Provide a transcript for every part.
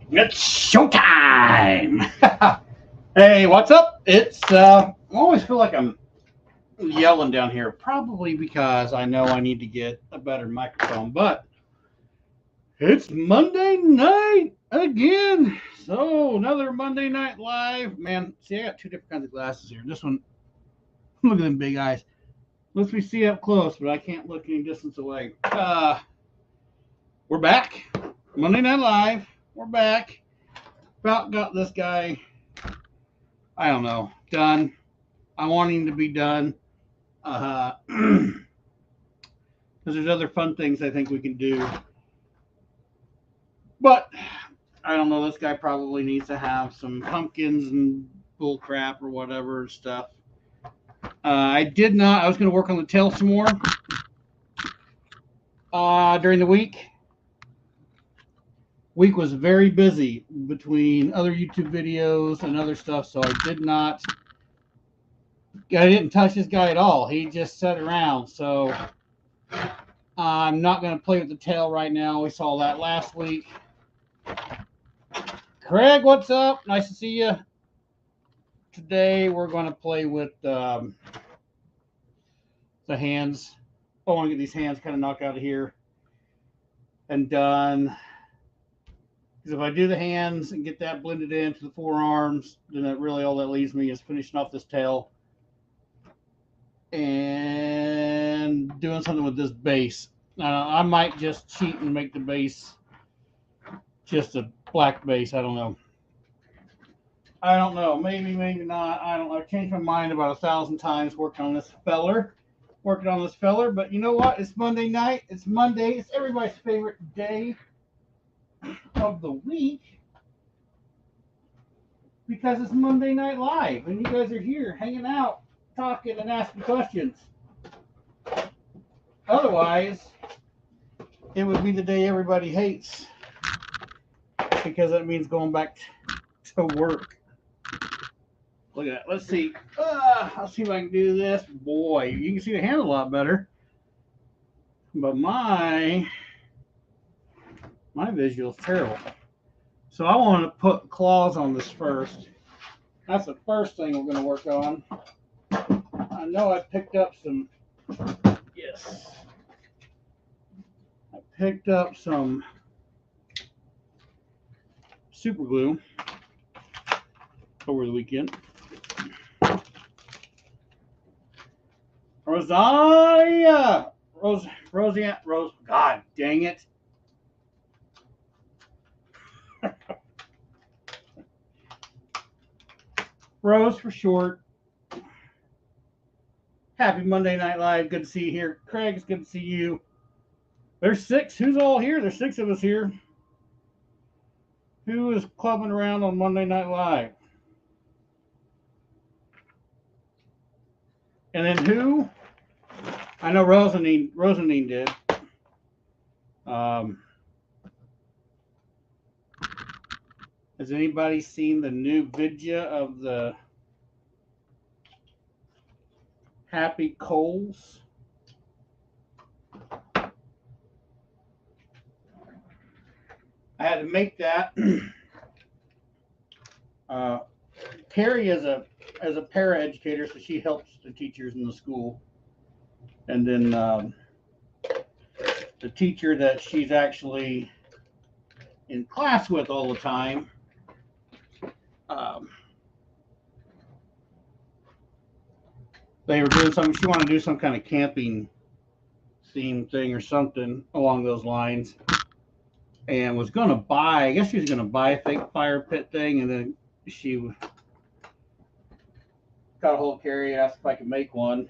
It's showtime! Hey, what's up? I always feel like I'm yelling down here, probably because I know I need to get a better microphone, but it's Monday night again. So, another Monday night live. Man, see, I got two different kinds of glasses here. This one, look at them big eyes. Lets me see up close, but I can't look any distance away. We're back. Monday Night Live. We're back. About got this guy, I don't know, done. I want him to be done. Because there's other fun things I think we can do. But I don't know. This guy probably needs to have some pumpkins and bull crap or whatever stuff. I did not. I was going to work on the tail some more during the week. Week was very busy between other YouTube videos and other stuff, so I did not. I didn't touch this guy at all. He just sat around. So I'm not going to play with the tail right now. We saw that last week. Craig, what's up? Nice to see you. Today we're going to play with the hands. I want to get these hands kind of knocked out of here and done. Because if I do the hands and get that blended into the forearms, then that really all that leaves me is finishing off this tail and doing something with this base. I might just cheat and make the base just a black base. I don't know. Maybe, maybe not. I don't know. I've changed my mind about 1,000 times working on this feller. But you know what? It's Monday night. It's Monday. It's everybody's favorite day of the week because it's Monday Night Live and you guys are here hanging out, talking and asking questions. Otherwise, it would be the day everybody hates because that means going back to work. Look at that. Let's see. I'll see if I can do this. Boy, you can see the hand a lot better. But my visual is terrible. So I want to put claws on this first. That's the first thing we're going to work on. I know I picked up some. Yes. I picked up some super glue over the weekend. Rosaria! Rose, God dang it. Rose for short. Happy Monday Night Live. Good to see you here. Craig, it's good to see you. There's 6. Who's all here? There's 6 of us here. Who is clubbing around on Monday Night Live? And then who? I know Rosanine did. Has anybody seen the new video of the Happy Coals? I had to make that. Carrie is a para-educator, so she helps the teachers in the school. And then the teacher that she's actually in class with all the time, they were doing something. She wanted to do some kind of camping theme thing or something along those lines, and was going to buy. I guess she was going to buy a fake fire pit thing, and then she got a hold of Carrie, asked if I could make one,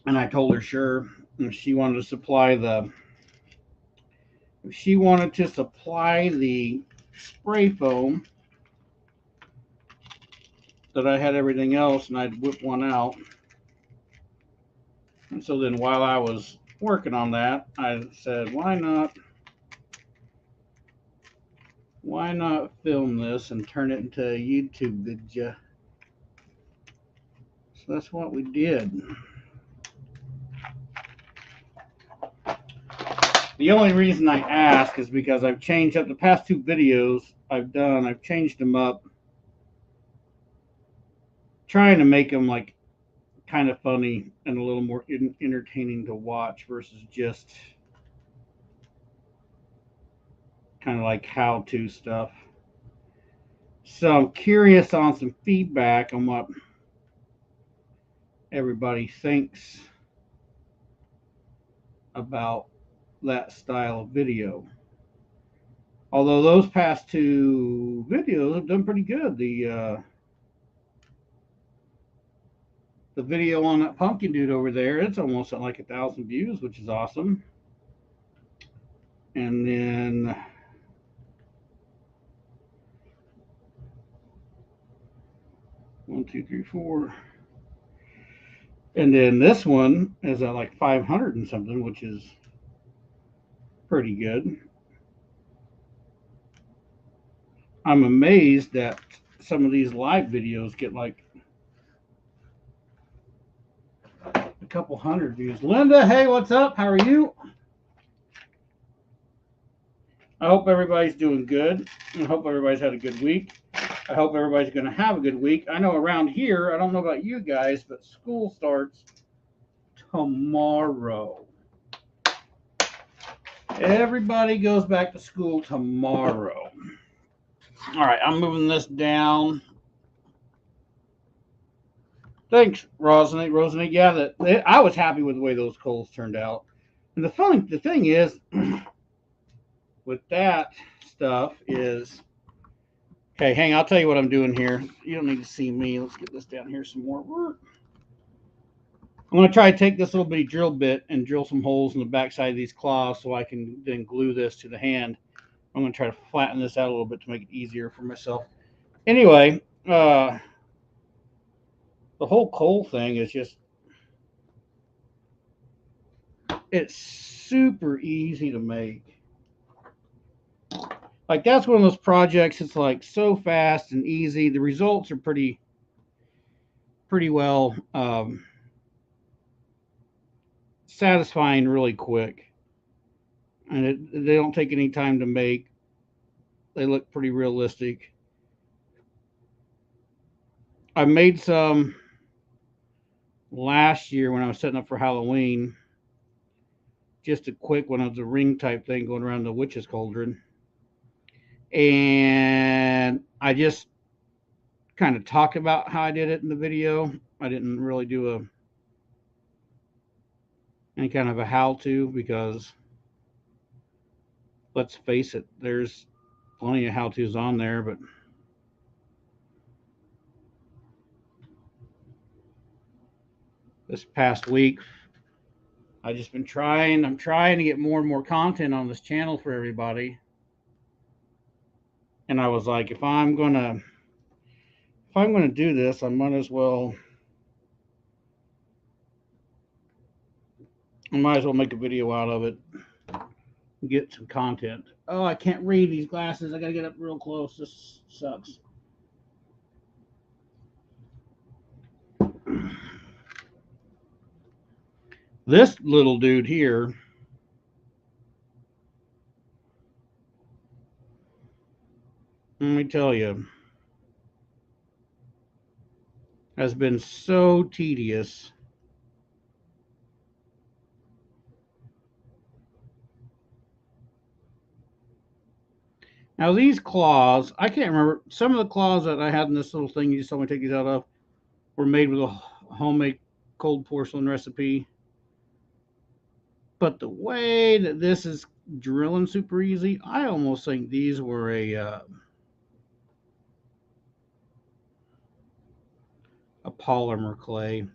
and I told her sure. And she wanted to supply the spray foam, that I had everything else, and I'd whip one out. And so then while I was working on that, I said, why not film this and turn it into a YouTube video? So that's what we did. The only reason I ask is because I've changed up the past two videos I've changed them up, trying to make them like kind of funny and a little more entertaining to watch versus just kind of like how to stuff. So I'm curious on some feedback on what everybody thinks about that style of video. Although those past two videos have done pretty good. The video on that pumpkin dude over there, it's almost at like 1,000 views, which is awesome. And then one, two, three, four. And then this one is at like 500 and something, which is pretty good. I'm amazed that some of these live videos get like a couple hundred views. Linda, hey, what's up? How are you? I hope everybody's doing good. I hope everybody's had a good week. I hope everybody's going to have a good week. I know around here, I don't know about you guys, but school starts tomorrow. Everybody goes back to school tomorrow. All right, I'm moving this down. Thanks, Rosalie. Yeah, I was happy with the way those coals turned out. And the thing is, with that stuff is, okay, hang on, I'll tell you what I'm doing here. You don't need to see me. Let's get this down here some more. I'm going to try to take this little bitty drill bit and drill some holes in the backside of these claws so I can then glue this to the hand. I'm going to try to flatten this out a little bit to make it easier for myself. Anyway, the whole coal thing is just, it's super easy to make. Like, that's one of those projects, it's like so fast and easy. The results are pretty well satisfying really quick. And they don't take any time to make. They look pretty realistic. I made some last year when I was setting up for Halloween. Just a quick one of the ring type thing going around the witch's cauldron. And I just kind of talked about how I did it in the video. I didn't really do any kind of a how-to because, let's face it, there's plenty of how-tos on there, but this past week I'm trying to get more and more content on this channel for everybody. And I was like, if I'm gonna do this, I might as well make a video out of it and get some content. Oh, I can't read these glasses. I gotta get up real close. This sucks. This little dude here, let me tell you, has been so tedious. Now these claws, I can't remember. Some of the claws that I had in this little thing you just told me to take these out of were made with a homemade cold porcelain recipe. But the way that this is drilling super easy, I almost think these were a polymer clay.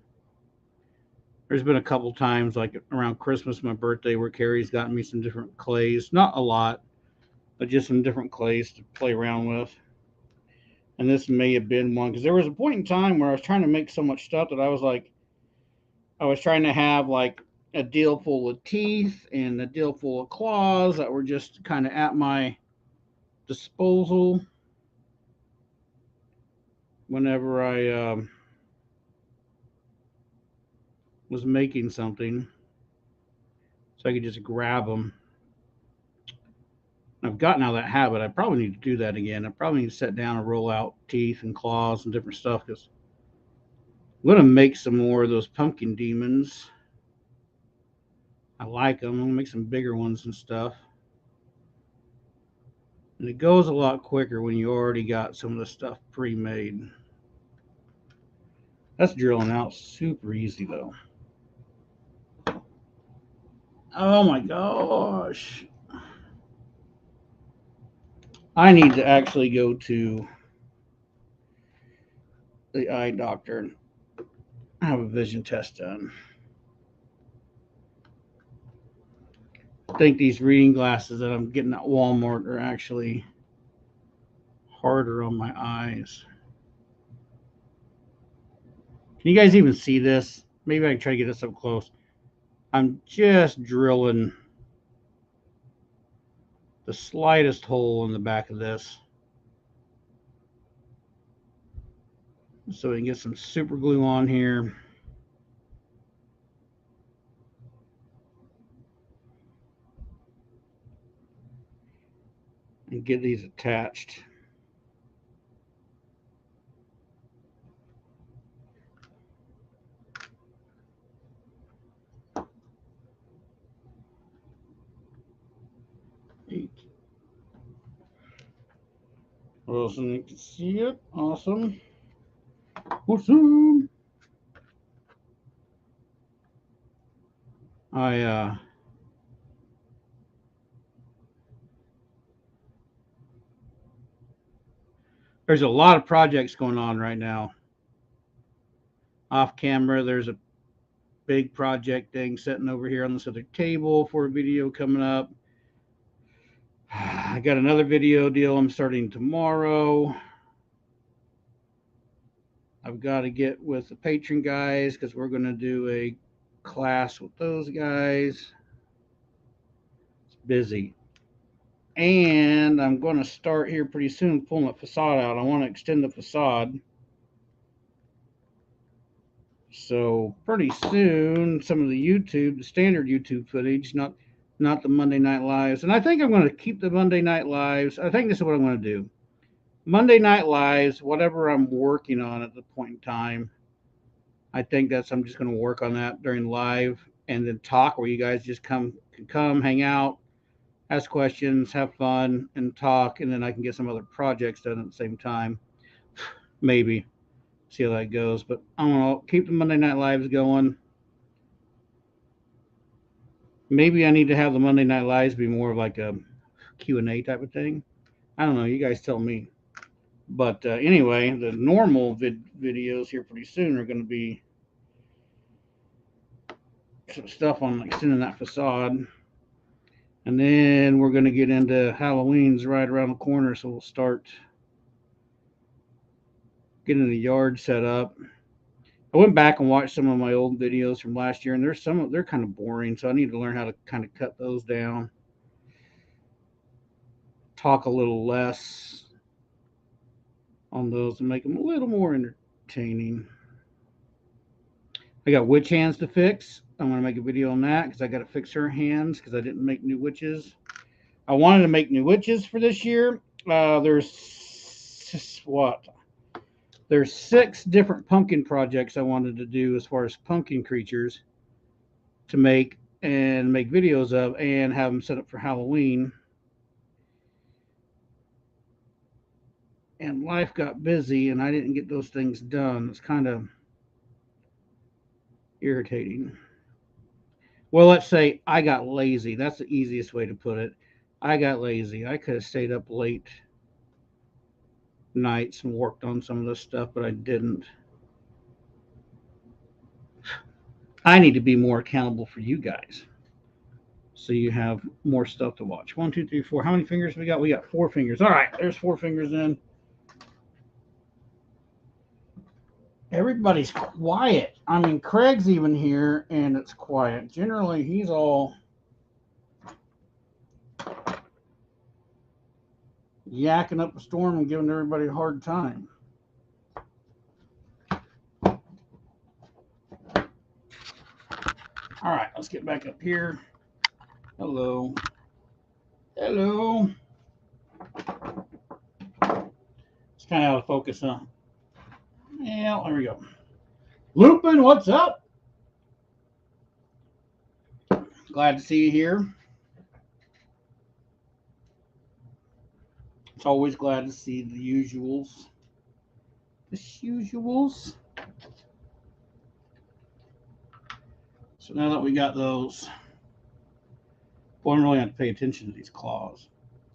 There's been a couple times, like around Christmas, my birthday, where Carrie's gotten me some different clays. Not a lot, but just some different clays to play around with. And this may have been one, because there was a point in time where I was trying to make so much stuff that I was trying to have like a deal full of teeth and a deal full of claws that were just kind of at my disposal whenever I was making something, so I could just grab them. I've gotten out of that habit. I probably need to do that again. I probably need to sit down and roll out teeth and claws and different stuff because I'm going to make some more of those pumpkin demons. I like them. I'm going to make some bigger ones and stuff. And it goes a lot quicker when you already got some of the stuff pre-made. That's drilling out super easy though. Oh my gosh. I need to actually go to the eye doctor and have a vision test done. I think these reading glasses that I'm getting at Walmart are actually harder on my eyes. Can you guys even see this? Maybe I can try to get this up close. I'm just drilling the slightest hole in the back of this so we can get some super glue on here. And get these attached. Awesome, you can see it. Awesome. Awesome. There's a lot of projects going on right now. Off camera, there's a big project thing sitting over here on this other table for a video coming up. I got another video deal I'm starting tomorrow. I've got to get with the patron guys because we're going to do a class with those guys. It's busy. And I'm going to start here pretty soon pulling the facade out. I want to extend the facade. So pretty soon, some of the standard YouTube footage, not the Monday Night Lives. And I think I'm going to keep the Monday Night Lives. I think this is what I'm going to do. Monday Night Lives, whatever I'm working on at the point in time, I think I'm just going to work on that during live and then talk where you guys just come, hang out, ask questions, have fun, and talk. And then I can get some other projects done at the same time. Maybe. See how that goes. But I'm going to keep the Monday Night Lives going. Maybe I need to have the Monday Night Lives be more of like a Q&A type of thing. I don't know. You guys tell me. But anyway, the normal videos here pretty soon are going to be some stuff on extending that facade. And then we're going to get into Halloween's right around the corner, so we'll start getting the yard set up. I went back and watched some of my old videos from last year, and they're kind of boring, so I need to learn how to kind of cut those down. Talk a little less on those and make them a little more entertaining. I got witch hands to fix. I'm going to make a video on that because I got to fix her hands because I didn't make new witches. I wanted to make new witches for this year. There's 6 different pumpkin projects I wanted to do as far as pumpkin creatures to make and make videos of and have them set up for Halloween. And life got busy and I didn't get those things done. It's kind of irritating. Well, let's say I got lazy. That's the easiest way to put it. I got lazy. I could have stayed up late nights and worked on some of this stuff, but I didn't. I need to be more accountable for you guys so you have more stuff to watch. 1, 2, 3, 4. How many fingers we got? We got 4 fingers. All right, there's 4 fingers in. Everybody's quiet. I mean, Craig's even here and it's quiet. Generally, he's all yakking up a storm and giving everybody a hard time. All right, let's get back up here. Hello. Hello. kind of out of focus, huh? Yeah, there we go. Lupin, what's up? Glad to see you here. It's always glad to see the usuals. The usuals. So now that we got those, boy, I'm really have to pay attention to these claws,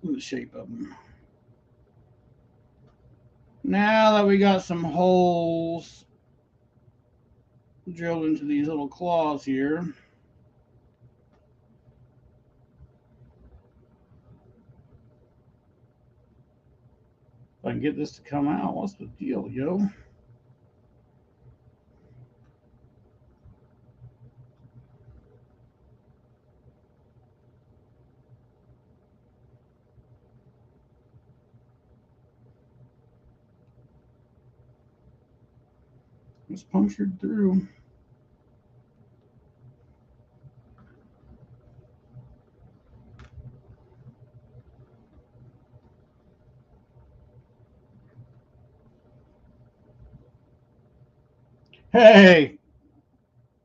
the shape of them. Now that we got some holes drilled into these little claws here, if I can get this to come out, what's the deal, yo? It's punctured through. Hey,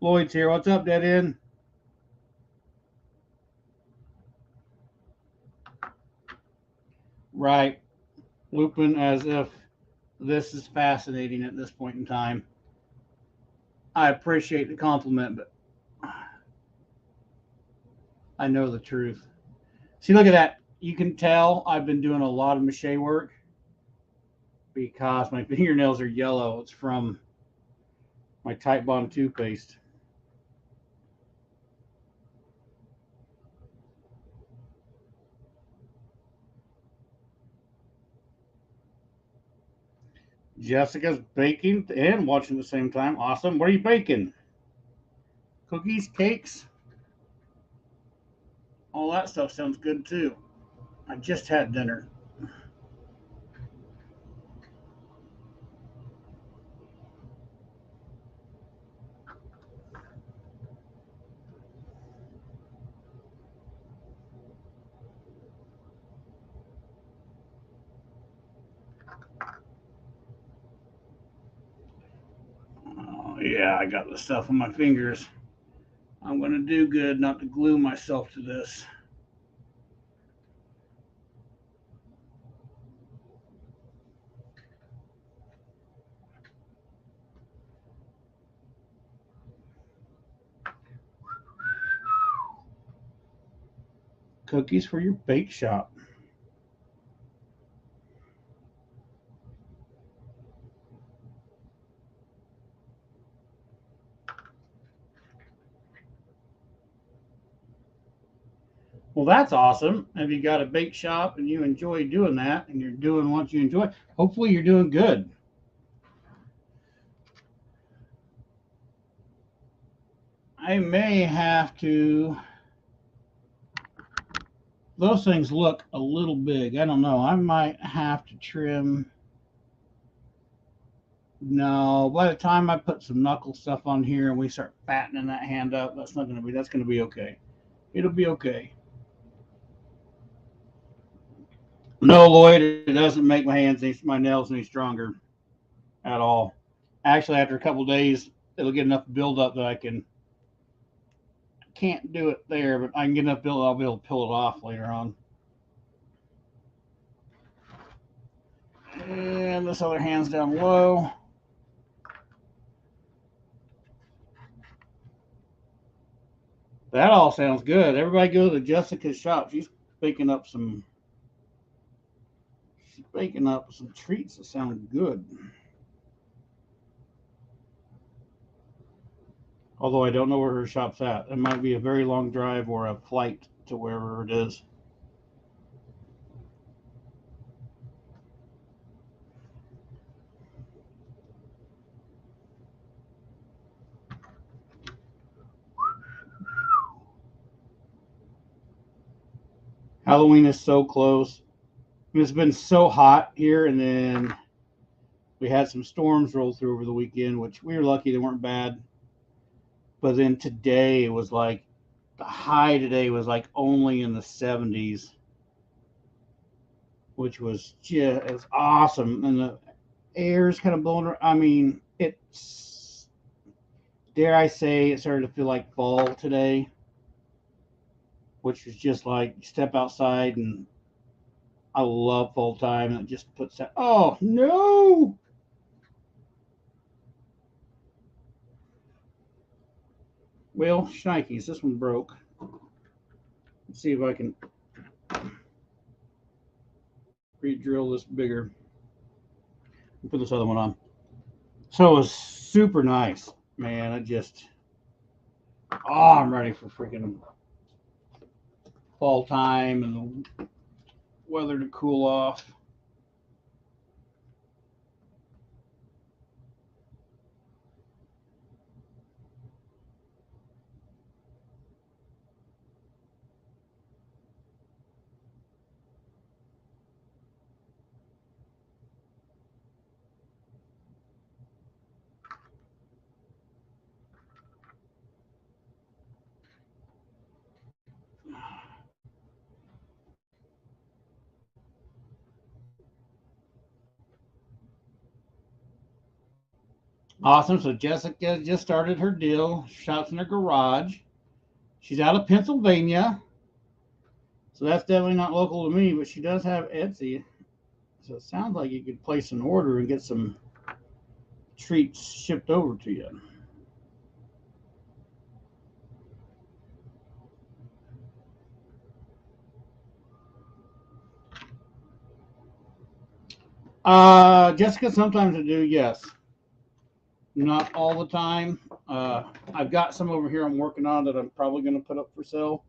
Lloyd's here. What's up, dead end? Right. Lupin as if this is fascinating at this point in time. I appreciate the compliment, but I know the truth. See, look at that. You can tell I've been doing a lot of mache work because my fingernails are yellow. It's from my Tight Bond toothpaste. Jessica's baking and watching at the same time. Awesome. What are you baking? Cookies, cakes? All that stuff sounds good too. I just had dinner. Oh, yeah, I got the stuff on my fingers. I'm going to do good not to glue myself to this. Cookies for your bake shop. Well, that's awesome. If you got a bake shop and you enjoy doing that and you're doing what you enjoy, hopefully you're doing good. I may have to. Those things look a little big. I don't know. I might have to trim. No, by the time I put some knuckle stuff on here and we start fattening that hand up, that's not going to be. That's going to be okay. It'll be okay. No, Lloyd, it doesn't make my nails any stronger at all. Actually, after a couple of days, it'll get enough buildup that I can't do it there, but I can get enough build. I'll be able to peel it off later on. And this other hand's down low. That all sounds good. Everybody go to Jessica's shop. She's baking up some. She's baking up some treats that sound good. Although I don't know where her shop's at. It might be a very long drive or a flight to wherever it is. Halloween is so close. It's been so hot here, and then we had some storms roll through over the weekend, which we were lucky they weren't bad. But then today it was like the high today was like only in the 70s. which was just awesome. And the air's kind of blowing around. I mean, it's, dare I say, it started to feel like fall today, which was just like step outside, and I love fall time. And it just puts that, oh no. Well, shnikes, this one broke. Let's see if I can re-drill this bigger. Put this other one on. So it was super nice, man. I just, oh, I'm ready for freaking fall time and the weather to cool off. Awesome. So Jessica just started her deal. Shops in her garage. She's out of Pennsylvania. So that's definitely not local to me, but she does have Etsy. So it sounds like you could place an order and get some treats shipped over to you. Jessica, sometimes I do, yes. Not all the time. I've got some over here I'm working on that I'm probably going to put up for sale.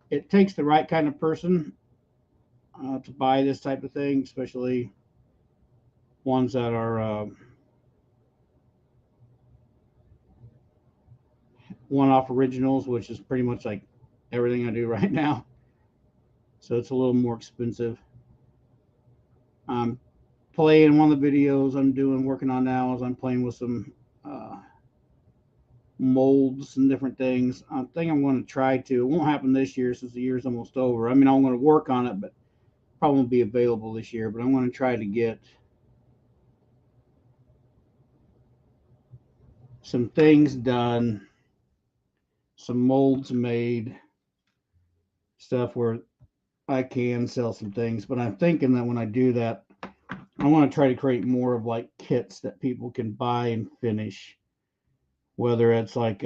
It takes the right kind of person to buy this type of thing, especially ones that are one-off originals, which is pretty much like everything I do right now. So it's a little more expensive. I'm playing one of the videos I'm doing, working on now, is I'm playing with some molds and different things. I think I'm going to try to. It won't happen this year since the year's almost over. I mean, I'm going to work on it, but probably won't be available this year. But I'm going to try to get some things done, some molds made, stuff where I can sell some things. But I'm thinking that when I do that, I want to try to create more of like kits that people can buy and finish, whether it's like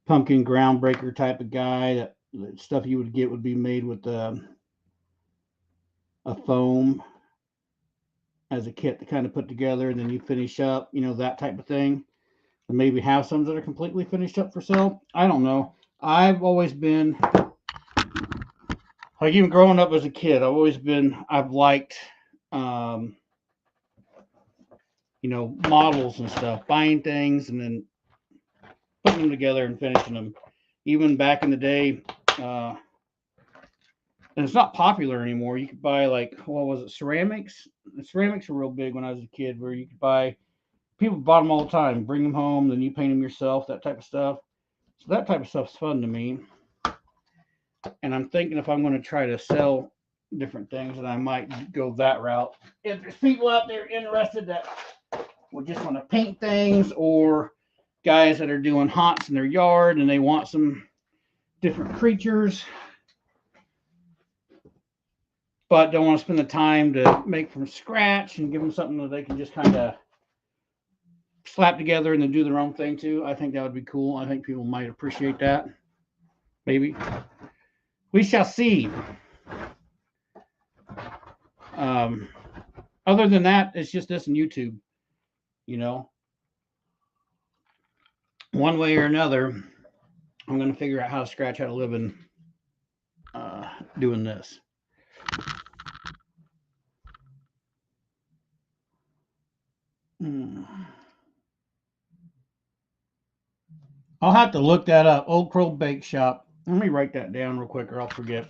pumpkin groundbreaker type of guy that the stuff you would get would be made with a foam as a kit to kind of put together, and then you finish up, that type of thing. And maybe have some that are completely finished up for sale. I don't know. I've always been like, even growing up as a kid, I've liked um, models and stuff, buying things and then putting them together and finishing them. Even back in the day, and it's not popular anymore. You could buy, like, what was it, ceramics? The ceramics were real big when I was a kid, where you could buy, people bought them all the time, bring them home, then you paint them yourself, that type of stuff. So that type of stuff's fun to me. And I'm thinking if I'm going to try to sell different things, that I might go that route. If there's people out there interested that would just want to paint things, or guys that are doing haunts in their yard and they want some different creatures, but don't want to spend the time to make from scratch, and give them something that they can just kind of slap together and then do their own thing too. I think that would be cool. I think people might appreciate that. Maybe. We shall see. Um, Other than that, it's just this and YouTube. You know, one way or another, I'm going to figure out how to scratch out a living doing this. I'll have to look that up. Old Crow Bake Shop. Let me write that down real quick or I'll forget.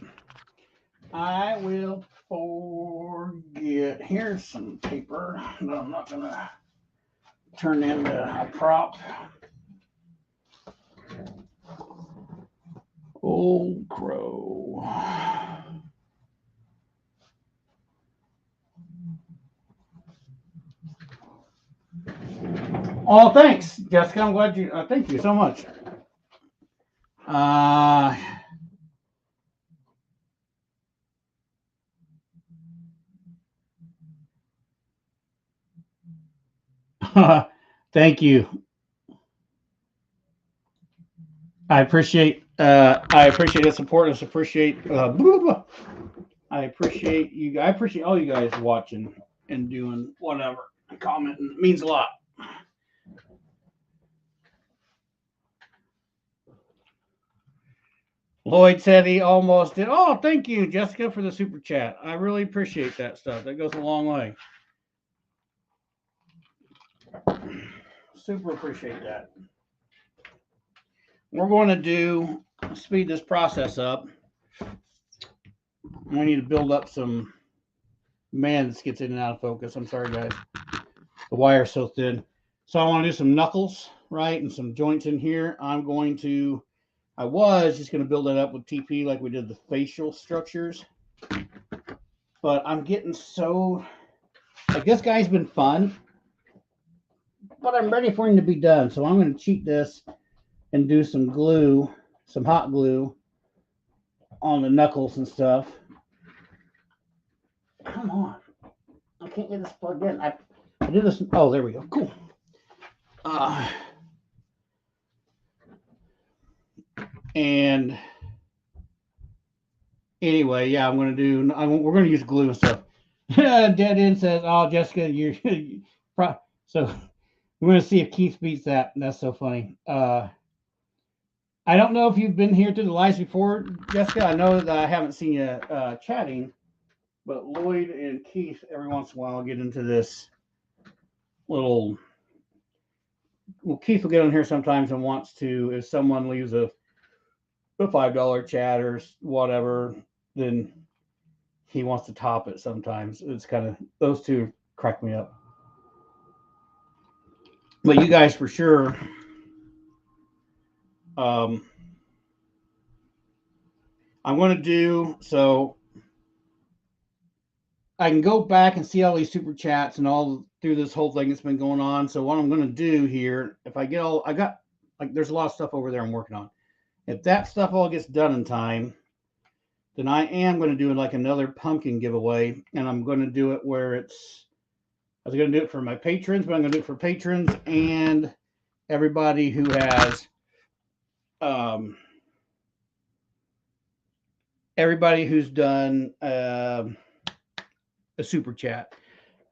I will forget. Here's some paper that I'm not going to turn into a prop. Old crow. Oh, thanks, Jessica. I'm glad you. Thank you so much. Thank you. I appreciate. I appreciate the support. I appreciate. I appreciate you. I appreciate all you guys watching and doing whatever, and commenting. It means a lot. Lloyd said he almost did. Oh, thank you, Jessica, for the super chat. I really appreciate that stuff. That goes a long way. Super appreciate that. We're going to speed this process up. We need to build up some. Man, this gets in and out of focus. I'm sorry, guys. The wire's so thin. So I want to do some knuckles, right, and some joints in here. I was just going to build that up with TP like we did the facial structures. But I'm getting so, like, this guy's been fun, but I'm ready for him to be done. So I'm going to cheat this and do some glue, some hot glue on the knuckles and stuff. Come on. I can't get this plugged in. I did this. Oh, there we go. Cool. And anyway, yeah, we're going to use glue and stuff. Dead End says, "Oh, Jessica, you're so." We're going to see if Keith beats that. That's so funny. I don't know if you've been here to the lives before, Jessica. I know that I haven't seen you chatting, but Lloyd and Keith, every once in a while, get into this little. Well, Keith will get on here sometimes and wants to, if someone leaves a $5 chat or whatever, then he wants to top it sometimes. It's kind of, those two crack me up. But you guys for sure. I'm going to do, so I can go back and see all these super chats and all through this whole thing that's been going on. So what I'm going to do here, if I get all, I got, like, there's a lot of stuff over there I'm working on. If that stuff all gets done in time, then I am going to do like another pumpkin giveaway, and I'm going to do it where it's, I was going to do it for my patrons, but I'm going to do it for patrons and everybody who has, everybody who's done a super chat,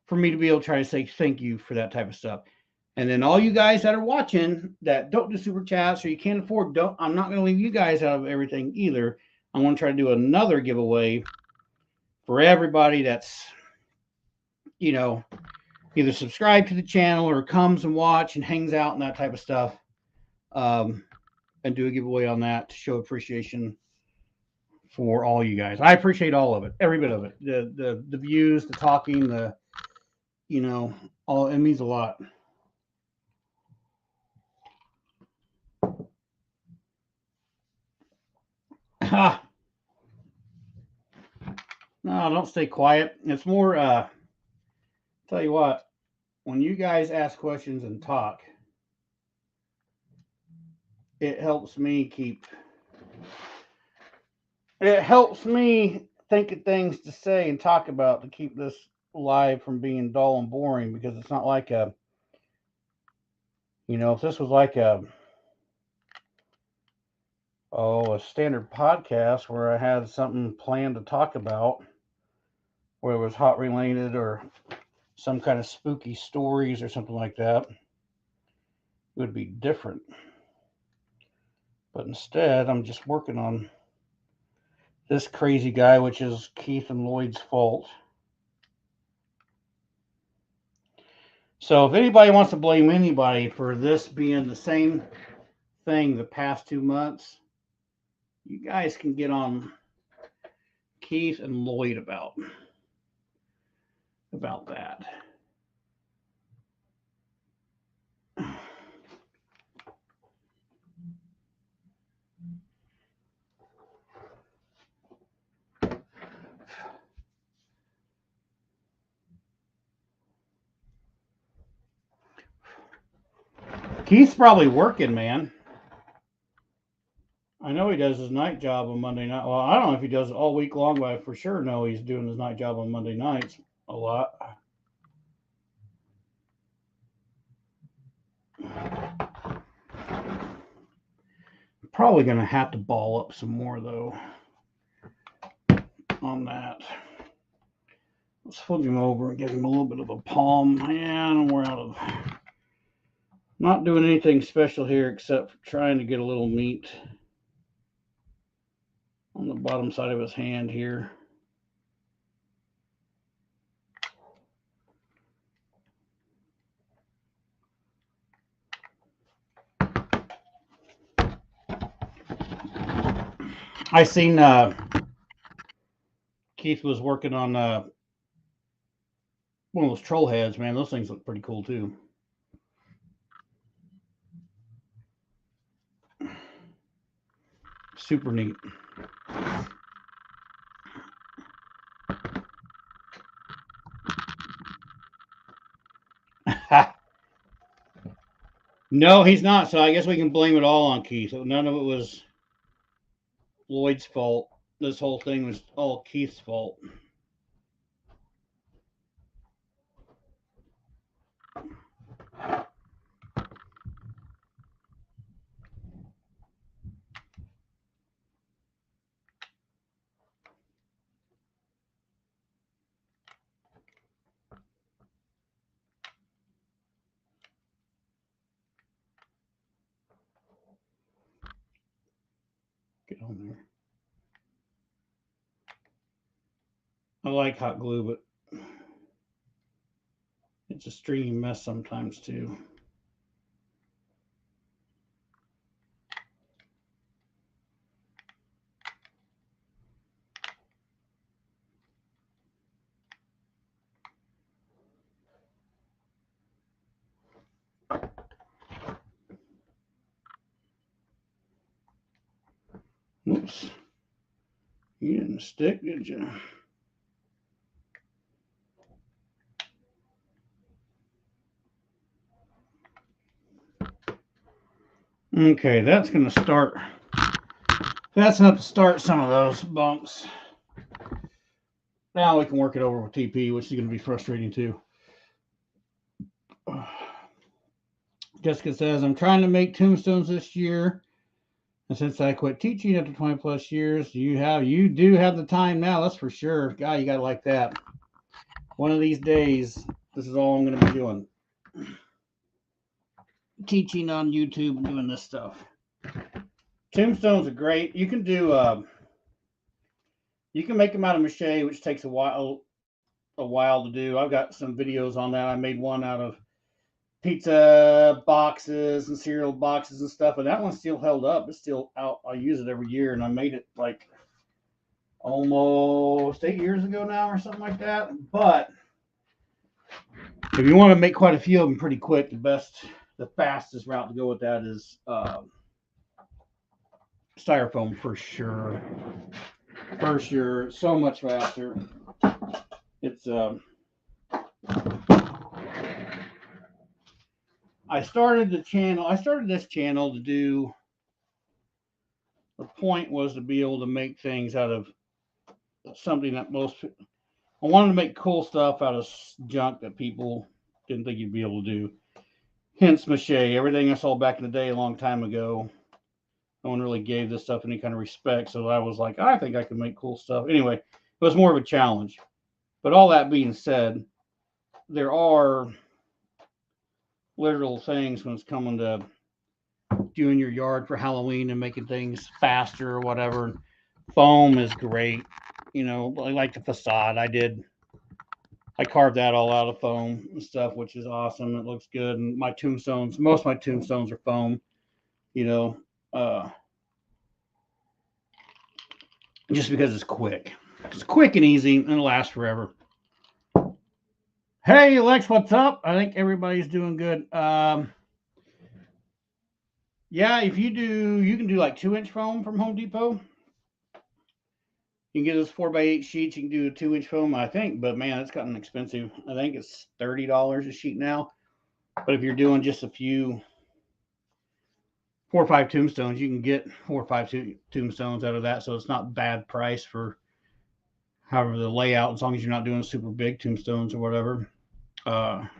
for me to be able to try to say thank you for that type of stuff. And then all you guys that are watching that don't do super chats or you can't afford, I'm not going to leave you guys out of everything either. I'm going to try to do another giveaway for everybody that's, you know, either subscribe to the channel or comes and watch and hangs out and that type of stuff. And do a giveaway on that to show appreciation for all you guys. I appreciate all of it, every bit of it. The views, the talking, the, you know, all, it means a lot. No, don't stay quiet. It's more, tell you what, when you guys ask questions and talk, it helps me think of things to say and talk about to keep this live from being dull and boring, because it's not like a, you know, if this was like a standard podcast where I had something planned to talk about, where it was hot related or some kind of spooky stories or something like that, it would be different. But instead, I'm just working on this crazy guy, which is Keith and Lloyd's fault. So if anybody wants to blame anybody for this being the same thing the past 2 months, you guys can get on Keith and Lloyd about that. Keith's probably working, man. I know he does his night job on Monday night. Well, I don't know if he does it all week long, but I for sure know he's doing his night job on Monday nights a lot. Probably going to have to ball up some more, though, on that. Let's flip him over and give him a little bit of a palm. And we're out of... Not doing anything special here except for trying to get a little meat on the bottom side of his hand here. I seen Keith was working on one of those troll heads, man. Those things look pretty cool too. Super neat. No, he's not. So I guess we can blame it all on Keith. None of it was Lloyd's fault. This whole thing was all Keith's fault. Get on there. I like hot glue, but it's a stringy mess sometimes too. Oops. You didn't stick, did you? Okay, that's going to start. That's enough to start some of those bumps. Now we can work it over with TP, which is going to be frustrating too. Jessica says, I'm trying to make tombstones this year. And since I quit teaching after 20 plus years, you do have the time now, that's for sure. God, you got to like that. One of these days, this is all I'm going to be doing. Teaching on YouTube and doing this stuff. Tombstones are great. You can do you can make them out of mache, which takes a while to do. I've got some videos on that. I made one out of pizza boxes and cereal boxes and stuff, and that one's still held up. It's still out. I use it every year, and I made it like almost 8 years ago now or something like that. But if you want to make quite a few of them pretty quick, the fastest route to go with that is styrofoam for sure. For sure, so much faster. It's I started this channel to do. The point was to be able to make things out of something that I wanted to make cool stuff out of junk that people didn't think you'd be able to do. Hence mache. Everything I saw back in the day a long time ago, no one really gave this stuff any kind of respect. So I was like, I think I can make cool stuff. Anyway, it was more of a challenge. But all that being said, there are literal things when it's coming to doing your yard for Halloween and making things faster or whatever. Foam is great. You know, I like the facade. I carved that all out of foam and stuff, which is awesome. It looks good. And my tombstones, most of my tombstones are foam, you know, just because it's quick. It's quick and easy and it lasts forever. Hey, Lex, what's up? I think everybody's doing good. Yeah, if you can do like 2-inch foam from Home Depot. You can get those 4x8 sheets. You can do a 2-inch foam, I think, but man, it's gotten expensive. I think it's $30 a sheet now. But if you're doing just a few 4 or 5 tombstones. You can get 4 or 5 tombstones out of that, so it's not bad price for however the layout, as long as you're not doing super big tombstones or whatever. For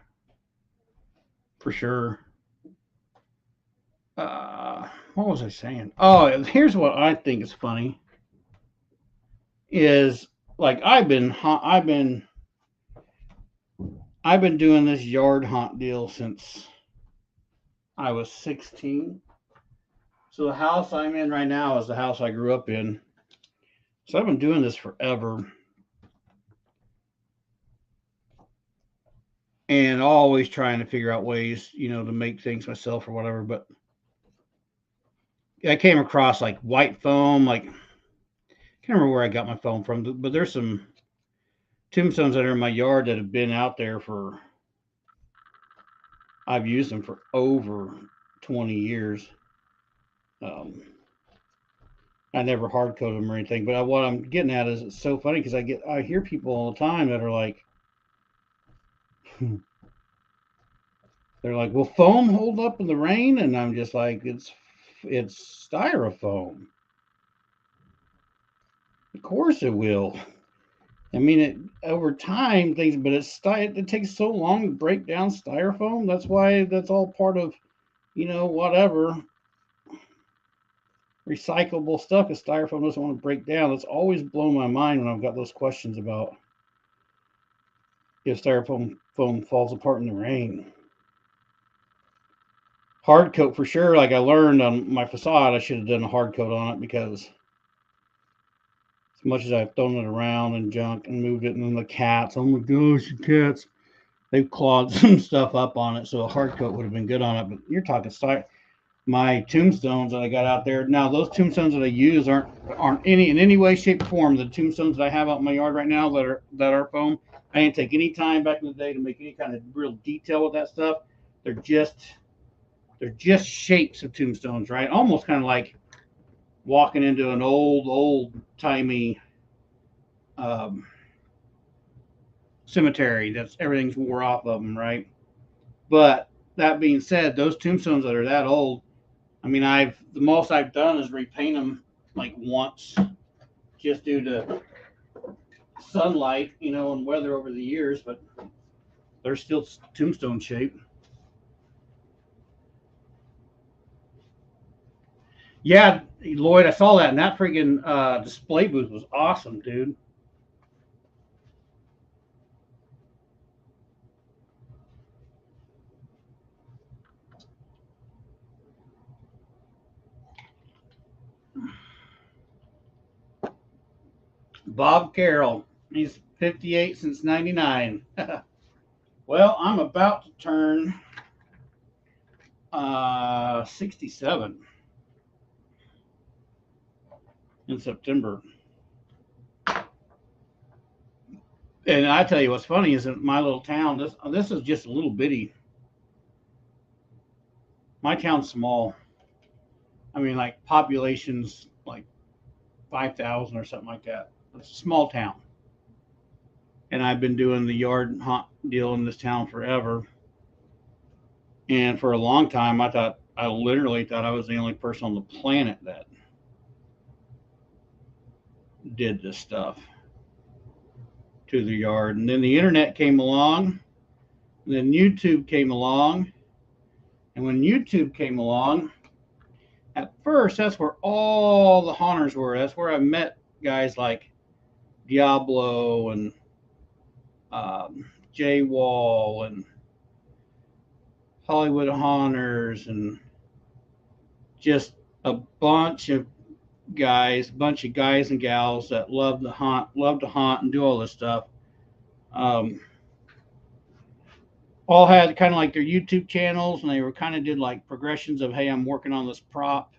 sure. What was I saying? Oh, here's what I think is funny. Is like I've been doing this yard haunt deal since I was 16. So the house I'm in right now is the house I grew up in. So I've been doing this forever. And always trying to figure out ways, to make things myself or whatever. But I came across like white foam, like I can't remember where I got my foam from, but there's some tombstones that are in my yard that have been out there for, I've used them for over 20 years. I never hard coated them or anything, but what I'm getting at is it's so funny because I hear people all the time that are like, they're like, "Will foam hold up in the rain?" And I'm just like, it's styrofoam. Of course it will. I mean, over time things, but it takes so long to break down styrofoam. That's why that's all part of, whatever recyclable stuff. Is styrofoam doesn't want to break down. That's always blown my mind when I've got those questions about if styrofoam foam falls apart in the rain. Hard coat for sure. Like I learned on my facade, I should have done a hard coat on it because as much as I've thrown it around and junk and moved it, and then the cats, oh my gosh, the cats, they've clawed some stuff up on it. So a hard coat would have been good on it. But you're talking my tombstones that I got out there. Now those tombstones that I use aren't in any way, shape, or form. The tombstones that I have out in my yard right now that are foam, I didn't take any time back in the day to make any kind of real detail with that stuff. They're just shapes of tombstones, right? Almost kind of like walking into an old timey cemetery that's everything's wore off of them, right? But that being said, those tombstones that are that old, I mean, the most I've done is repaint them like once, just due to sunlight, and weather over the years. But they're still tombstone shape. Yeah, Lloyd, I saw that, and that freaking display booth was awesome, dude. Bob Carroll, he's 58 since 99. Well, I'm about to turn 67 in September. And I tell you what's funny is that my little town, this is just a little bitty. My town's small. I mean, like population's like 5,000 or something like that. It's a small town. And I've been doing the yard hunt deal in this town forever. And for a long time, I literally thought I was the only person on the planet that did this stuff to the yard. And then the internet came along, and then YouTube came along. And when YouTube came along, at first, that's where all the haunters were. That's where I met guys like Diablo and Jay Wall and Hollywood Haunters and just a bunch of guys and gals that love to haunt and do all this stuff. All had kind of like their YouTube channels, and they were kind of did like progressions of, hey, I'm working on this prop.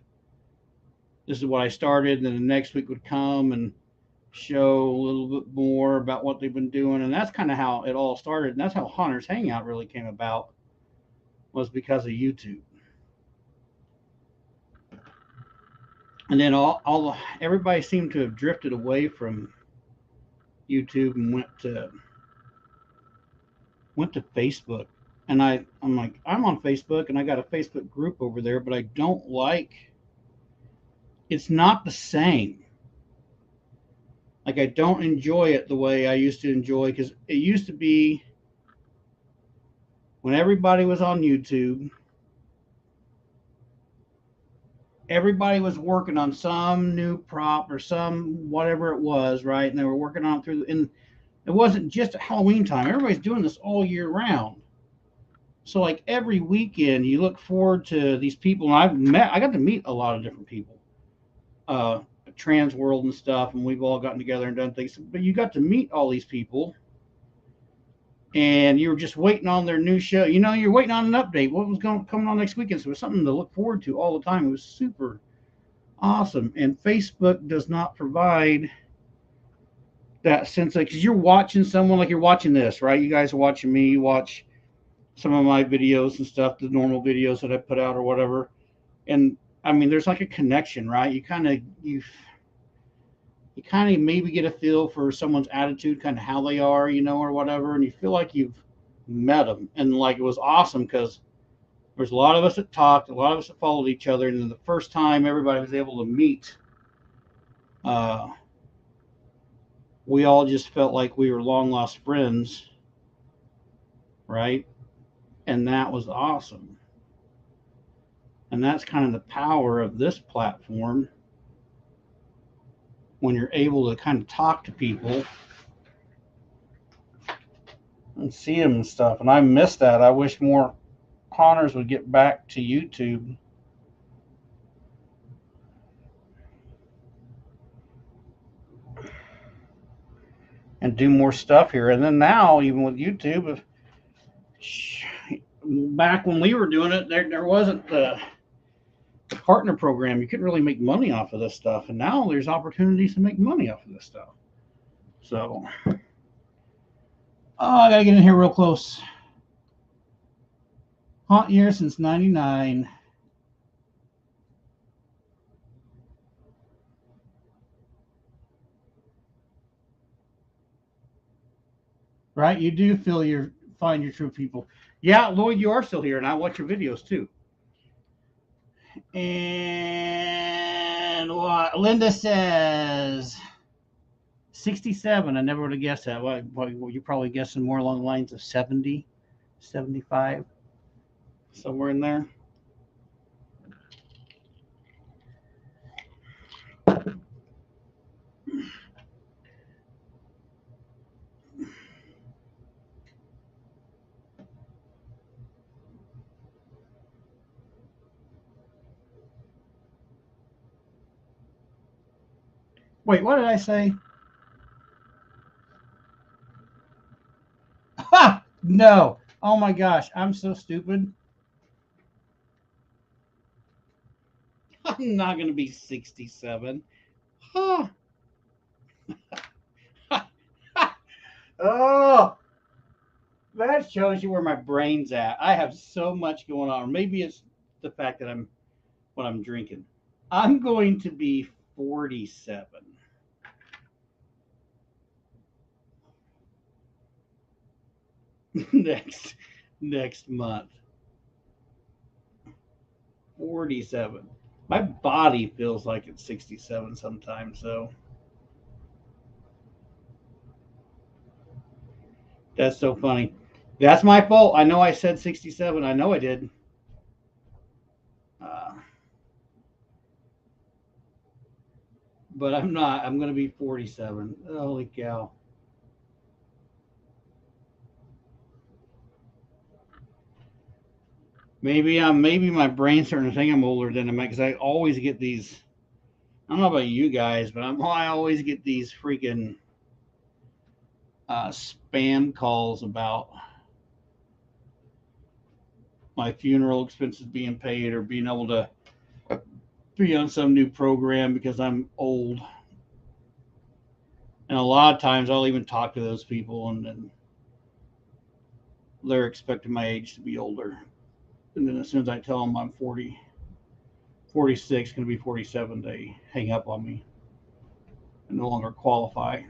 This is what I started, and then the next week would come and show a little bit more about what they've been doing, and that's kind of how it all started. And that's how Hunters Hangout really came about, was because of YouTube. And then everybody seemed to have drifted away from YouTube and went to Facebook. And I'm like, I'm on Facebook and I got a Facebook group over there, but I don't like, it's not the same. Like, I don't enjoy it the way I used to enjoy, because it used to be when everybody was on YouTube, everybody was working on some new prop or some whatever it was, right? And they were working on it and it wasn't just at Halloween time. Everybody's doing this all year round. So like every weekend, you look forward to these people. And I got to meet a lot of different people, trans world and stuff, and we've all gotten together and done things. But you got to meet all these people, and you were just waiting on their new show. You know, you're waiting on an update. What was coming on next weekend? So it was something to look forward to all the time. It was super awesome. And Facebook does not provide that sense of, because you're watching someone, like you're watching this, right? You guys are watching me, you watch some of my videos and stuff, the normal videos that I put out or whatever. And I mean, there's like a connection, right? You kind of maybe get a feel for someone's attitude, kind of how they are, you know, or whatever, and you feel like you've met them. And like it was awesome because there's a lot of us that talked, a lot of us that followed each other, and then the first time everybody was able to meet, uh, we all just felt like we were long lost friends, right? And that was awesome. And that's kind of the power of this platform, when you're able to kind of talk to people and see them and stuff. And I miss that. I wish more Connors would get back to YouTube and do more stuff here. And then now, even with YouTube, back when we were doing it, there wasn't the partner program. You couldn't really make money off of this stuff. And now there's opportunities to make money off of this stuff. So, oh, I got to get in here real close. Hot year since 99. Right? You do feel find your true people. Yeah, Lloyd, you are still here, and I watch your videos too. And what Linda says 67. I never would have guessed that. Well, you're probably guessing more along the lines of 70, 75, somewhere in there. Wait, what did I say? Ha! No. Oh my gosh, I'm so stupid. I'm not going to be 67. Huh. Oh, that shows you where my brain's at. I have so much going on. Maybe it's the fact that I'm drinking. I'm going to be 47 next next month. 47. My body feels like it's 67 sometimes, so that's so funny. That's my fault. I know I said 67. I know I did. Uh, but I'm not. I'm going to be 47. Holy cow. Maybe my brain's starting to think I'm older than I'm, because I always get these. I don't know about you guys, but I always get these freaking spam calls about my funeral expenses being paid or being able to be on some new program because I'm old. And a lot of times I'll even talk to those people, and then they're expecting my age to be older. And then as soon as I tell them I'm 40, 46, going to be 47, they hang up on me and no longer qualify.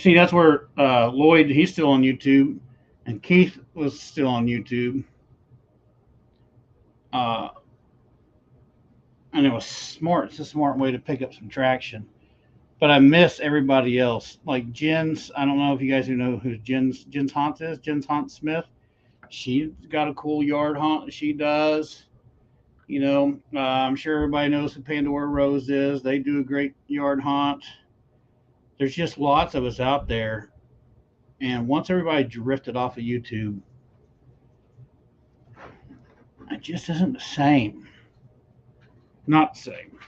See, that's where Lloyd, he's still on YouTube, and Keith was still on YouTube. Uh, and it was smart. It's a smart way to pick up some traction. But I miss everybody else. Like Jen's, I don't know if you guys know who Jen's Haunt is. Jen's Haunt Smith. She's got a cool yard haunt. She does. I'm sure everybody knows who Pandora Rose is. They do a great yard haunt. There's just lots of us out there. And once everybody drifted off of YouTube, it just isn't the same. Not the same.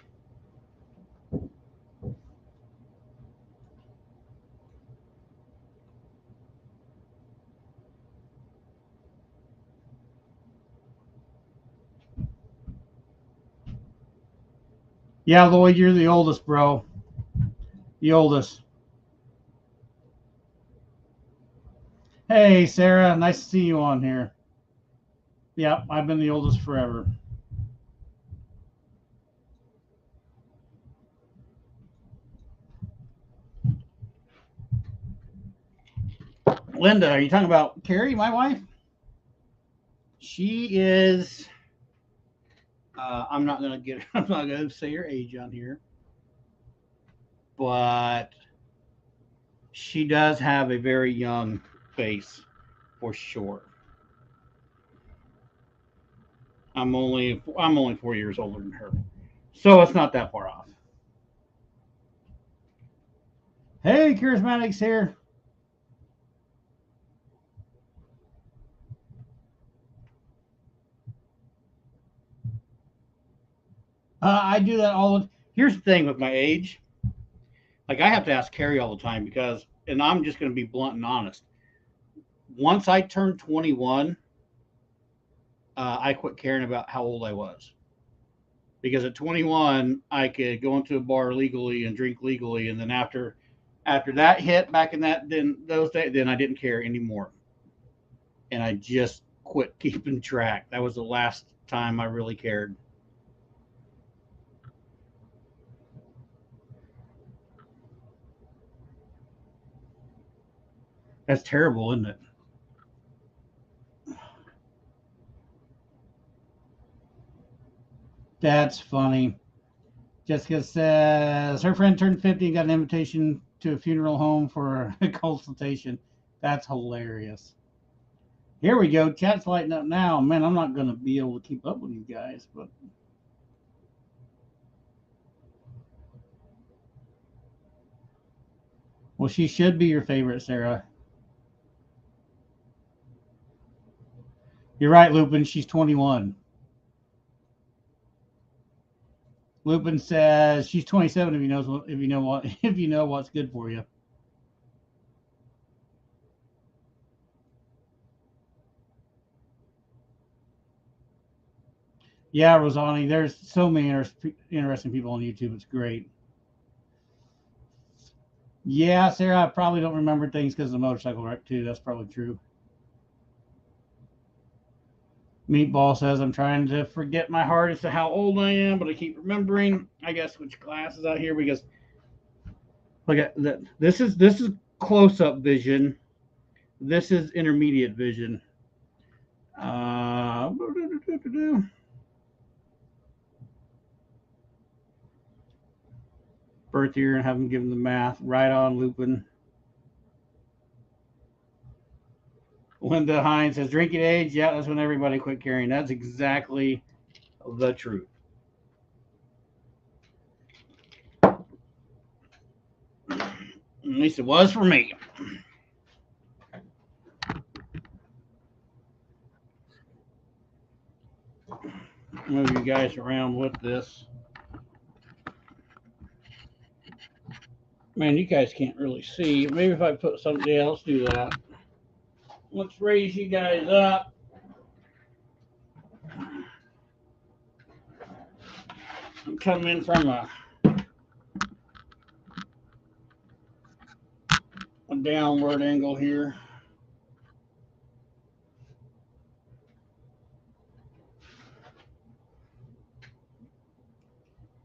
Yeah, Lloyd, you're the oldest, bro. The oldest. Hey, Sarah. Nice to see you on here. Yeah, I've been the oldest forever. Linda, are you talking about Carrie, my wife? She is. I'm not gonna get. I'm not gonna say her age on here, but she does have a very young face, for sure. I'm only 4 years older than her, so it's not that far off. Hey, charismatics here. I do that all the. Here's the thing with my age. Like I have to ask Carrie all the time because, and I'm just going to be blunt and honest. Once I turned 21, I quit caring about how old I was because at 21 I could go into a bar legally and drink legally, and then after that hit back in that then those days, then I didn't care anymore, and I just quit keeping track. That was the last time I really cared. That's terrible, isn't it? That's funny. Jessica says her friend turned 50 and got an invitation to a funeral home for a consultation. That's hilarious. Here we go. Chat's lighting up now. Man, I'm not going to be able to keep up with you guys, but well, she should be your favorite, Sarah. You're right, Lupin. She's 21. Lupin says she's 27 if you know what if you know what's good for you. Yeah, Rosani, there's so many interesting people on YouTube. It's great. Yeah, Sarah, I probably don't remember things because of the motorcycle wreck too. That's probably true. Meatball says I'm trying to forget my heart as to how old I am, but I keep remembering. I guess which glasses out here because look at that. This is close up vision. This is intermediate vision. Uh, Birth year and have them give them the math. Right on, Lupin. Linda Hines says drinking age. Yeah, that's when everybody quit carrying. That's exactly the truth. At least it was for me. Move you guys around with this. Man, you guys can't really see. Maybe if I put something else, do that. Let's raise you guys up. I'm coming in from a downward angle here.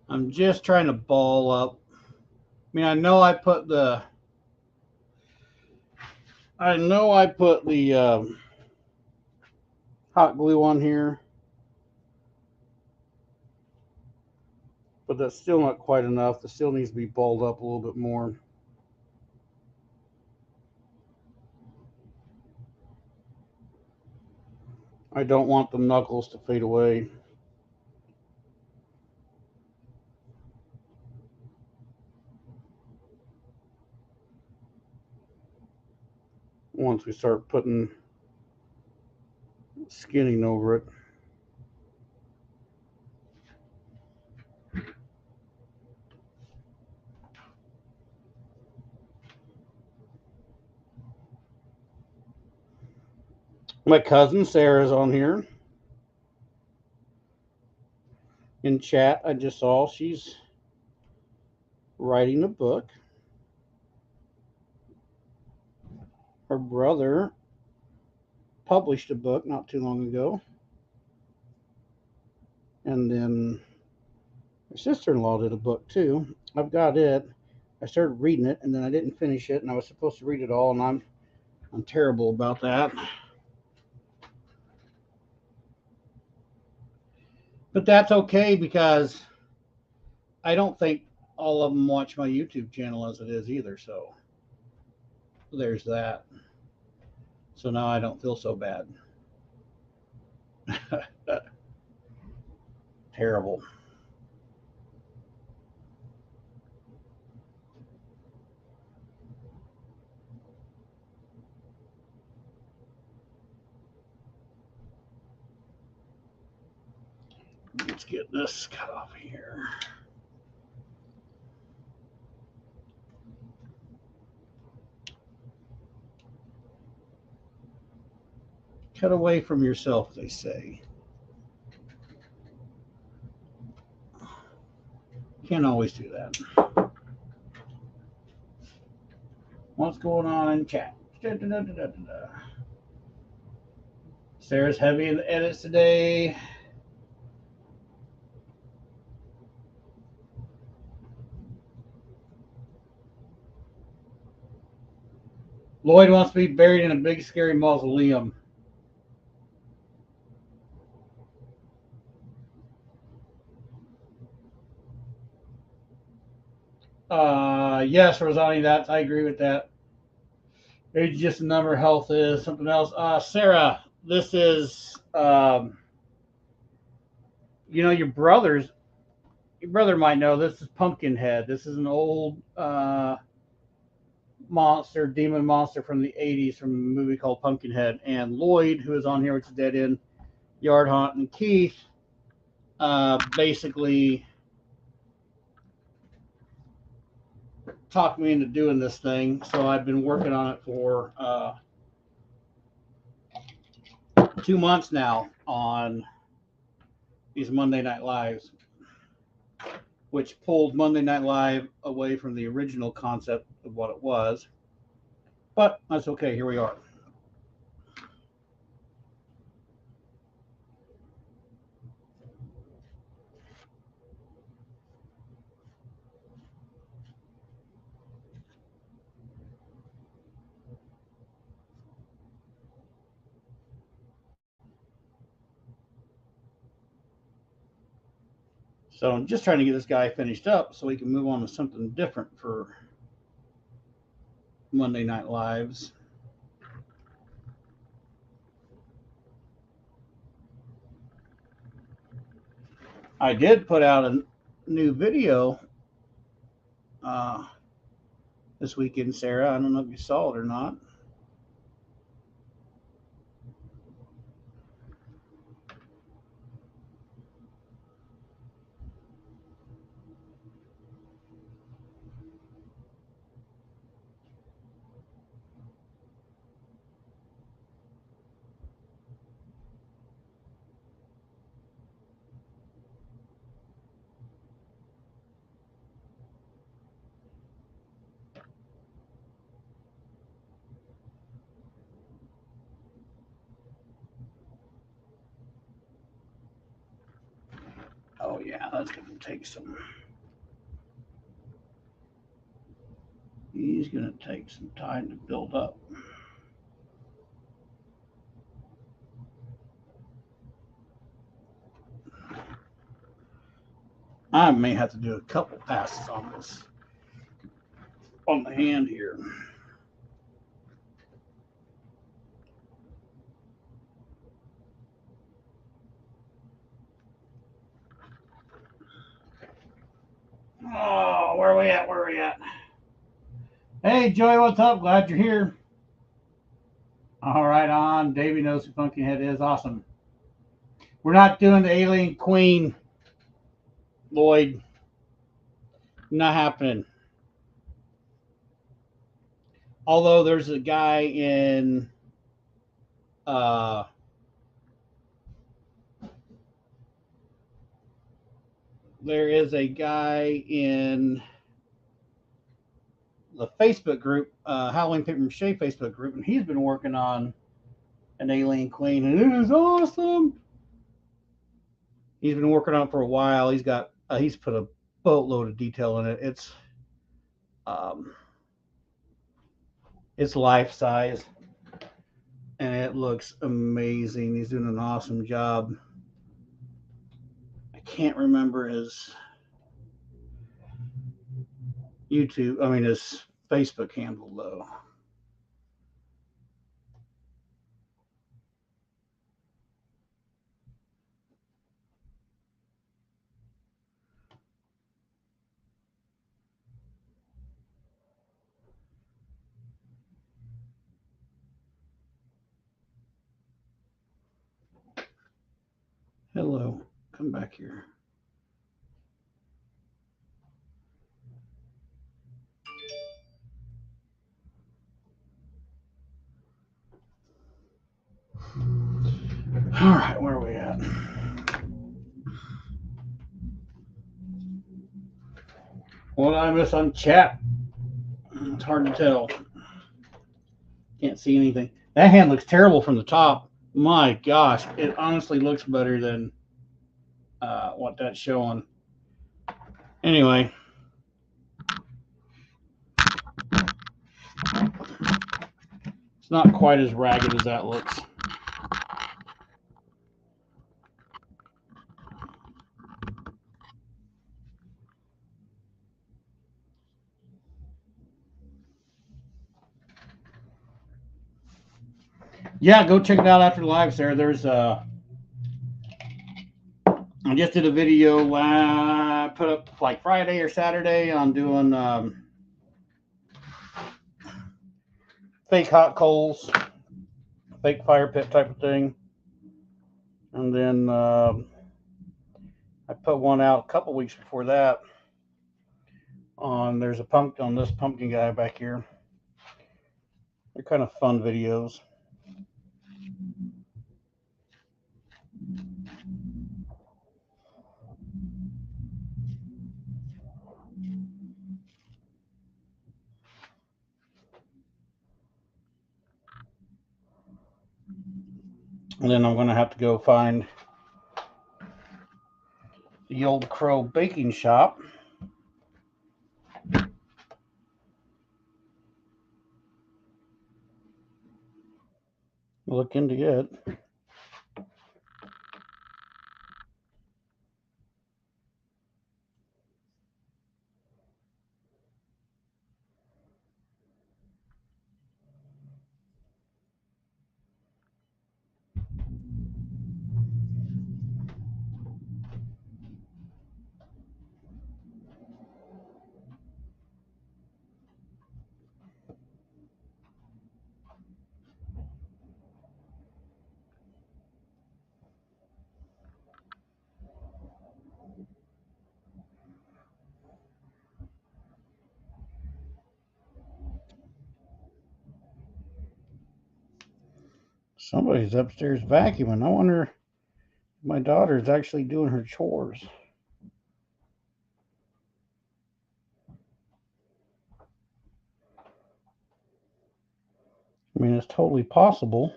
I'm just trying to ball up. I mean, I know I put the I know I put the hot glue on here, but that's still not quite enough. It still needs to be balled up a little bit more. I don't want the knuckles to fade away. Once we start putting skinning over it. My cousin Sarah's on here in chat. I just saw she's writing a book. Her brother published a book not too long ago. And then her sister-in-law did a book too. I've got it. I started reading it and then I didn't finish it, and I was supposed to read it all, and I'm terrible about that. But that's okay because I don't think all of them watch my YouTube channel as it is either. So there's that. So now I don't feel so bad. Terrible. Let's get this cut off here. Cut away from yourself, they say. Can't always do that. What's going on in chat? Sarah's heavy in the edits today. Lloyd wants to be buried in a big scary mausoleum. Yes, Rosani, I agree with that. Age is just a number, health is something else. Sarah, this is your brother might know this is Pumpkinhead. This is an old demon monster from the 80s from a movie called Pumpkinhead. And Lloyd, who is on here, which is Dead End, Yard Hunt, and Keith, basically talked me into doing this thing. So I've been working on it for 2 months now on these Monday Night Lives, which pulled Monday Night Live away from the original concept of what it was. But that's okay. Here we are. So I'm just trying to get this guy finished up so we can move on to something different for Monday Night Lives. I did put out a new video this weekend, Sarah. I don't know if you saw it or not. Oh, yeah, that's going to take some. He's going to take some time to build up. I may have to do a couple passes on this, on the hand here. Oh, where are we at? Where are we at? Hey, Joey, what's up? Glad you're here. All right, on. Davey knows who Pumpkinhead is. Awesome. We're not doing the Alien Queen, Lloyd. Not happening. Although there's a guy in there is a guy in the Facebook group, Halloween Paper Mache Facebook group, and he's been working on an Alien Queen, and it is awesome. He's been working on it for a while. He's put a boatload of detail in it. Um, it's life size, and it looks amazing. He's doing an awesome job. I can't remember his his Facebook handle though. Hello, come back here. All right, where are we at? What did I miss on chat? It's hard to tell. Can't see anything. That hand looks terrible from the top. My gosh, it honestly looks better than what that's showing. Anyway, it's not quite as ragged as that looks. Yeah, go check it out after the live, Sarah. I just did a video put up like Friday or Saturday on doing fake hot coals, fake fire pit type of thing. And then I put one out a couple weeks before that on this pumpkin guy back here. They're kind of fun videos. And then I'm going to have to go find the Old Crow Baking Shop. Look into it. Somebody's upstairs vacuuming. I wonder if my daughter's actually doing her chores. I mean, it's totally possible.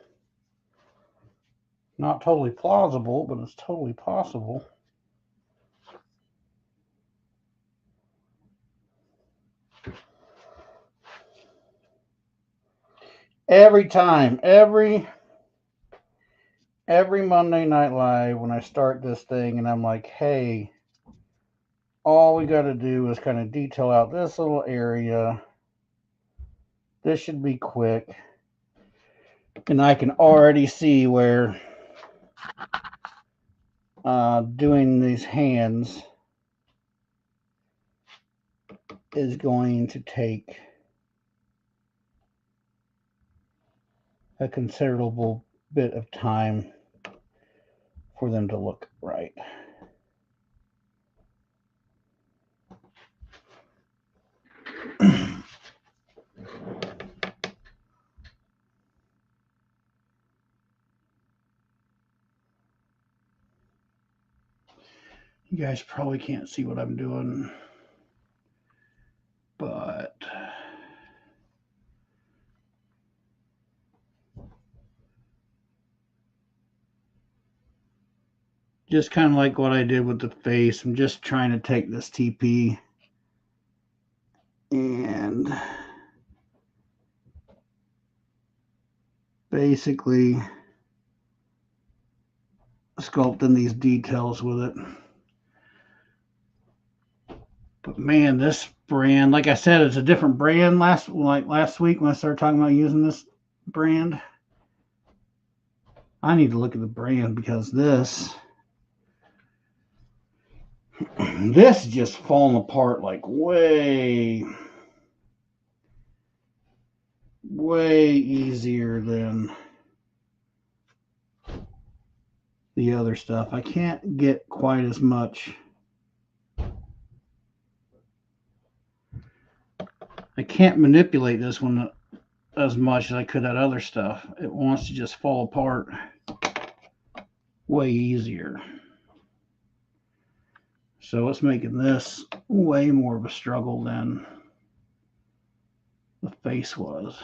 Not totally plausible, but it's totally possible. Every time, every Monday Night Live when I start this thing and I'm like, hey, all we got to do is kind of detail out this little area. This should be quick. And I can already see where doing these hands is going to take a considerable bit of time for them to look right. You guys probably can't see what I'm doing, but just kind of like what I did with the face, I'm just trying to take this TP and basically sculpting these details with it. But man, this brand, like I said, it's a different brand. Last week when I started talking about using this brand, I need to look at the brand because this just falling apart like way easier than the other stuff. I can't get quite as much. I can't manipulate this one as much as I could that other stuff. It wants to just fall apart way easier. So it's making this way more of a struggle than the face was.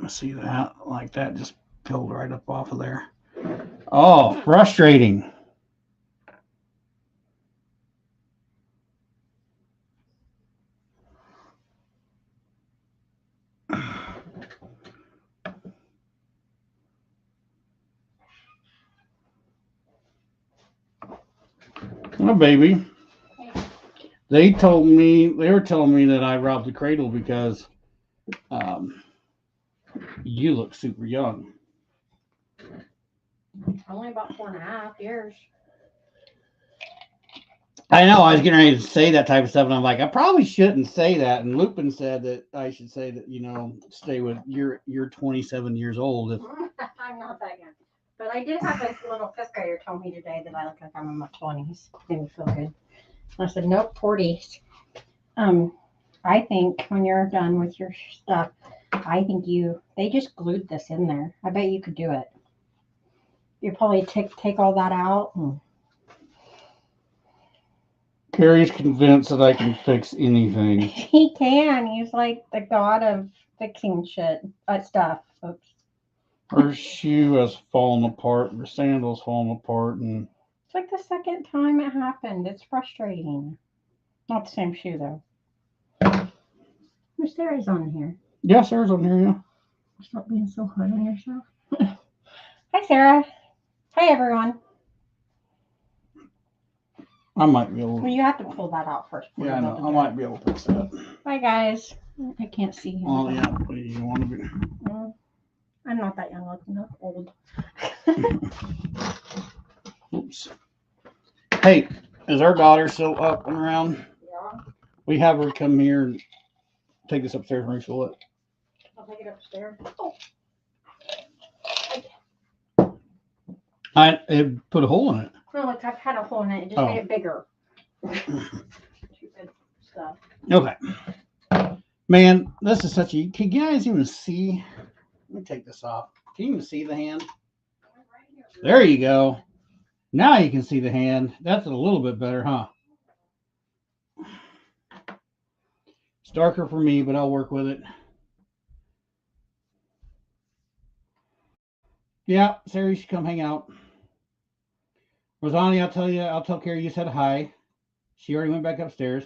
See that? Like that just peeled right up off of there. Oh, frustrating. Oh, baby. They were telling me that I robbed the cradle because you look super young. Only about 4.5 years. I know, I was getting ready to say that type of stuff, and I'm like, I probably shouldn't say that. And Lupin said that I should say that, stay with you're 27 years old. I'm not that young. But I did have a little fifth grader tell me today that I look like I'm in my 20s. Made me feel good. I said, nope, 40s. I think when you're done with your stuff, I think they just glued this in there. I bet you could do it. You probably take all that out. Carrie's convinced that I can fix anything. He can. He's like the god of fixing shit, stuff. Oops. Her shoe has fallen apart. Her sandals fallen apart, and it's like the second time it happened. It's frustrating. Not the same shoe though. Where's Sarah's on here? Yeah, Sarah's on here. Yeah. Stop being so hard on yourself. Hi, Sarah. Hi, everyone. I might be able to. Well, you have to pull that out first. Yeah, I know. I might be able to fix that. Bye, guys. I can't see him. Oh, yeah. You want to be? I'm not that young looking. I'm old. Oops. Hey, is our daughter still up and around? Yeah. We have her come here and take this upstairs and refill it. I'll take it upstairs. Oh. It put a hole in it. No, I've had a hole in it. It just made it bigger. Stupid stuff. Okay. Man, this is such a... Can you guys even see? Let me take this off. Can you even see the hand? There you go. Now you can see the hand. That's a little bit better, huh? It's darker for me, but I'll work with it. Yeah, Sarah, you should come hang out. Rosani, I'll tell Carrie you said hi. She already went back upstairs.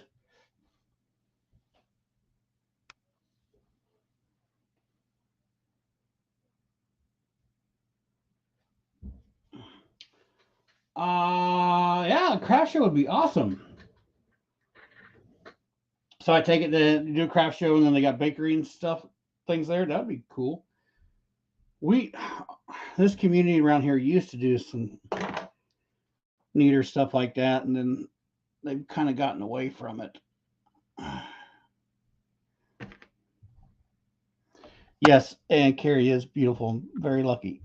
Yeah, a craft show would be awesome. So I take it to do a craft show, and then they got bakery and stuff, things there. That'd be cool. We, this community around here used to do some neater stuff like that, and then they've kind of gotten away from it. Yes, and Carrie is beautiful. Very lucky.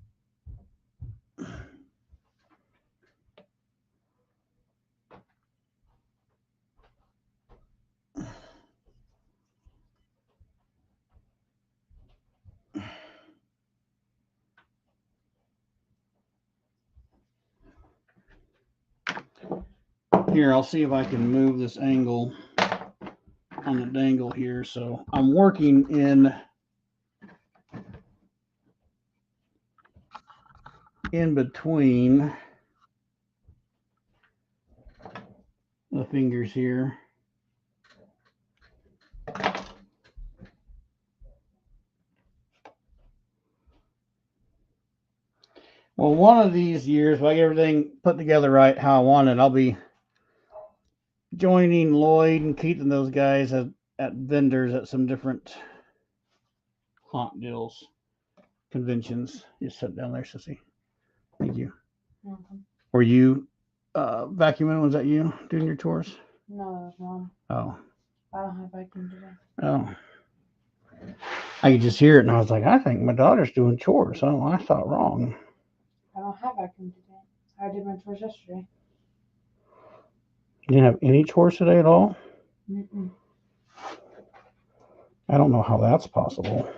Here, I'll see if I can move this angle on the dangle here. So I'm working in between the fingers here. Well, one of these years, if I get everything put together right how I want it, I'll be joining Lloyd and Keith and those guys at vendors at some different haunt deals, conventions. You sit down there, Sissy. Thank you. Were you vacuuming? Was that you doing your chores? No, Mom. Oh. I don't have vacuum today. Oh. I could just hear it, and I was like, I think my daughter's doing chores. Oh, I thought wrong. I don't have vacuum today. I did my chores yesterday. You didn't have any chores today at all? Mm-mm. I don't know how that's possible.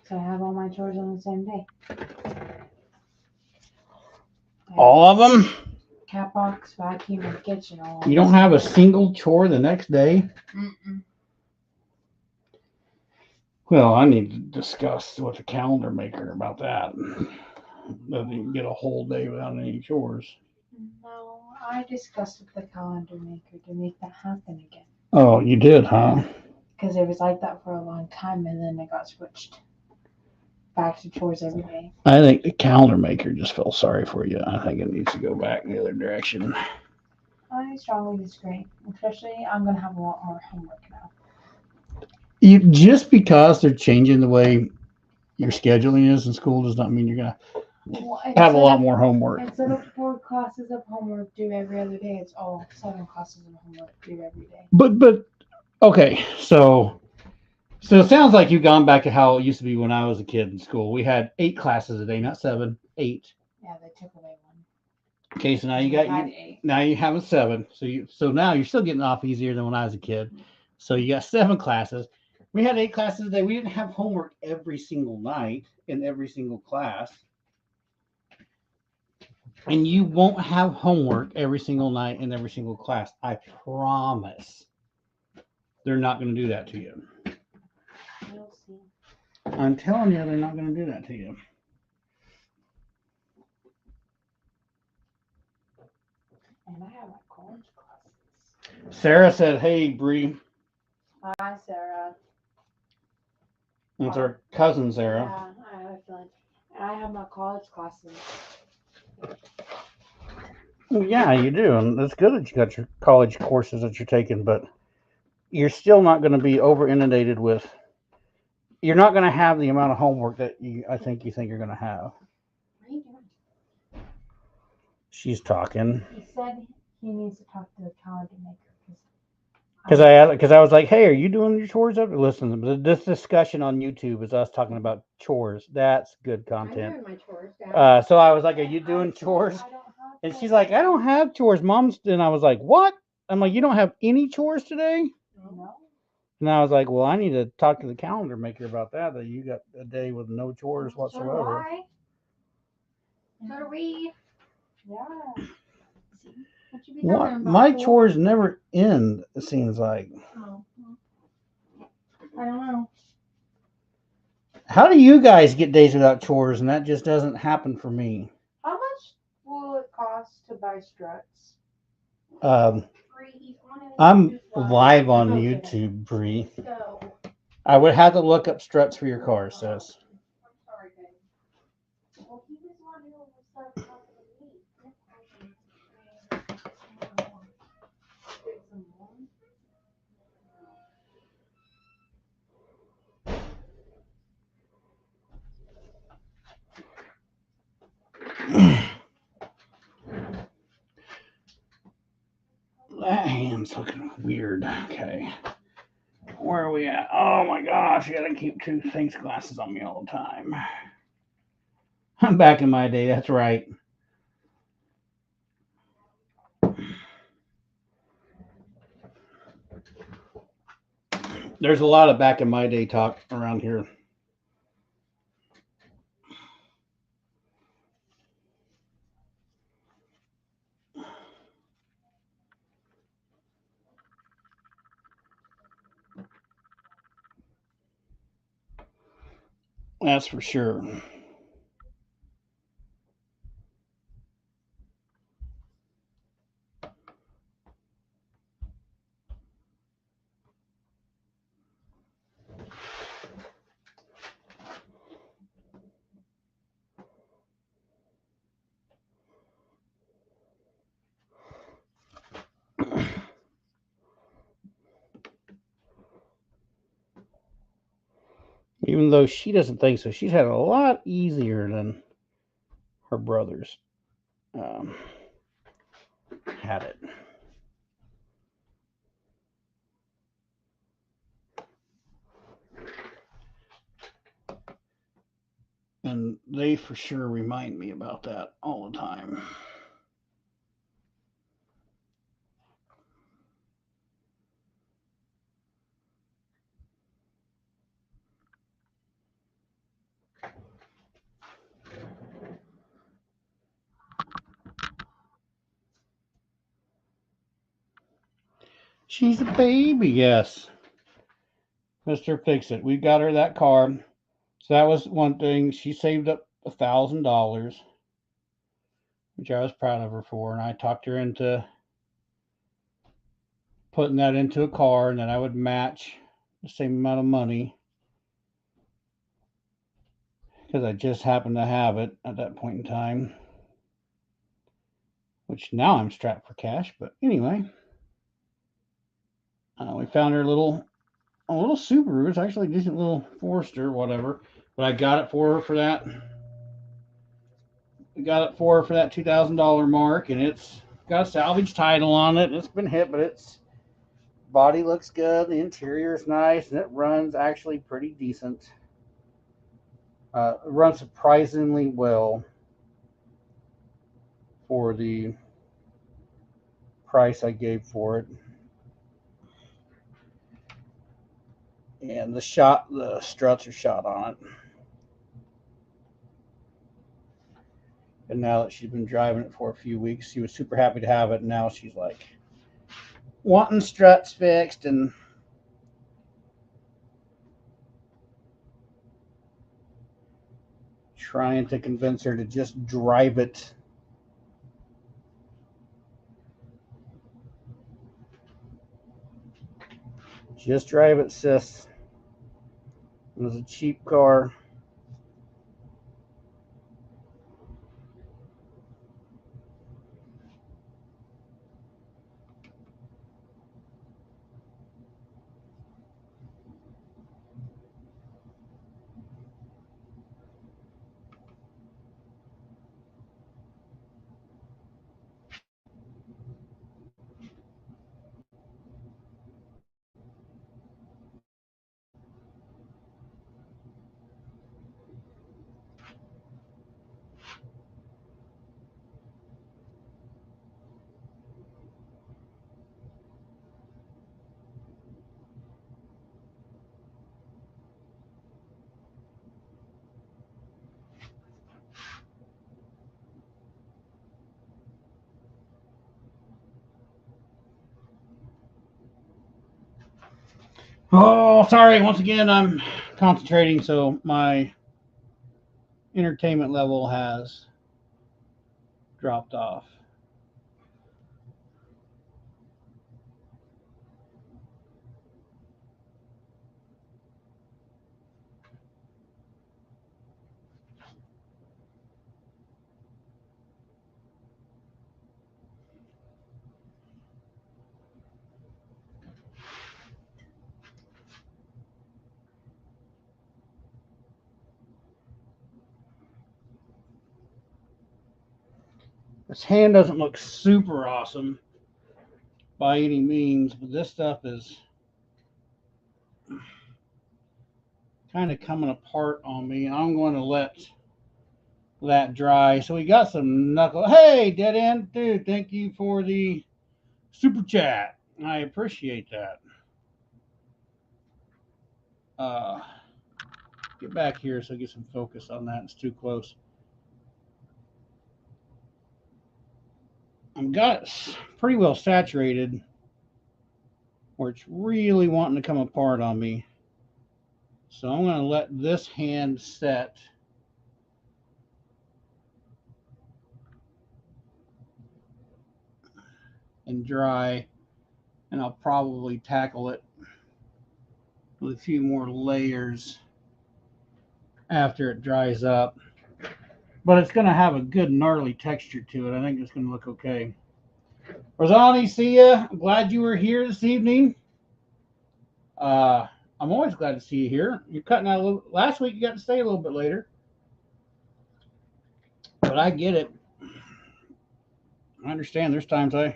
So I have all my chores on the same day. All of them? Cat box, vacuum, and kitchen. All You don't have a single chore the next day? Mm-mm. Well, I need to discuss with the calendar maker about that. Doesn't even get a whole day without any chores. No, I discussed with the calendar maker to make that happen again. Oh, you did, huh? Because it was like that for a long time, and then it got switched back to chores every day. I think the calendar maker just felt sorry for you. I think it needs to go back the other direction. I strongly disagree. Especially, I'm going to have a lot more homework now. You just because they're changing the way your scheduling is in school does not mean you're gonna have a lot more homework. Instead of 4 classes of homework due every other day, it's all 7 classes of homework due every day. But okay, so it sounds like you've gone back to how it used to be when I was a kid in school. We had 8 classes a day, not 7, 8. Yeah, they took away one. Okay, so now now you have a 7. So now you're still getting off easier than when I was a kid. So you got 7 classes. We had 8 classes a day. We didn't have homework every single night in every single class. And you won't have homework every single night in every single class. I promise. They're not going to do that to you. We'll see. I'm telling you, they're not going to do that to you. And I have my college classes. Sarah said, "Hey, Bree." Hi, Sarah. It's our cousin, Sarah. Yeah, I have a feeling. And I have my college classes. Well, yeah, you do. And it's good that you got your college courses that you're taking, but you're still not going to be over inundated with. You're not going to have the amount of homework that I think you're going to have. What are you doing? She's talking. He said he needs to talk to the calendar maker. Because I was like, hey, are you doing your chores? Listen, this discussion on YouTube is us talking about chores. That's good content. I'm doing my chores. So I was like, are you doing chores? And she's like, I don't have chores, Mom's. And I was like, what? I'm like, you don't have any chores today? No. And I was like, well, I need to talk to the calendar maker about that you got a day with no chores whatsoever. So do we. Yeah. What? My chores never end, it seems like. Oh. I don't know. How do you guys get days without chores and that just doesn't happen for me? How much will it cost to buy struts? I'm live on YouTube, Bree. I would have to look up struts for your car, sis. I'm sorry, babe. Well, he was wanting to start talking to me. one's looking weird. Okay. Where are we at? Oh my gosh, I gotta keep two things glasses on me all the time. I'm back in my day, that's right. There's a lot of back in my day talk around here. That's for sure. Even though she doesn't think so, she's had it a lot easier than her brothers had it. And they for sure remind me about that all the time. She's a baby, yes. Mr. Fix It. We got her that car. So that was one thing. She saved up $1,000, which I was proud of her for. And I talked her into putting that into a car, and then I would match the same amount of money because I just happened to have it at that point in time. Which now I'm strapped for cash. But anyway, we found her a little Subaru. It's actually a decent little Forester, whatever. But I got it for her for that. We got it for her for that $2,000 mark, and it's got a salvage title on it. It's been hit, but its body looks good. The interior is nice, and it runs actually pretty decent. It runs surprisingly well for the price I gave for it. And the struts are shot on it. And now that she's been driving it for a few weeks, she was super happy to have it. And now she's like wanting struts fixed and trying to convince her to just drive it. Just drive it, sis. It was a cheap car. Oh, sorry. Once again, I'm concentrating, so my entertainment level has dropped off. This hand doesn't look super awesome, by any means, but this stuff is kind of coming apart on me. I'm going to let that dry. So we got some knuckle. Hey, dead end dude, thank you for the super chat. I appreciate that. Uh, get back here so I get some focus on that. It's too close. I've got it pretty well saturated where it's really wanting to come apart on me. So I'm going to let this hand set and dry, and I'll probably tackle it with a few more layers after it dries up. But it's going to have a good gnarly texture to it. I think it's going to look okay. Rosani, see ya. I'm glad you were here this evening. I'm always glad to see you here. You're cutting out a little. Last week you got to stay a little bit later, but I get it. I understand. There's times I'm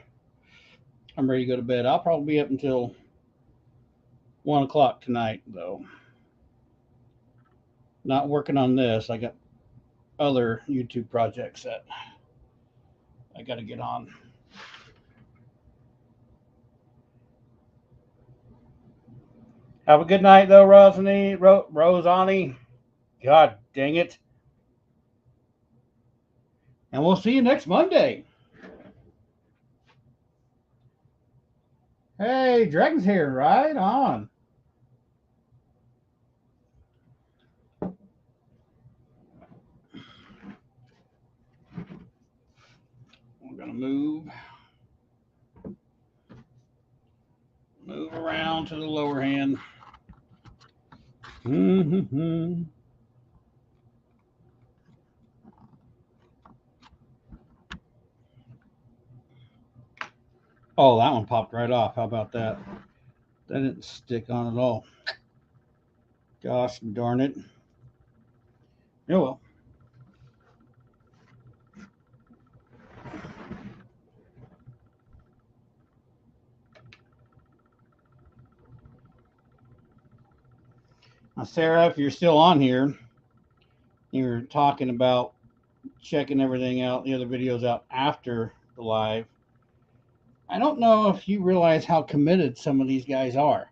ready to go to bed. I'll probably be up until 1 o'clock tonight, though. Not working on this. I got other YouTube projects that I got to get on. Have a good night, though, Rosani. God dang it. And we'll see you next Monday. Hey, Dragon's here. Right on. We're going to move around to the lower hand. Oh, that one popped right off. How about that? That didn't stick on at all. Gosh darn it. Oh well. Now, Sarah, if you're still on here, you're talking about checking everything out, the other videos out after the live. I don't know if you realize how committed some of these guys are.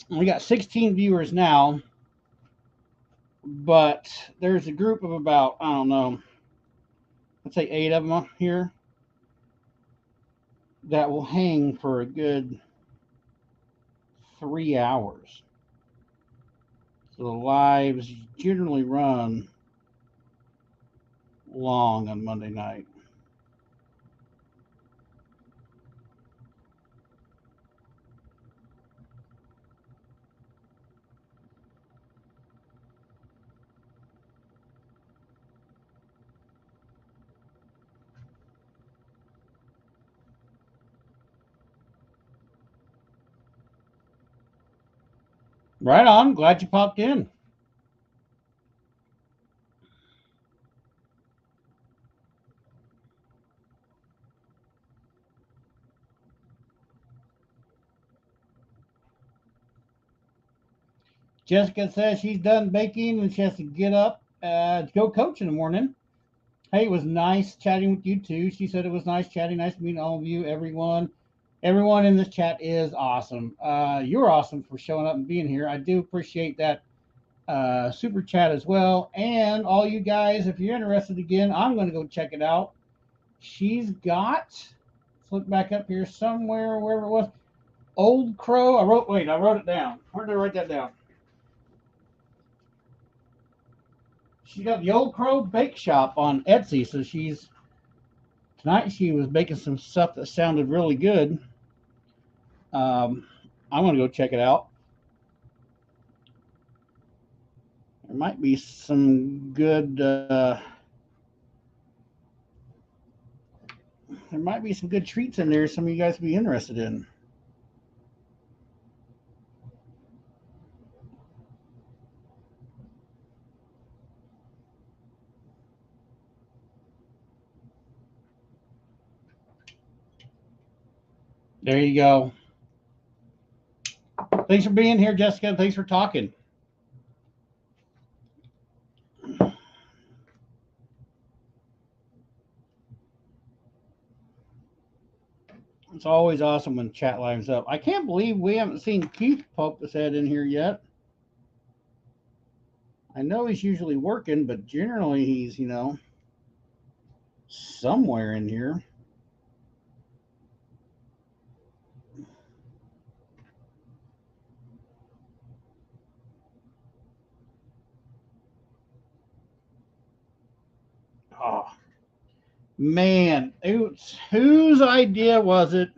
We got 16 viewers now, but there's a group of about, I don't know, let's say 8 of them here that will hang for a good 3 hours. So the lives generally run long on Monday night. Right on. Glad you popped in. Jessica says she's done baking and she has to get up to go coach in the morning. Hey, it was nice chatting with you too. She said it was nice chatting. Nice meeting all of you, everyone. Everyone in this chat is awesome. You're awesome for showing up and being here. I do appreciate that super chat as well. And all you guys, if you're interested again, I'm going to go check it out. She's got, let's look back up here somewhere, wherever it was. Old Crow. I wrote it down. Where did I write that down? She got the Old Crow Bake Shop on Etsy. So tonight she was baking some stuff that sounded really good. I'm going to go check it out. There might be some good treats in there some of you guys would be interested in. There you go. Thanks for being here, Jessica. Thanks for talking. It's always awesome when chat lives up. I can't believe we haven't seen Keith poke his head in here yet. I know he's usually working, but generally he's, somewhere in here. Oh, man. Whose idea was it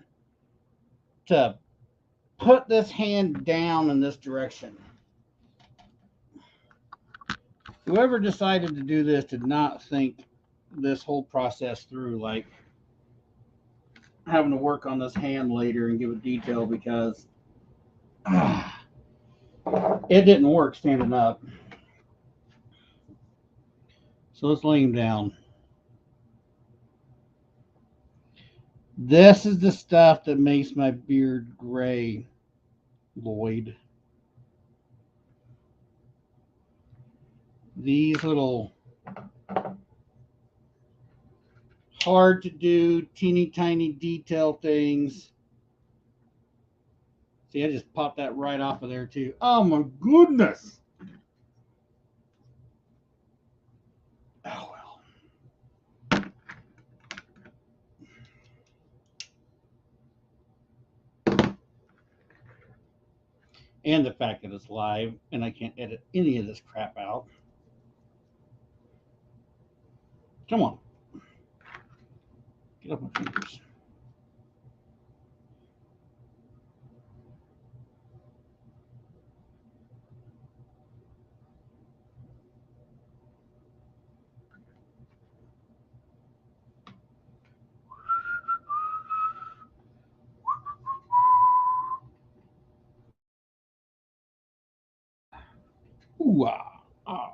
to put this hand down in this direction? Whoever decided to do this did not think this whole process through, like having to work on this hand later and give it detail, because it didn't work standing up. So let's lay him down. This is the stuff that makes my beard gray, Lloyd. These little hard to do, teeny tiny detail things. See, I just popped that right off of there too. Oh my goodness. Oh well. And the fact that it's live and I can't edit any of this crap out. Come on. Get off my fingers. Ooh, ah, ah.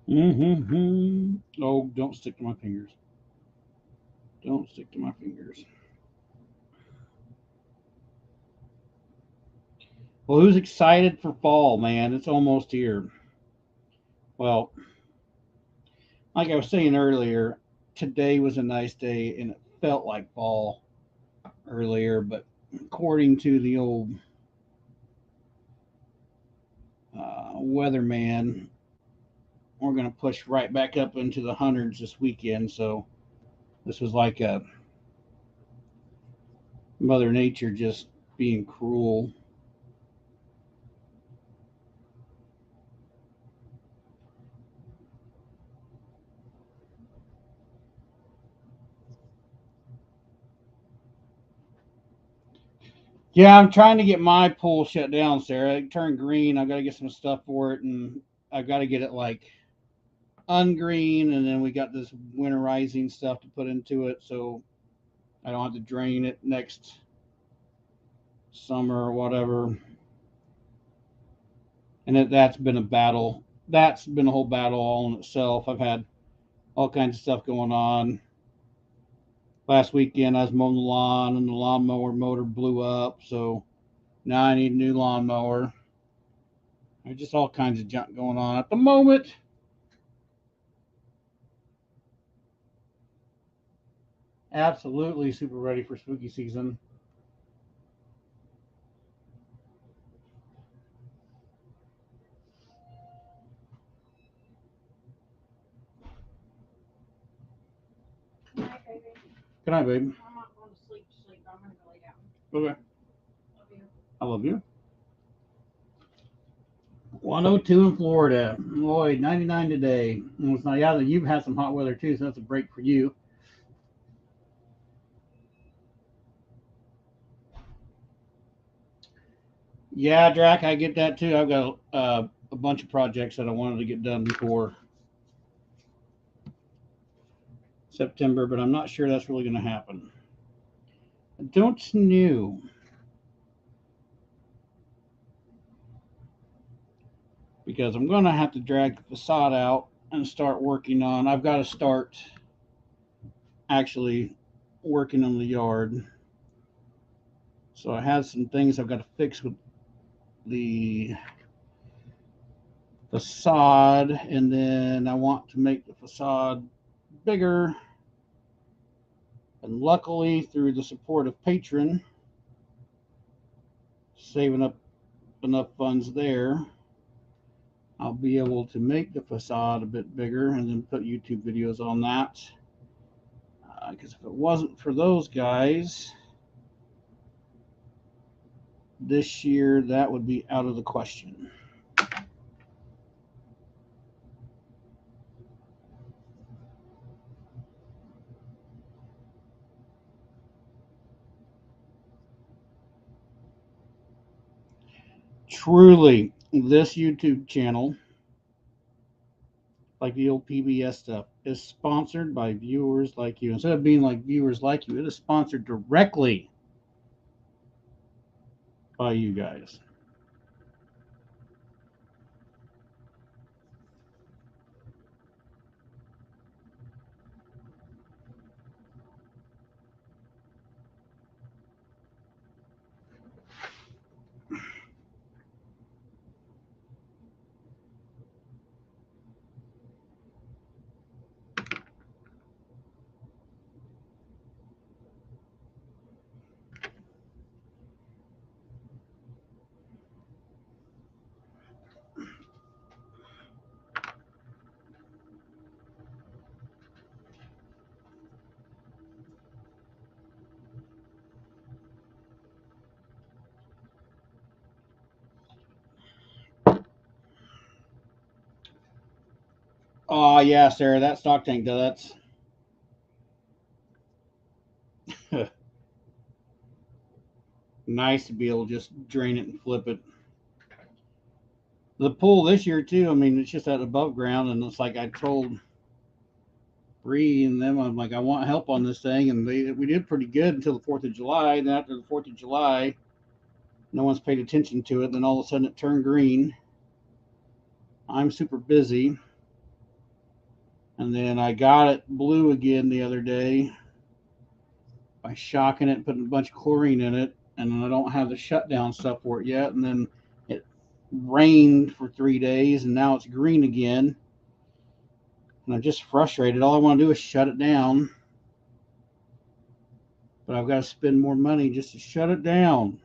Mm-hmm. Oh, don't stick to my fingers. Don't stick to my fingers. Well, who's excited for fall, man? It's almost here. Well, like I was saying earlier, today was a nice day and it felt like fall earlier, but according to the old weatherman, we're going to push right back up into the hundreds this weekend. So this was like a Mother Nature just being cruel. Yeah, I'm trying to get my pool shut down, Sarah. It turned green. I got to get some stuff for it, and I got to get it like ungreen, and then we got this winterizing stuff to put into it, so I don't have to drain it next summer or whatever. And that's been a battle. That's been a whole battle all in itself. I've had all kinds of stuff going on. Last weekend, I was mowing the lawn, and the lawnmower motor blew up, so now I need a new lawnmower. There's just all kinds of junk going on at the moment. Absolutely super ready for spooky season. Good night, baby. Good night, babe. I'm not going to sleep. I'm going to go lay down. Okay. Love you. I love you. 102 in Florida. Lloyd, 99 today. And it's not, yeah, you've had some hot weather too, so that's a break for you. Yeah, Drac, I get that too. I've got a bunch of projects that I wanted to get done before September, but I'm not sure that's really going to happen. I don't know. Because I'm going to have to drag the facade out and start working on. I've got to start actually working on the yard. So I have some things I've got to fix with the facade, and then I want to make the facade bigger. And luckily, through the support of Patron, saving up enough funds there, I'll be able to make the facade a bit bigger and then put YouTube videos on that. Because if it wasn't for those guys, this year that would be out of the question. Truly, this YouTube channel, like the old PBS stuff, is sponsored by viewers like you. Instead of being like viewers like you, it is sponsored directly by you guys. Oh yeah, Sarah, that stock tank that's nice to be able to just drain it and flip it. The pool this year too, I mean, it's just at above ground, and it's like I told Bree and them, I'm like, I want help on this thing, and we did pretty good until the 4th of July. Then after the 4th of July, no one's paid attention to it. Then all of a sudden it turned green. I'm super busy. And then I got it blue again the other day by shocking it and putting a bunch of chlorine in it. And I don't have the shutdown stuff for it yet. And then it rained for 3 days, and now it's green again. And I'm just frustrated. All I want to do is shut it down. But I've got to spend more money just to shut it down.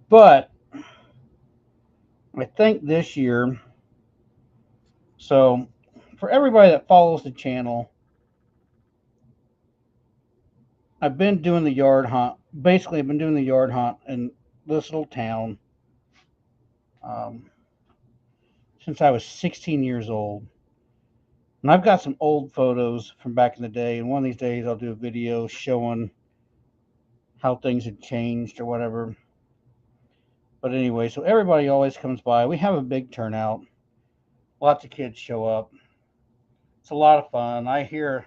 But I think this year, so for everybody that follows the channel, I've been doing the yard hunt. Basically, I've been doing the yard hunt in this little town um, since I was 16 years old. And I've got some old photos from back in the day. And one of these days, I'll do a video showing how things had changed or whatever. But anyway, so everybody always comes by. We have a big turnout. Lots of kids show up. It's a lot of fun. I hear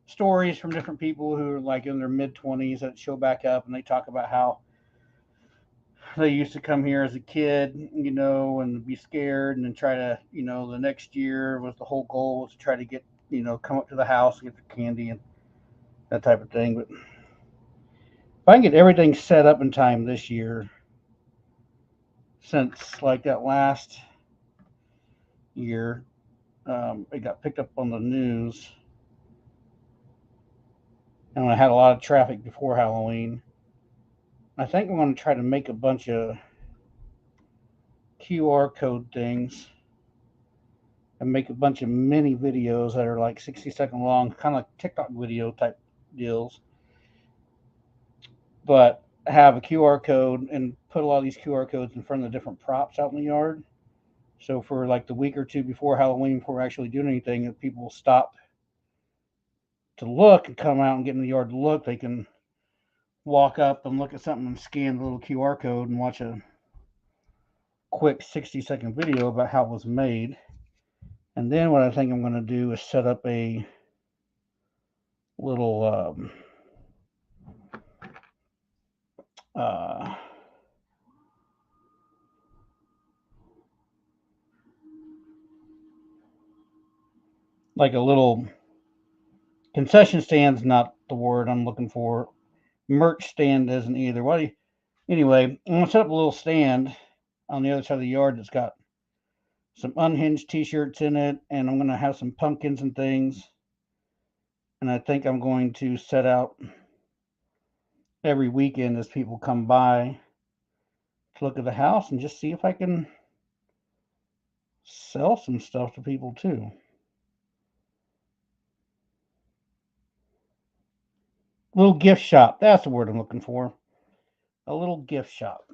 stories from different people who are like in their mid 20s that show back up, and they talk about how they used to come here as a kid, you know, and be scared and then try to, you know, the next year was the whole goal was to try to get, you know, come up to the house and get the candy and that type of thing. But if I can get everything set up in time this year, since like that last year, it got picked up on the news, and I had a lot of traffic before Halloween. I think I'm going to try to make a bunch of QR code things and make a bunch of mini videos that are like 60-second long, kind of like TikTok video type deals, but have a QR code and put a lot of these QR codes in front of the different props out in the yard. So for like the week or two before Halloween, before we're actually doing anything, if people stop to look and come out and get in the yard to look, they can walk up and look at something and scan the little QR code and watch a quick 60-second video about how it was made. And then what I think I'm going to do is set up a little uh, like a little concession stand's not the word I'm looking for. Merch stand isn't either. What do you, anyway, I'm going to set up a little stand on the other side of the yard that's got some unhinged t-shirts in it, and I'm going to have some pumpkins and things. And I think I'm going to set out every weekend as people come by to look at the house and just see if I can sell some stuff to people too. Little gift shop. That's the word I'm looking for. A little gift shop.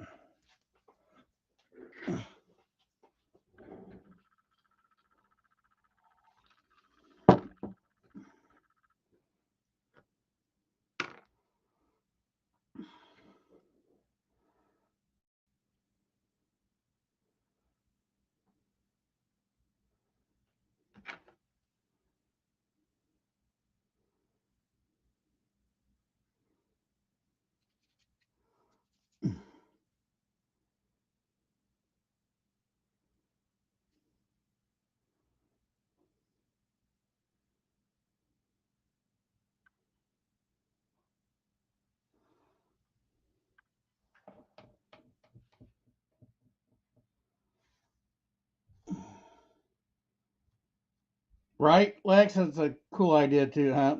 Right, Lex? That's a cool idea too, huh?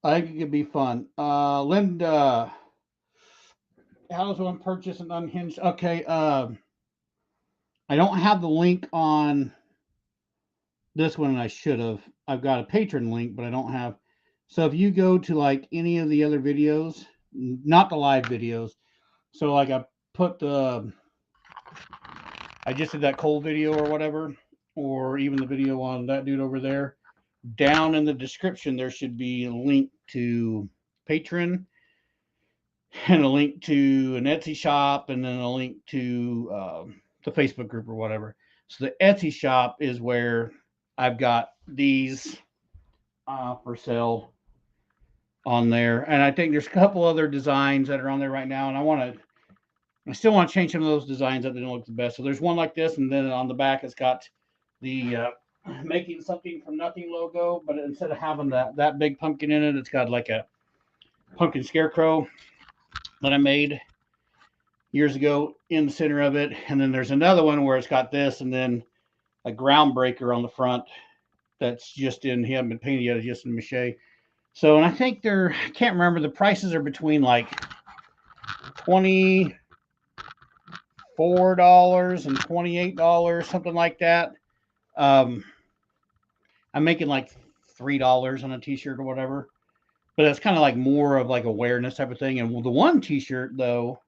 I think it could be fun. Linda, how does one purchase an unhinged? Okay, I don't have the link on this one, and I should have. I've got a patron link, but I don't have. So if you go to like any of the other videos, not the live videos, so like I put the, I just did that cold video or whatever, or even the video on that dude over there. Down in the description, there should be a link to Patreon and a link to an Etsy shop and then a link to the Facebook group or whatever. So the Etsy shop is where I've got these for sale on there. And I think there's a couple other designs that are on there right now. And I still want to change some of those designs that they don't look the best. So there's one like this. And then on the back, it's got the making something from nothing logo, but instead of having that big pumpkin in it, it's got like a pumpkin scarecrow that I made years ago in the center of it. And then there's another one where it's got this and then a groundbreaker on the front that's just in, he hasn't been painted yet, it's just in mache. So, and I think I can't remember, the prices are between like $24 and $28, something like that. I'm making like $3 on a t-shirt or whatever, but it's kind of like more of like awareness type of thing. And the one t-shirt though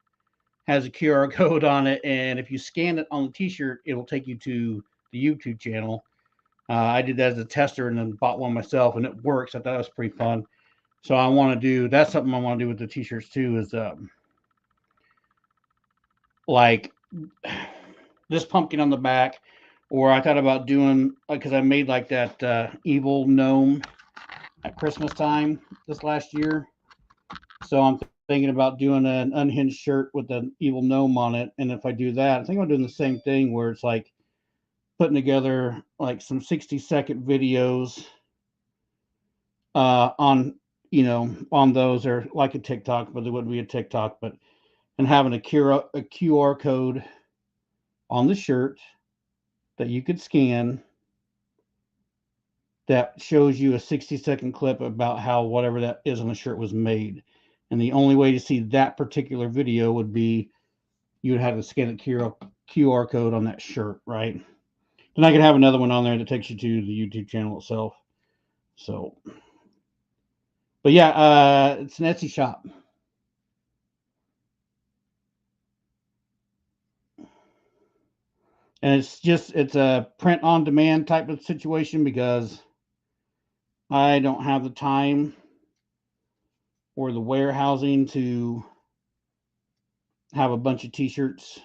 has a QR code on it, and if you scan it on the t-shirt, it will take you to the YouTube channel. I did that as a tester and then bought one myself, and it works. I thought it was pretty fun. So I want to do, that's something I want to do with the t-shirts too, is like this pumpkin on the back. Or I thought about doing, because I made like that evil gnome at Christmas time this last year. So I'm thinking about doing an unhinged shirt with an evil gnome on it. And if I do that, I think I'm doing the same thing where it's like putting together like some 60-second videos on, on those, or like a TikTok, but it wouldn't be a TikTok, but and having a QR code on the shirt that you could scan that shows you a 60-second clip about how whatever that is on the shirt was made. And the only way to see that particular video would be you would have to scan the QR code on that shirt, right? Then I could have another one on there that takes you to the YouTube channel itself. So, but yeah, it's an Etsy shop. And it's a print on demand type of situation because I don't have the time or the warehousing to have a bunch of t-shirts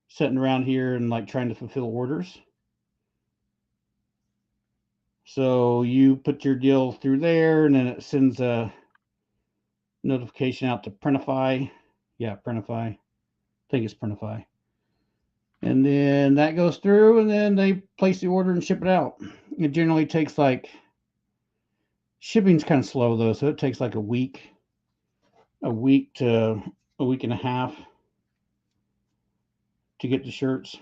sitting around here and like trying to fulfill orders. So you put your deal through there and then it sends a notification out to Printify. Yeah, Printify. I think it's Printify. And then that goes through and then they place the order and ship it out. It generally takes like, shipping's kind of slow though, so it takes like a week to a week and a half to get the shirts.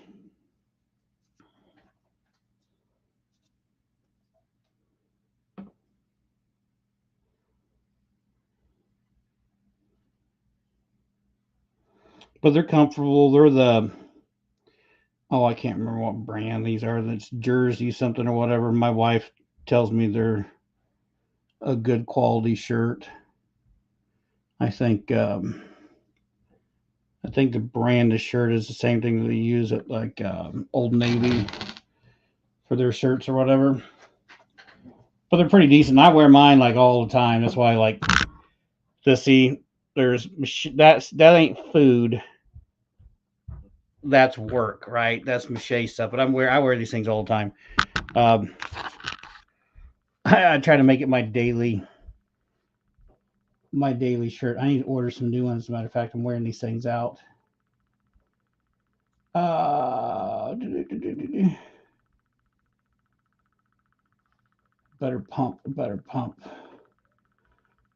But they're comfortable. They're I can't remember what brand these are. It's Jersey something or whatever. My wife tells me they're a good quality shirt. I think the brand of shirt is the same thing that they use at like Old Navy for their shirts or whatever. But they're pretty decent. I wear mine like all the time. That's why I like to see. There's that ain't food. That's work, right? That's mache stuff. But I wear these things all the time. Um, I try to make it my daily shirt. I need to order some new ones. As a matter of fact, I'm wearing these things out. Better pump. What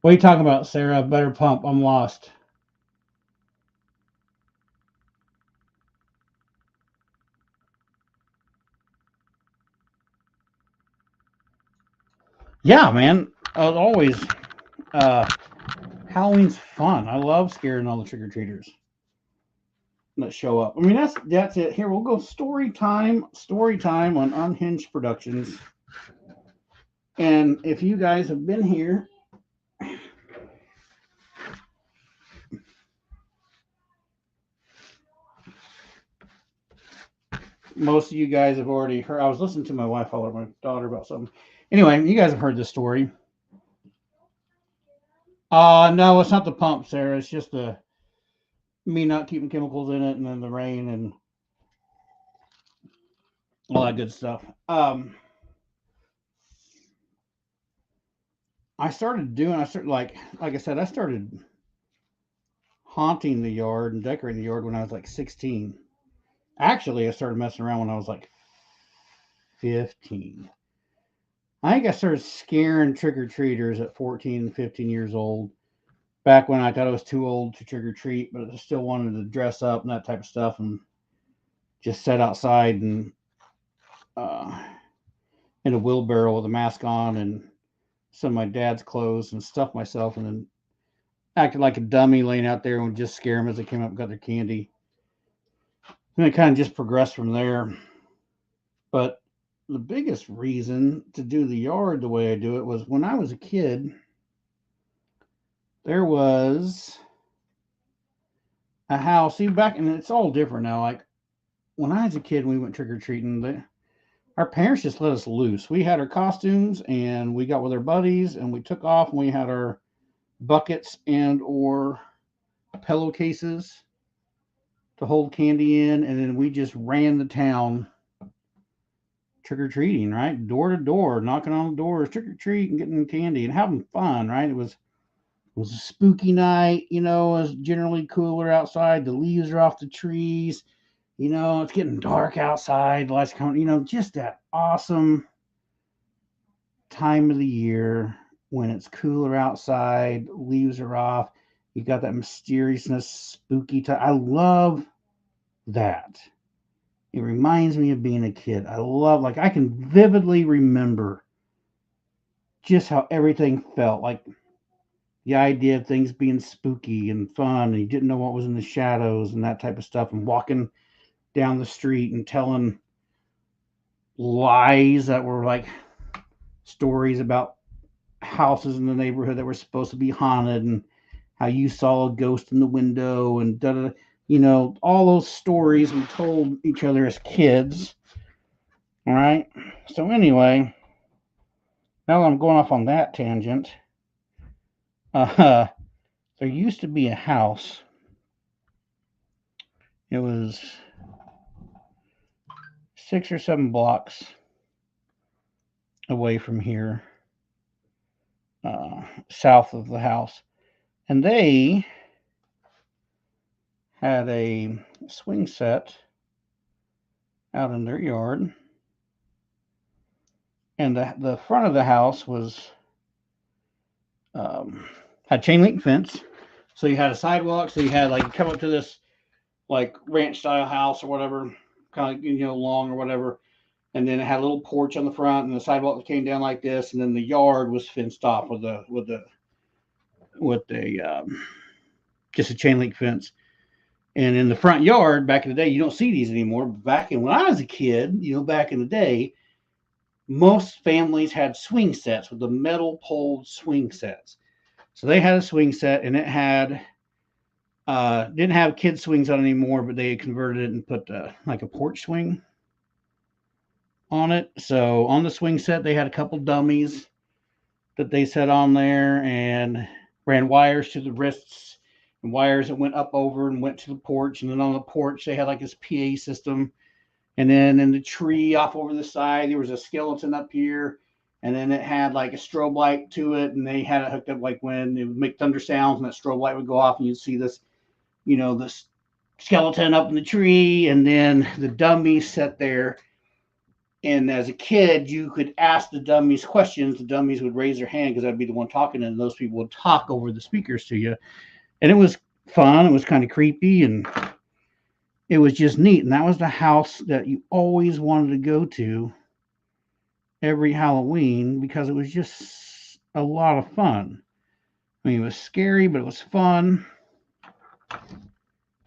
are you talking about, Sarah? Better pump. I'm lost. Yeah, man. Always. Halloween's fun. I love scaring all the trick or treaters that show up. I mean, that's it. Here we'll go story time on Unhinged Productions. And if you guys have been here, most of you guys have already heard. I was listening to my wife holler at my daughter about something. Anyway, you guys have heard this story. No, it's not the pump, Sarah. It's just me not keeping chemicals in it, and then the rain and all that good stuff. I started like I said, I started haunting the yard and decorating the yard when I was like 16. Actually, I started messing around when I was like 15. I think I started scaring trick or treaters at 14, 15 years old. Back when I thought I was too old to trick or treat, but I still wanted to dress up and that type of stuff, and just sit outside and in a wheelbarrow with a mask on and some of my dad's clothes and stuff myself, and then acted like a dummy laying out there and would just scare them as they came up and got their candy. And it kind of just progressed from there. But the biggest reason to do the yard the way I do it was when I was a kid, there was a house. See, back, and it's all different now. Like when I was a kid, we went trick or treating. Our parents just let us loose. We had our costumes and we got with our buddies and we took off and we had our buckets and or pillowcases to hold candy in, and then we just ran the town trick or treating, right? Door to door, knocking on the doors, trick or treat and getting candy and having fun, right? It was was a spooky night. You know, it was generally cooler outside. The leaves are off the trees. You know, it's getting dark outside. The lights coming. You know, just that awesome time of the year when it's cooler outside. Leaves are off. You got that mysteriousness, spooky time. I love that. It reminds me of being a kid. I love, like, I can vividly remember just how everything felt. Like the idea of things being spooky and fun, and you didn't know what was in the shadows and that type of stuff, and walking down the street and telling lies that were like stories about houses in the neighborhood that were supposed to be haunted, and how you saw a ghost in the window, and da da. You know, all those stories we told each other as kids. All right. So anyway, now that I'm going off on that tangent, uh, there used to be a house. It was 6 or 7 blocks away from here, south of the house, and they had a swing set out in their yard, and the front of the house was had chain link fence. So you had a sidewalk, so you had like come up to this like ranch style house or whatever, kind of, you know, long or whatever, and then it had a little porch on the front, and the sidewalk came down like this, and then the yard was fenced off with a just a chain link fence. And in the front yard, back in the day, you don't see these anymore. But back in when I was a kid, you know, back in the day, most families had swing sets with the metal pole swing sets. So they had a swing set, and it had didn't have kid swings on anymore, but they had converted it and put like a porch swing on it. So on the swing set, they had a couple dummies that they set on there and ran wires to the wrists and wires that went up over and went to the porch. And then on the porch, they had like this PA system. And then in the tree off over the side, there was a skeleton up here. And then it had like a strobe light to it. And they had it hooked up like when it would make thunder sounds, and that strobe light would go off, and you'd see this, you know, this skeleton up in the tree. And then the dummies sat there, and as a kid, you could ask the dummies questions. The dummies would raise their hand because I'd be the one talking, and those people would talk over the speakers to you. And it was fun. It was kind of creepy, and it was just neat. And that was the house that you always wanted to go to every Halloween because it was just a lot of fun. I mean, it was scary, but it was fun.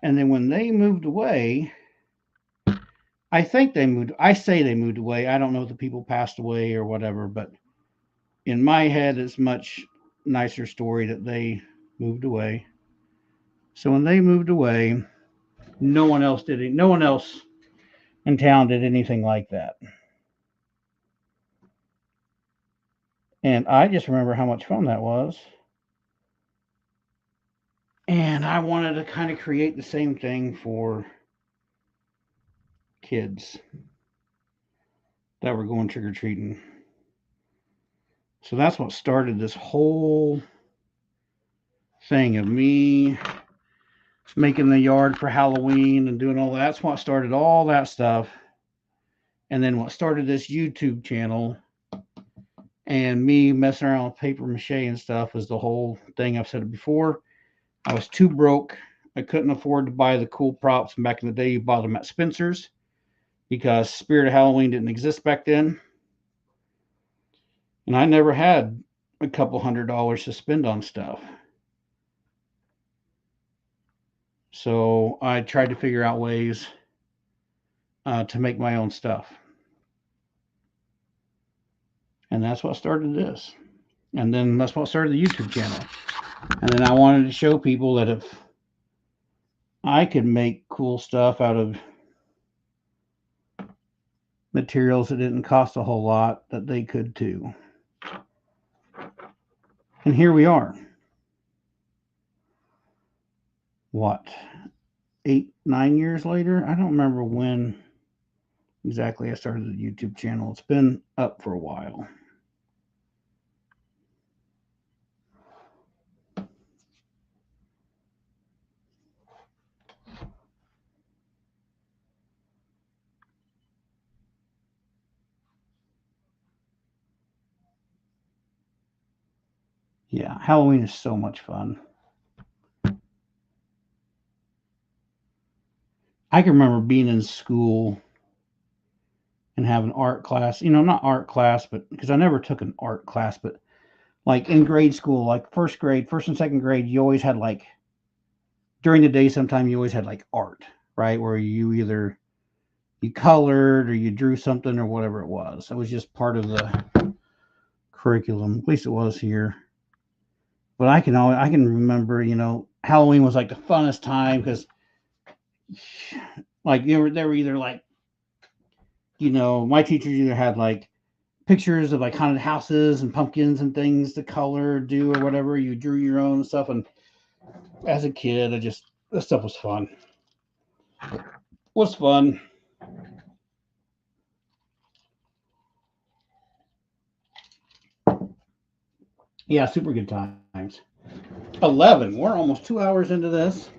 And then when they moved away, I say they moved away. I don't know if the people passed away or whatever, but in my head, it's much nicer story that they moved away. So when they moved away, no one else did it. No one else in town did anything like that. And I just remember how much fun that was. And I wanted to kind of create the same thing for kids that were going trick or treating. So that's what started this whole thing of me making the yard for Halloween and doing all that. That's what started all that stuff. And then what started this YouTube channel and me messing around with paper mache and stuff was the whole thing. I've said it before. I was too broke. I couldn't afford to buy the cool props. And back in the day, you bought them at Spencer's because Spirit of Halloween didn't exist back then. And I never had a couple $100s to spend on stuff. So I tried to figure out ways to make my own stuff. And that's what started this. And then that's what started the YouTube channel. And then I wanted to show people that if I could make cool stuff out of materials that didn't cost a whole lot, that they could too. And here we are. What, 8, 9 years later? I don't remember when exactly I started the YouTube channel. It's been up for a while. Yeah, Halloween is so much fun. I can remember being in school and having art class. Not art class, but because I never took an art class, but like in grade school, like first grade, first and second grade, you always had like during the day. Sometime you always had like art, right, where you either you colored or you drew something or whatever it was. It was just part of the curriculum. At least it was here. But I can remember, Halloween was like the funnest time because like they were either like, my teachers either had like pictures of like haunted houses and pumpkins and things to color, do or whatever. You drew your own stuff, and as a kid, this stuff was fun. Was fun. Yeah, super good times. 11. We're almost 2 hours into this,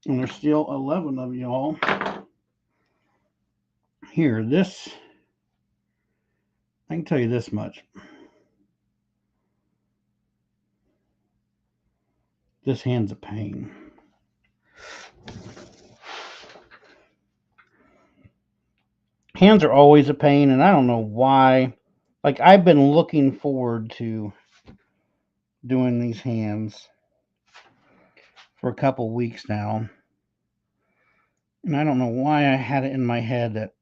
and there's still 11 of y'all here. This I can tell you this much. This hand's a pain. Hands are always a pain, and I don't know why. Like, I've been looking forward to doing these hands for a couple weeks now, and I don't know why I had it in my head that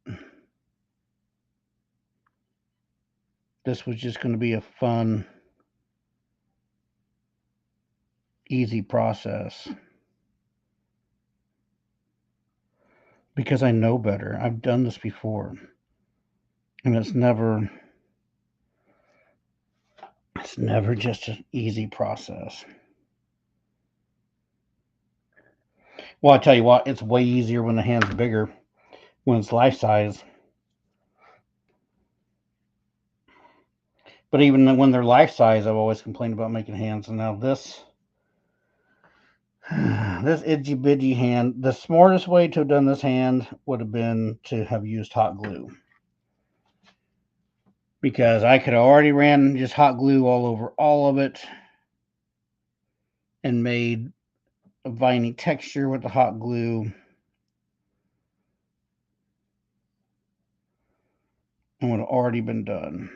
this was just going to be a fun, easy process. Because I know better. I've done this before, and it's never just an easy process. Well, I tell you what, it's way easier when the hand's bigger, when it's life size. But even when they're life size, I've always complained about making hands. And now this itchy bitchy hand, the smartest way to have done this hand would have been to have used hot glue. Because I could have already ran just hot glue all over all of it and made a viney texture with the hot glue. And would have already been done.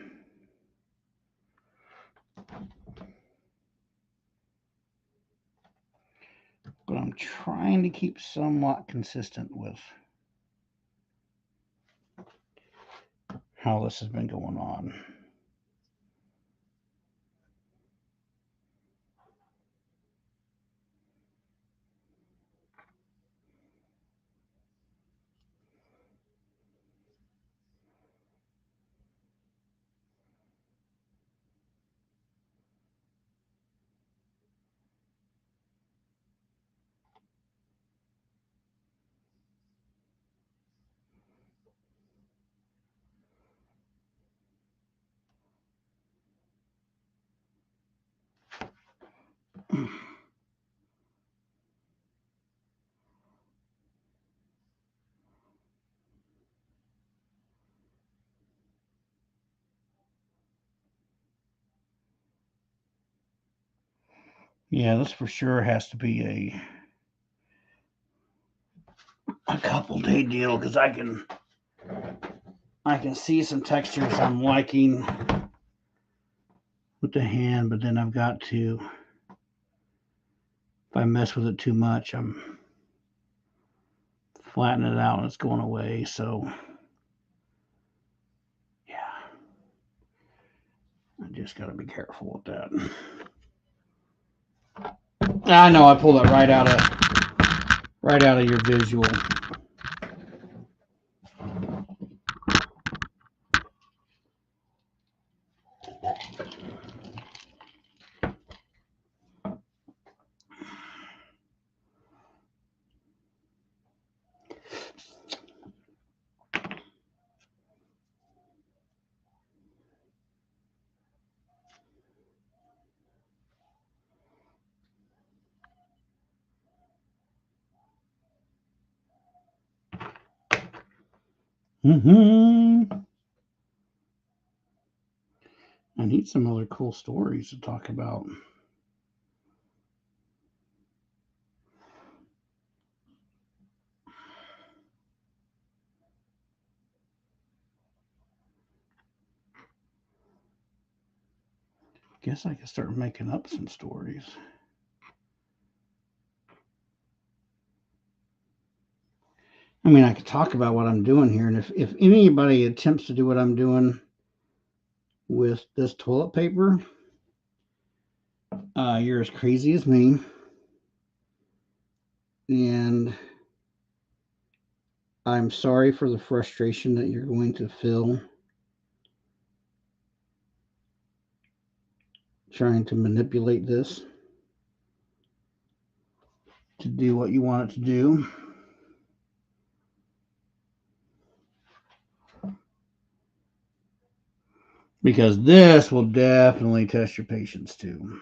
But I'm trying to keep somewhat consistent with how this has been going on. Yeah, this for sure has to be a couple day deal because I can see some textures I'm liking with the hand, but then I've got to, if I mess with it too much, I'm flattening it out and it's going away. So yeah, I just got to be careful with that. I know I pulled that right out of your visual. Mm-hmm. I need some other cool stories to talk about. Guess I could start making up some stories. I mean, I could talk about what I'm doing here, and if anybody attempts to do what I'm doing with this toilet paper, you're as crazy as me, and I'm sorry for the frustration that you're going to feel trying to manipulate this to do what you want it to do. Because this will definitely test your patience too.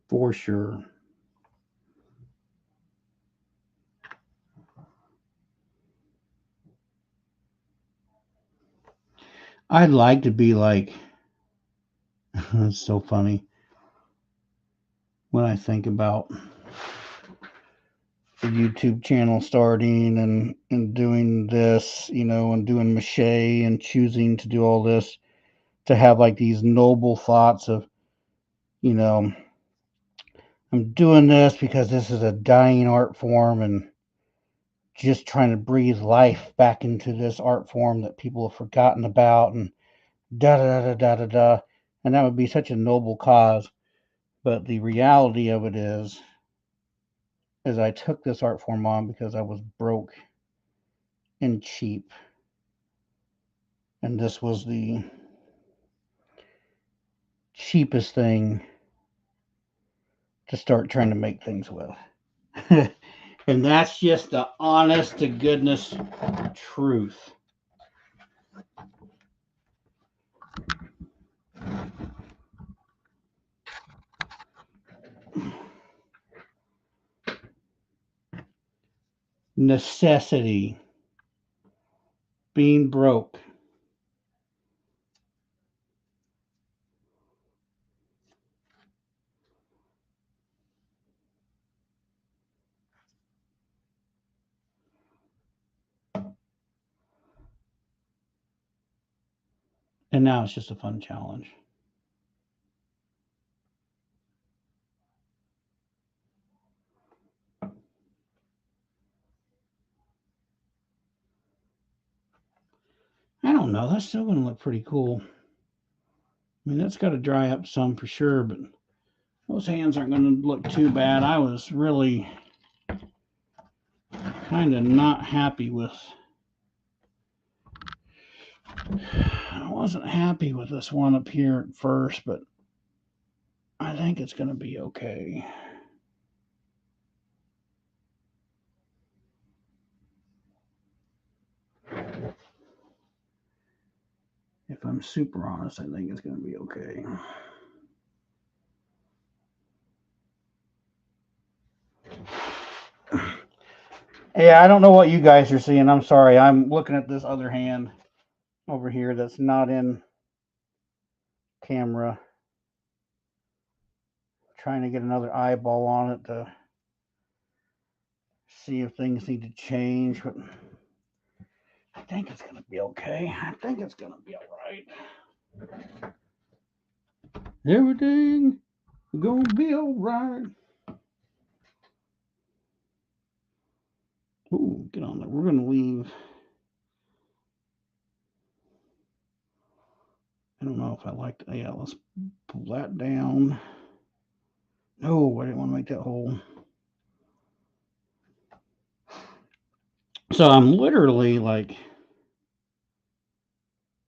For sure. I'd like to be like, it's so funny when I think about the YouTube channel starting and doing this, and doing mache and choosing to do all this, to have like these noble thoughts of, I'm doing this because this is a dying art form and just trying to breathe life back into this art form that people have forgotten about, and da da da da da da. And that would be such a noble cause. But the reality of it is I took this art form on because I was broke and cheap. And this was the cheapest thing to start trying to make things with. And that's just the honest to goodness truth. Necessity. Being broke. And now it's just a fun challenge. I don't know. That's still going to look pretty cool. I mean, that's got to dry up some for sure, but those hands aren't going to look too bad. I was really kind of not happy with. I wasn't happy with this one up here at first, but I think it's going to be okay. If I'm super honest, I think it's going to be okay. Yeah, I don't know what you guys are seeing. I'm sorry. I'm looking at this other hand over here that's not in camera, trying to get another eyeball on it to see if things need to change, but I think it's going to be okay. I think it's going to be all right. Everything going to be all right. Ooh, get on there. We're going to leave. I don't know if I like that. Yeah, let's pull that down. No, I didn't want to make that hole. So I'm literally like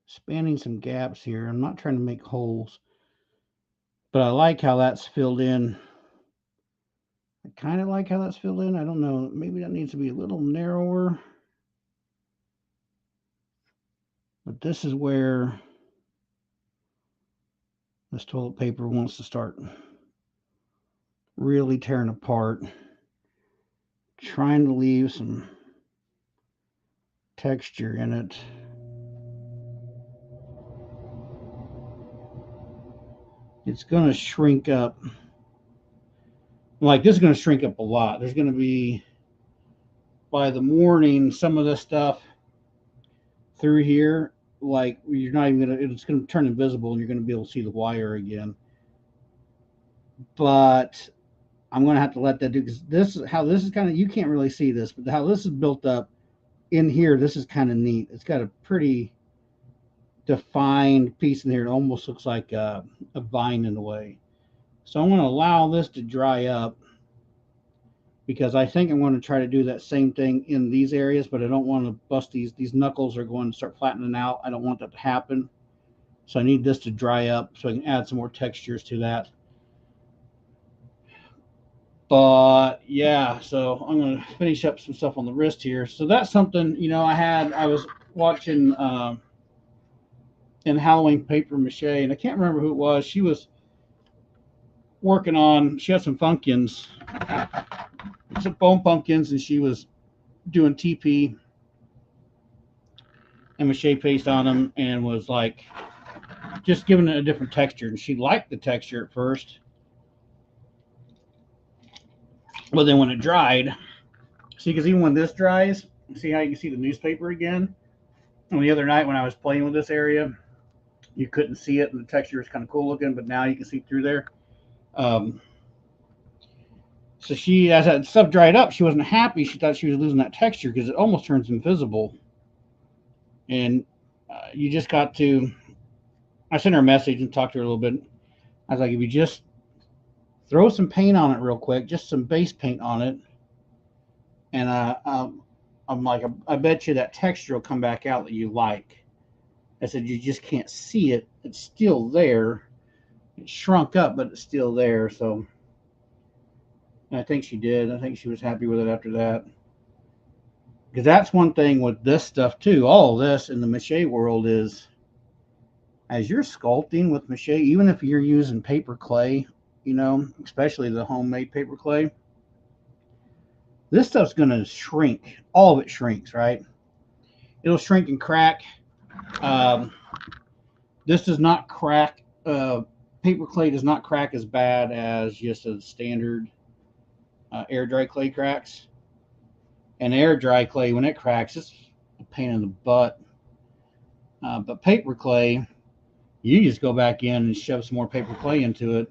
spanning some gaps here. I'm not trying to make holes, but I like how that's filled in. I kind of like how that's filled in. I don't know. Maybe that needs to be a little narrower. But this is where this toilet paper wants to start really tearing apart. Trying to leave some texture in it. it's going to shrink up. Like this is going to shrink up a lot. There's going to be, by the morning, some of this stuff through here, like you're not even going to, it's going to turn invisible and you're going to be able to see the wire again. But I'm going to have to let that do, because this is how this is kind of, you can't really see this, but how this is built up in here, this is kind of neat. It's got a pretty defined piece in here. It almost looks like a vine in a way. So I'm going to allow this to dry up, because I think I'm going to try to do that same thing in these areas, but I don't want to bust these knuckles are going to start flattening out. I don't want that to happen. So I need this to dry up so I can add some more textures to that. But yeah, so I'm going to finish up some stuff on the wrist here. So that's something, you know, I was watching in Halloween paper mache, and I can't remember who it was. She was working on, she had some pumpkins, some foam pumpkins, and she was doing TP and mache paste on them, and was like just giving it a different texture. And she liked the texture at first, but then when it dried, see, because even when this dries, see how you can see the newspaper again? And the other night when I was playing with this area, you couldn't see it, and the texture was kind of cool looking, but now you can see through there. So she, as that stuff dried up, she wasn't happy. She thought she was losing that texture because it almost turns invisible. And you just got to, I sent her a message and talked to her a little bit. I was like, if you just throw some paint on it real quick, just some base paint on it, and I'm like, I bet you that texture will come back out that you like. I said, you just can't see it. It's still there. It shrunk up, but it's still there. So I think she did. I think she was happy with it after that. Because that's one thing with this stuff too. All of this in the mache world is, as you're sculpting with mache, even if you're using paper clay, you know, especially the homemade paper clay, this stuff's going to shrink. All of it shrinks, right? It'll shrink and crack. This does not crack. Paper clay does not crack as bad as just a standard air dry clay cracks. And air dry clay, when it cracks, it's a pain in the butt. But paper clay, you just go back in and shove some more paper clay into it,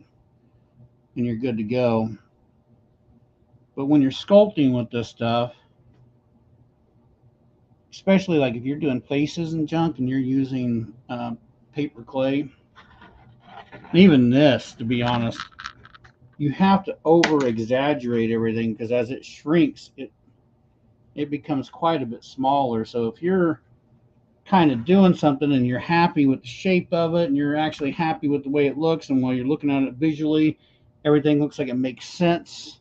and you're good to go. But when you're sculpting with this stuff, especially like if you're doing faces and junk and you're using paper clay, even this, to be honest, you have to over exaggerate everything, because as it shrinks, it becomes quite a bit smaller. So if you're kind of doing something and you're happy with the shape of it, and you're actually happy with the way it looks, and while you're looking at it visually, everything looks like it makes sense,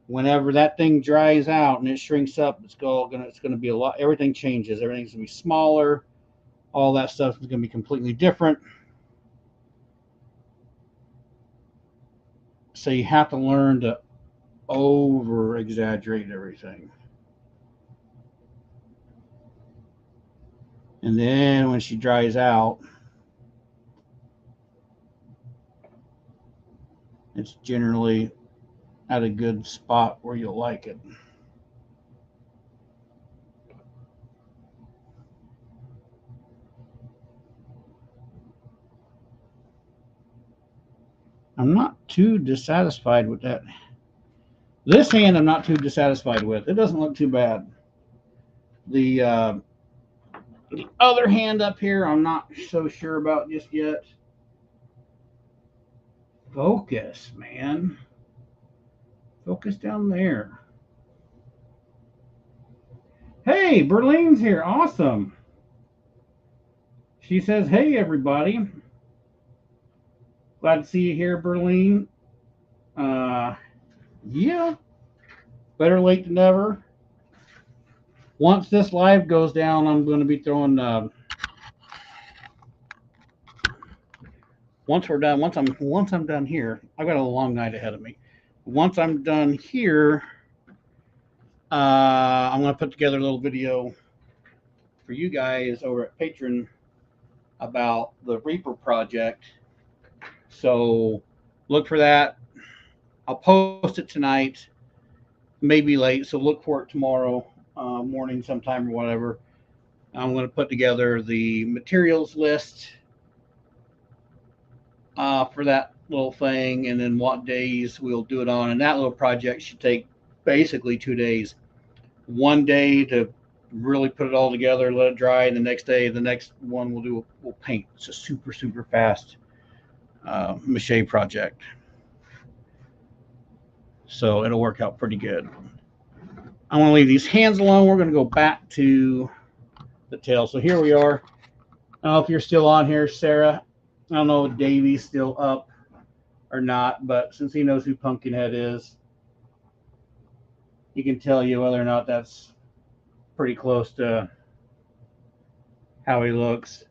whenever that thing dries out and it shrinks up, it's going to be a lot, everything changes. Everything's going to be smaller. All that stuff is going to be completely different. So you have to learn to over exaggerate everything. And then when she dries out, it's generally at a good spot where you'll like it. I'm not too dissatisfied with that. This hand I'm not too dissatisfied with. It doesn't look too bad. The other hand up here I'm not so sure about just yet. Focus, man. Focus down there. Hey, Berline's here. Awesome. She says, hey, everybody. Glad to see you here, Berlin. Yeah. Better late than never. Once this live goes down, I'm going to be throwing... once we're done, once I'm done here, I've got a long night ahead of me. Once I'm done here, I'm going to put together a little video for you guys over at Patreon about the Reaper project. So look for that. I'll post it tonight, maybe late. So look for it tomorrow morning sometime or whatever. I'm going to put together the materials list for that little thing, and then what days we'll do it on. And that little project should take basically 2 days. One day to really put it all together, let it dry, and the next day, the next one we'll paint. It's a super fast mache project, so it'll work out pretty good. I want to leave these hands alone. We're going to go back to the tail. So here we are. I don't know if you're still on here, Sarah. I don't know if Davey's still up or not, but since he knows who Pumpkinhead is, he can tell you whether or not that's pretty close to how he looks.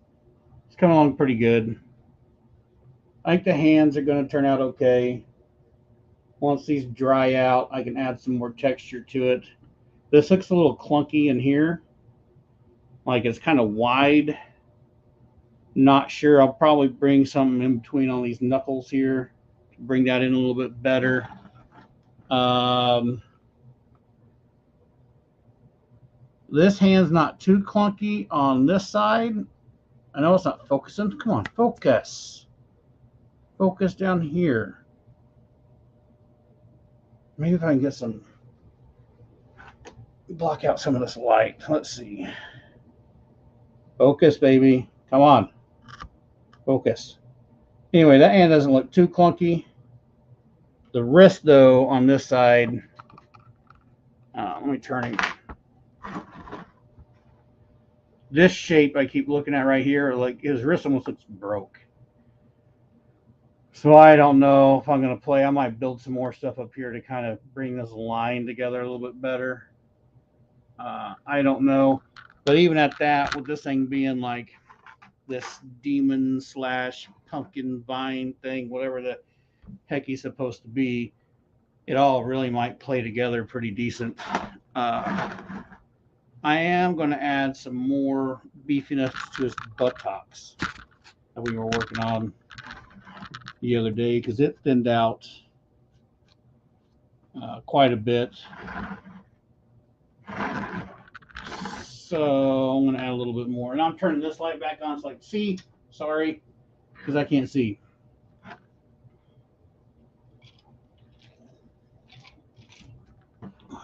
It's coming along pretty good. I think the hands are going to turn out okay. Once these dry out, I can add some more texture to it. This looks a little clunky in here, like it's kind of wide. Not sure. I'll probably bring something in between all these knuckles here to bring that in a little bit better. This hand's not too clunky on this side. I know it's not focusing. Come on, focus. Focus down here. Maybe if I can get some, block out some of this light. Let's see. Focus, baby. Come on. Focus. Anyway, that hand doesn't look too clunky. The wrist, though, on this side, let me turn him. This shape I keep looking at right here, like his wrist almost looks broke. So I don't know if I'm going to play. I might build some more stuff up here to kind of bring this line together a little bit better. I don't know. But even at that, with this thing being like this demon / pumpkin vine thing, whatever the heck he's supposed to be, it all really might play together pretty decent. I am going to add some more beefiness to his buttocks that we were working on the other day because it thinned out quite a bit. So I'm going to add a little bit more. And I'm turning this light back on so I can see. Sorry, because I can't see.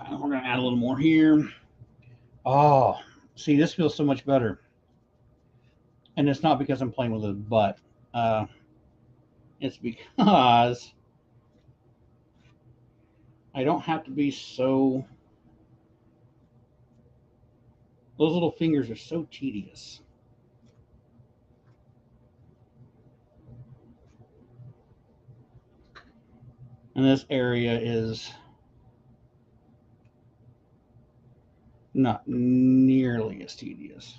We're going to add a little more here. Oh, see, this feels so much better. And it's not because I'm playing with his butt. It's because I don't have to be so... Those little fingers are so tedious. And this area is not nearly as tedious.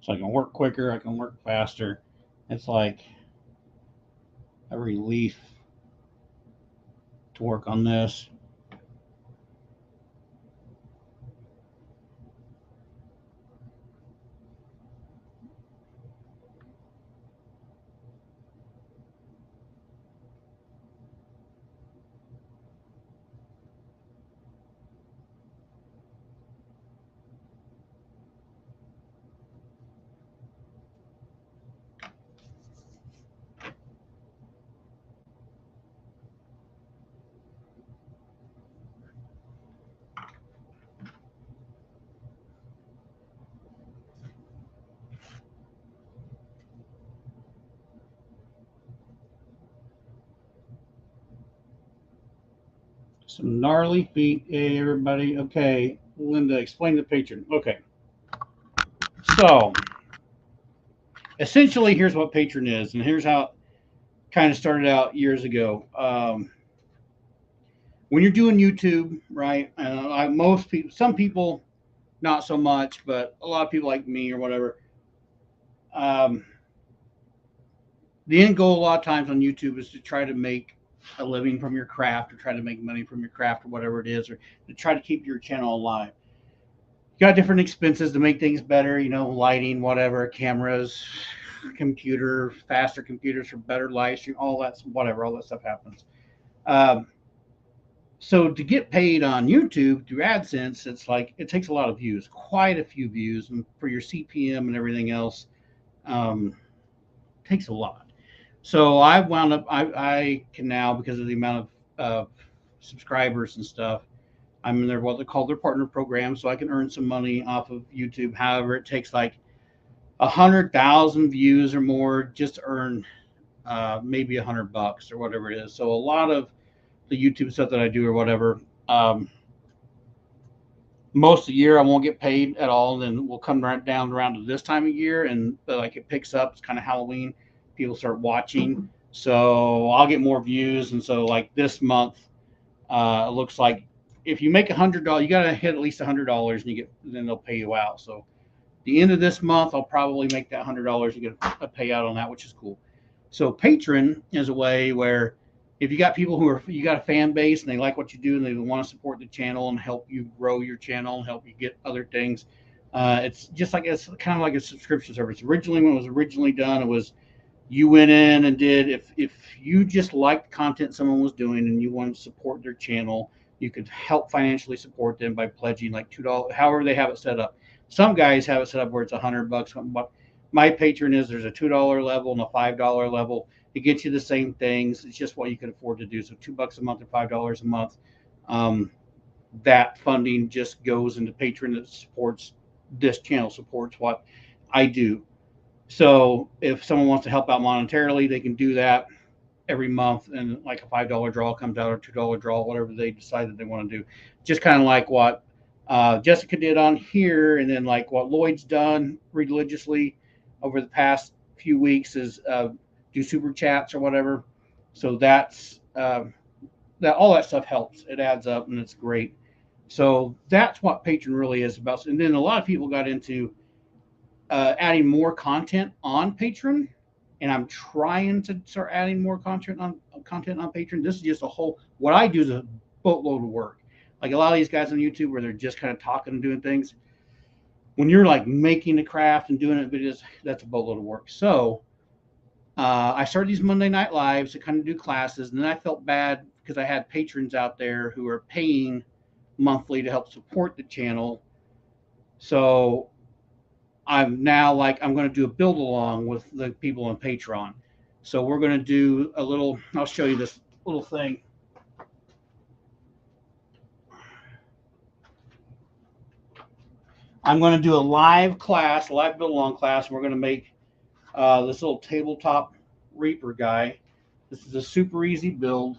So I can work quicker, I can work faster. It's like a relief to work on this. Some gnarly feet. Hey, everybody. Okay, Linda, explain the Patreon. Okay. So, essentially, here's what Patreon is, and here's how it kind of started out years ago. when you're doing YouTube, right? Most people, some people, not so much, but a lot of people like me or whatever. Um, the end goal a lot of times on YouTube is to try to make a living from your craft, or try to make money from your craft, or whatever it is, or to try to keep your channel alive. You got different expenses to make things better, lighting, whatever, cameras, computer, faster computers for better live stream, all that, whatever, all that stuff happens. Um, so to get paid on YouTube through AdSense, it's like it takes a lot of views, quite a few views, and for your CPM and everything else, um, it takes a lot. So I wound up, I can now, because of the amount of subscribers and stuff, I'm in their what they call their partner program, so I can earn some money off of YouTube. However, it takes like 100,000 views or more just to earn maybe $100 or whatever it is. So a lot of the YouTube stuff that I do or whatever, most of the year I won't get paid at all. And then we'll come right down around to this time of year, and like it picks up. It's kind of Halloween. People start watching, so I'll get more views. And so like this month, it looks like if you make $100, you got to hit at least $100, and then they'll pay you out. So the end of this month, I'll probably make that $100 and get a payout on that, which is cool. So Patreon is a way where if you got people you got a fan base and they like what you do and they want to support the channel and help you grow your channel and help you get other things. It's kind of like a subscription service. Originally, when it was originally done, it was you went in and did, if you just liked content someone was doing and you wanted to support their channel, you could help financially support them by pledging like $2, however they have it set up. Some guys have it set up where it's $100. But my Patreon is, there's a $2 level and a $5 level. It gets you the same things. It's just what you can afford to do. So $2 a month or $5 a month. Um, that funding just goes into Patreon that supports this channel, supports what I do. So if someone wants to help out monetarily, they can do that every month, and like a $5 draw comes out, or $2 draw, whatever they decide that they want to do. Just kind of like what Jessica did on here, and then like what Lloyd's done religiously over the past few weeks is do super chats or whatever. So that all that stuff helps. It adds up and it's great. So that's what Patreon really is about. And then a lot of people got into adding more content on Patreon, and I'm trying to start adding more content on Patreon. This is just a whole, what I do is a boatload of work. Like a lot of these guys on YouTube where they're just kind of talking and doing things. When you're like making the craft and doing it, that's a boatload of work. So I started these Monday night lives to kind of do classes, and then I felt bad because I had patrons out there who are paying monthly to help support the channel. So I'm now like, I'm going to do a build along with the people on Patreon. So we're going to do a little, I'll show you this little thing. I'm going to do a live build along class. We're going to make this little tabletop Reaper guy. This is a super easy build.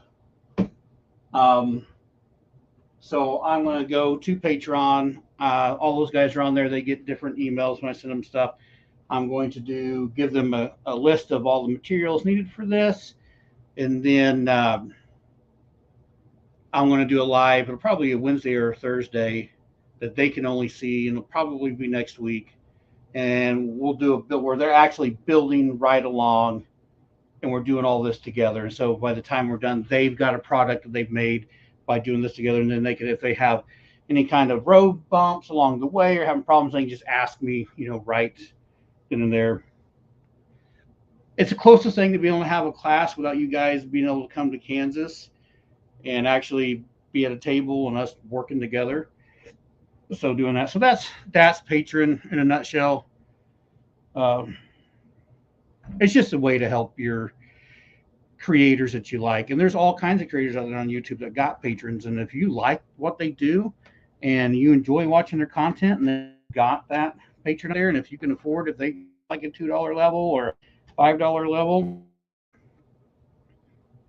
So I'm going to go to Patreon. All those guys are on there. They get different emails when I send them stuff. I'm going to give them a list of all the materials needed for this. And then I'm going to do a live. It'll probably be a Wednesday or a Thursday that they can only see, and it'll probably be next week. And we'll do a build where they're actually building right along, and we're doing all this together. And so by the time we're done, they've got a product that they've made by doing this together. And then they can, if they have any kind of road bumps along the way or having problems, they can just ask me, right in there. It's the closest thing to being able to have a class without you guys being able to come to Kansas and actually be at a table and us working together. So doing that. So that's Patreon in a nutshell. It's just a way to help your creators that you like. And there's all kinds of creators out there on YouTube that got patrons. And if you like what they do and you enjoy watching their content and they got that patron there, and if you can afford, if they like a $2 level or $5 level,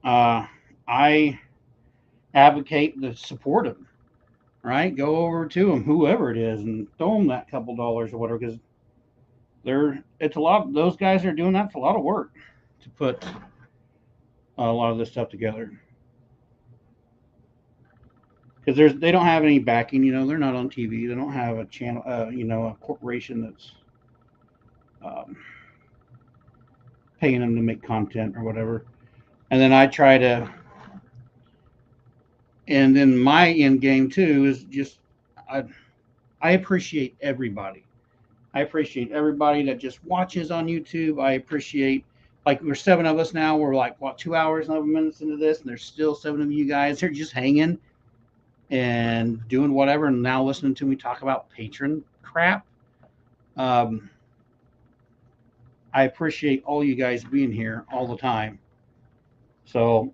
I advocate the support of them, right? Go over to them, whoever it is, and throw them that couple dollars or whatever, because it's a lot. Those guys are doing that. It's a lot of work to put a lot of this stuff together. because they don't have any backing. They're not on TV. They don't have a channel. A corporation that's um, paying them to make content or whatever. And then I try to, and then my end game too is just I I appreciate everybody. I appreciate everybody that just watches on YouTube. I appreciate, like, we're seven of us now. We're like, what, 2 hours and 11 minutes into this, and there's still seven of you guys. They're just hanging and doing whatever, and now listening to me talk about patron crap. Um, I appreciate all you guys being here all the time. So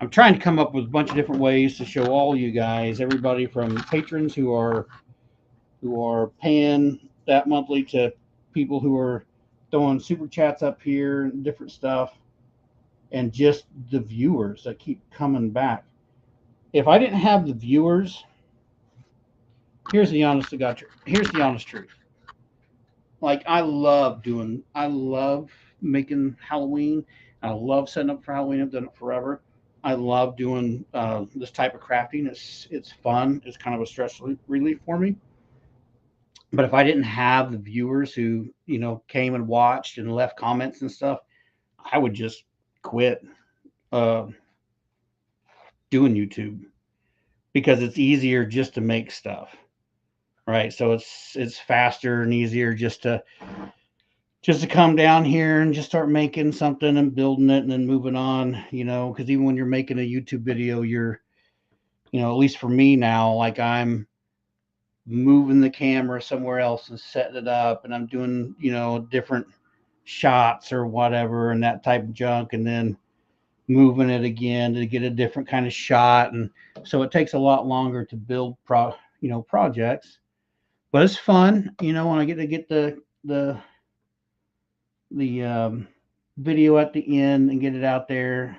I'm trying to come up with a bunch of different ways to show all you guys, everybody from patrons who are paying that monthly to people who are throwing super chats up here and different stuff, and just the viewers that keep coming back. If I didn't have the viewers, here's the honest to God truth. Here's the honest truth. Like, I love making Halloween. I love setting up for Halloween. I've done it forever. I love doing this type of crafting. It's fun. It's kind of a stress relief for me. But if I didn't have the viewers who came and watched and left comments and stuff, I would just quit uh, doing YouTube because it's easier just to make stuff, right? So it's faster and easier just to come down here and just start making something and building it and then moving on. Because even when you're making a YouTube video, you're at least for me now, like, I'm moving the camera somewhere else and setting it up, and I'm doing different shots or whatever and that type of junk, and then moving it again to get a different kind of shot. And so it takes a lot longer to build projects, but it's fun when I get the video at the end and get it out there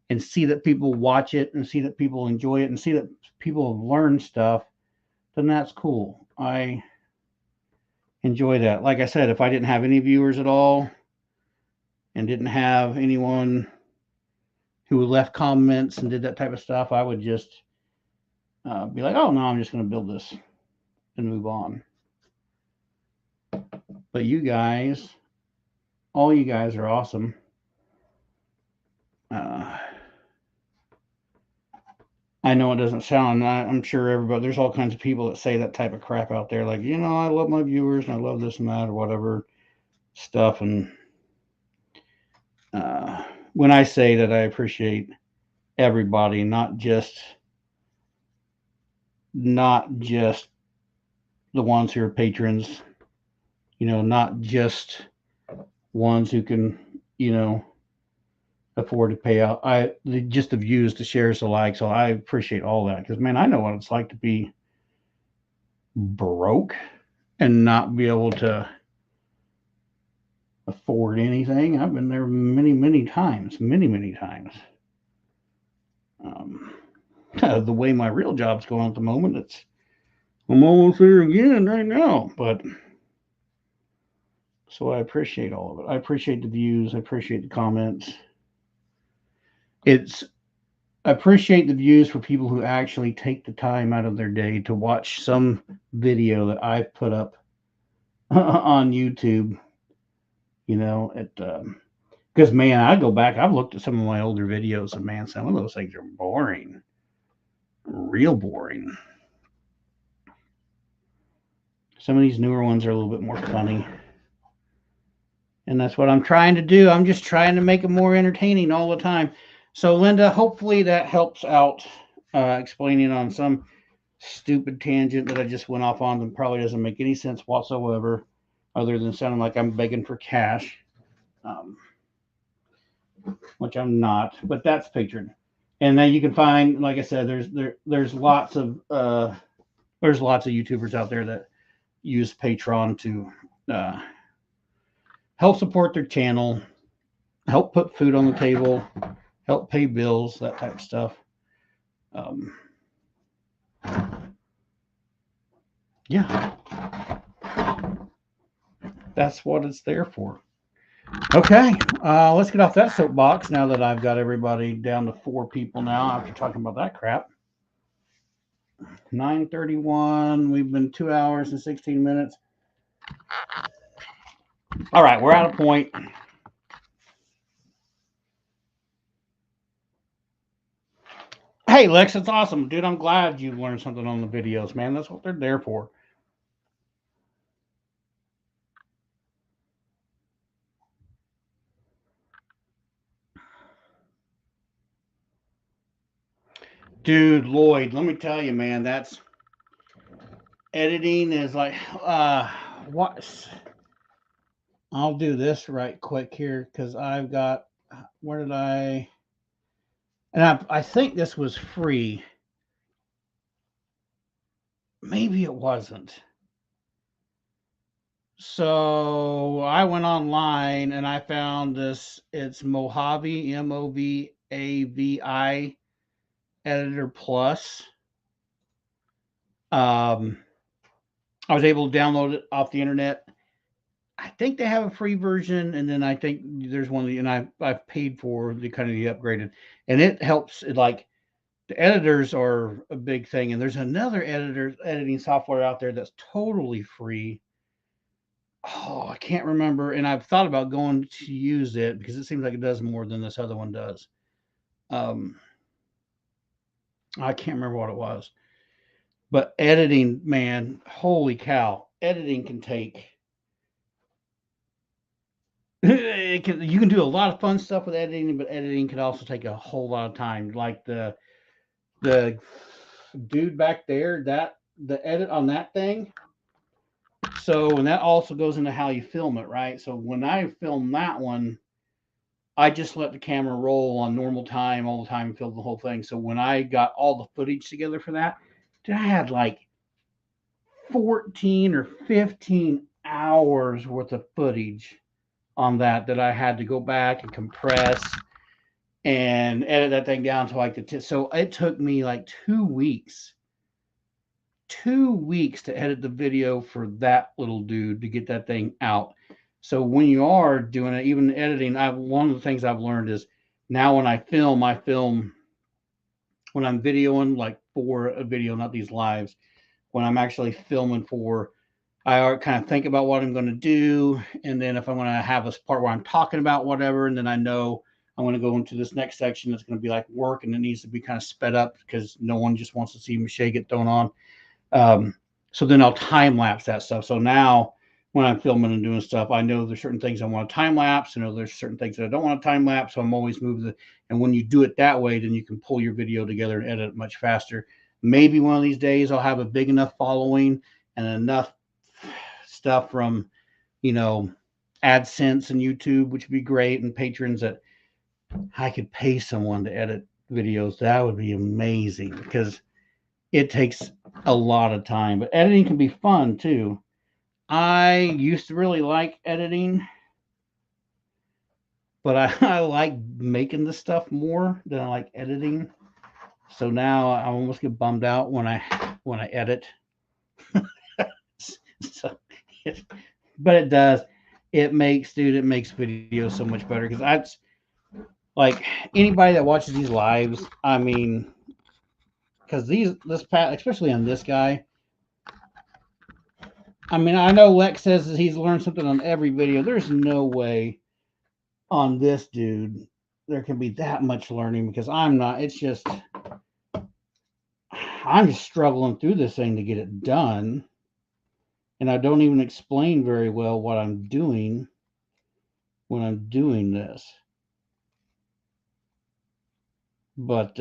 and see that people watch it and see that people enjoy it and see that people have learned stuff. Then that's cool. I enjoy that. Like I said, if I didn't have any viewers at all and didn't have anyone who left comments and did that type of stuff, I would just be like, oh no, I'm just going to build this and move on. But you guys, all you guys are awesome. I know it doesn't sound, I'm sure everybody, there's all kinds of people that say that type of crap out there. Like, I love my viewers and I love this and that or whatever stuff. And when I say that, I appreciate everybody, not just the ones who are patrons, not just ones who can, afford to pay out. Just the views, the shares, the likes. So I appreciate all that because, man, I know what it's like to be broke and not be able to afford anything. I've been there many, many times, many, many times. The way my real job's going at the moment, I'm almost there again right now. But so I appreciate all of it. I appreciate the views. I appreciate the comments. I appreciate the views for people who actually take the time out of their day to watch some video that I've put up on YouTube. Because, man, I go back, I've looked at some of my older videos, and, man, some of those things are boring. Real boring. Some of these newer ones are a little bit more funny. And that's what I'm trying to do. I'm just trying to make it more entertaining all the time. So, Linda, hopefully that helps out explaining on some stupid tangent that I just went off on that probably doesn't make any sense whatsoever, other than sounding like I'm begging for cash, which I'm not. But that's Patreon. And then you can find, like I said, there's lots of YouTubers out there that use Patreon to help support their channel, help put food on the table, help pay bills, that type of stuff. Yeah, that's what it's there for. Okay, let's get off that soapbox now that I've got everybody down to 4 people now after talking about that crap. 9:31. We've been 2 hours and 16 minutes. All right, we're at a point. Hey, Lex, it's awesome, dude. I'm glad you learned something on the videos, man. That's what they're there for. Dude, Lloyd, let me tell you, man, that's editing is like what I'll do this right quick here because I've got where did I and I think this was free. Maybe it wasn't. So I went online and I found this. It's Mojave, Movavi Editor Plus. Um, I was able to download it off the internet. I think they have a free version, and then I think there's one, and I've paid for the kind of the upgraded, and it helps. Like the editors are a big thing, and there's another editing software out there that's totally free. Oh, I can't remember, and I've thought about going to use it because it seems like it does more than this other one does. Um, I can't remember what it was, but editing, man, holy cow, editing can take. You can do a lot of fun stuff with editing, but editing can also take a whole lot of time. Like the dude back there, that the edit on that thing. So, and that also goes into how you film it, right? So when I film that one, I just let the camera roll on normal time all the time and film the whole thing. So when I got all the footage together for that, dude, I had like 14 or 15 hours worth of footage on that I had to go back and compress and edit that thing down to like so it took me like 2 weeks 2 weeks to edit the video for that little dude to get that thing out. So when you are doing it, even editing, I one of the things I've learned is now when I film when I'm videoing like for a video, not these lives. When I'm actually filming for, I kind of think about what I'm going to do, and then if I'm going to have this part where I'm talking about whatever, and then I know I'm going to go into this next section that's going to be like work, and it needs to be kind of sped up because no one just wants to see mache get thrown on. Um, so then I'll time lapse that stuff. So now when I'm filming and doing stuff, I know there's certain things I want to time lapse. I know there's certain things that I don't want to time lapse. So I'm always moving the, and when you do it that way, then you can pull your video together and edit it much faster. Maybe one of these days I'll have a big enough following and enough stuff from, you know, AdSense and YouTube, which would be great, and patrons that I could pay someone to edit videos. That would be amazing because it takes a lot of time, but editing can be fun too. I used to really like editing, but I like making the stuff more than I like editing. So now I almost get bummed out when I edit. So, it, but it does. It makes videos so much better because that's like anybody that watches these lives. I mean, because this pat, especially on this guy, I mean, I know Lex says that he's learned something on every video. There's no way on this dude there can be that much learning because I'm not. It's just I'm just struggling through this thing to get it done, and I don't even explain very well what I'm doing when I'm doing this. But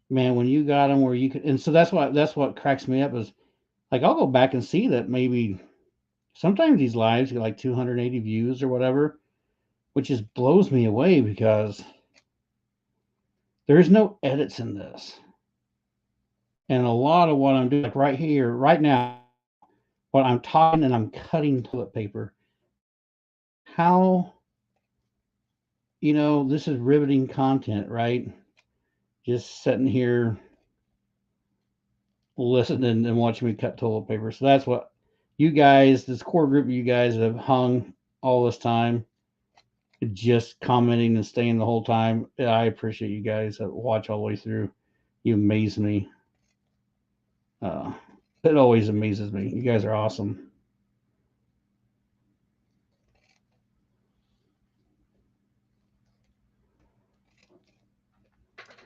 man, when you got them where you could, and so that's what cracks me up is like I'll go back and see that maybe sometimes these lives get like 280 views or whatever, which just blows me away because there's no edits in this. And a lot of what I'm doing, like right here, right now, what I'm talking and I'm cutting toilet paper. How, this is riveting content, right? Just sitting here listening and watching me cut toilet paper. So that's what you guys, this core group of you guys that have hung all this time, just commenting and staying the whole time. I appreciate you guys that watch all the way through. You amaze me. It always amazes me. You guys are awesome.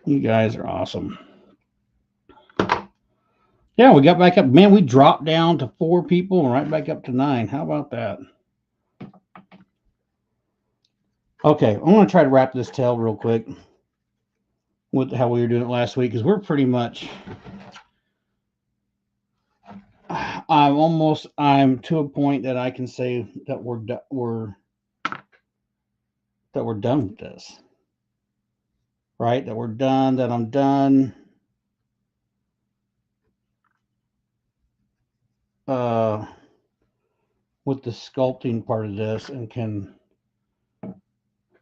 You guys are awesome. Yeah, we got back up. Man, we dropped down to 4 people and right back up to 9. How about that? Okay, I'm going to try to wrap this tail real quick with how we were doing it last week because we're pretty much. I'm to a point that I can say that we're done with this. Right? That we're done, that I'm done. With the sculpting part of this and can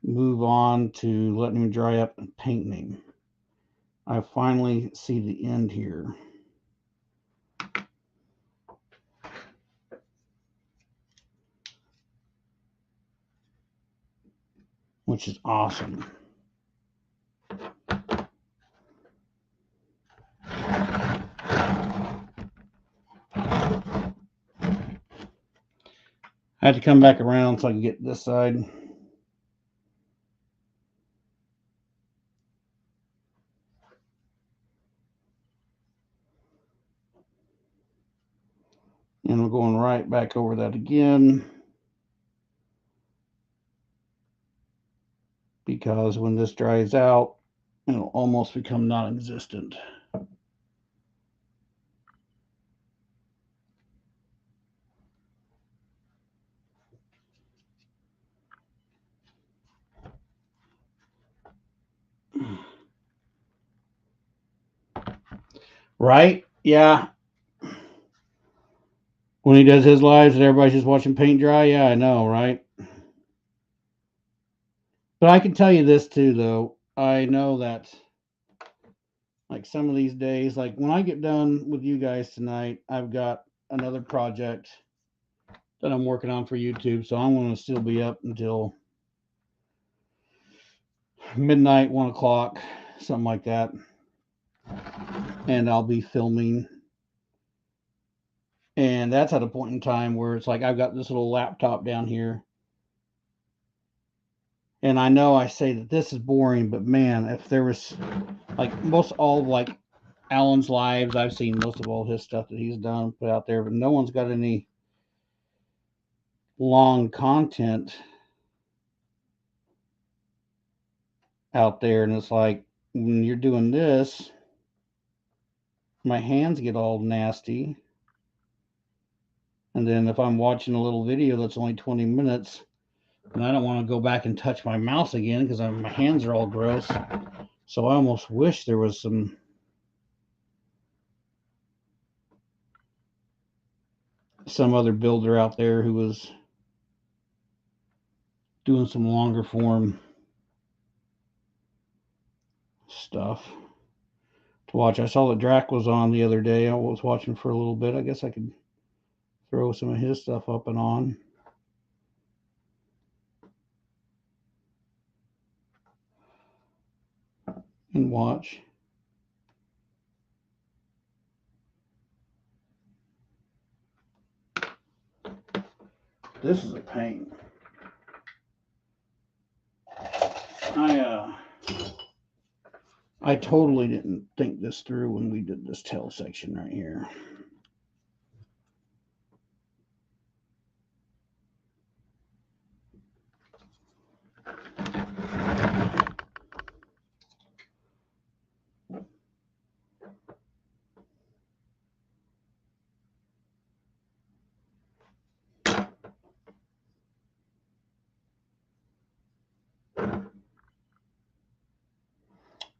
move on to letting him dry up and painting him. I finally see the end here. Which is awesome. I had to come back around so I can get this side. And I'm going right back over that again. Because when this dries out, it'll almost become non-existent. Right? Yeah. When he does his lives and everybody's just watching paint dry, yeah, I know, right? But I can tell you this too, though. I know that, like some of these days, like when I get done with you guys tonight, I've got another project that I'm working on for YouTube, so I'm going to still be up until midnight, 1 o'clock, something like that. And I'll be filming. And that's at a point in time where it's like I've got this little laptop down here. And I know I say that this is boring, but man, if there was like most all of like Alan's lives, I've seen most of all his stuff that he's done put out there, but no one's got any long content out there. And it's like when you're doing this, my hands get all nasty. And then if I'm watching a little video that's only 20 minutes, and I don't want to go back and touch my mouse again because my hands are all gross. So I almost wish there was some other builder out there who was doing some longer form stuff to watch. I saw that Drac was on the other day. I was watching for a little bit. I guess I could throw some of his stuff up and on. And watch. This is a pain. I totally didn't think this through when we did this tail section right here.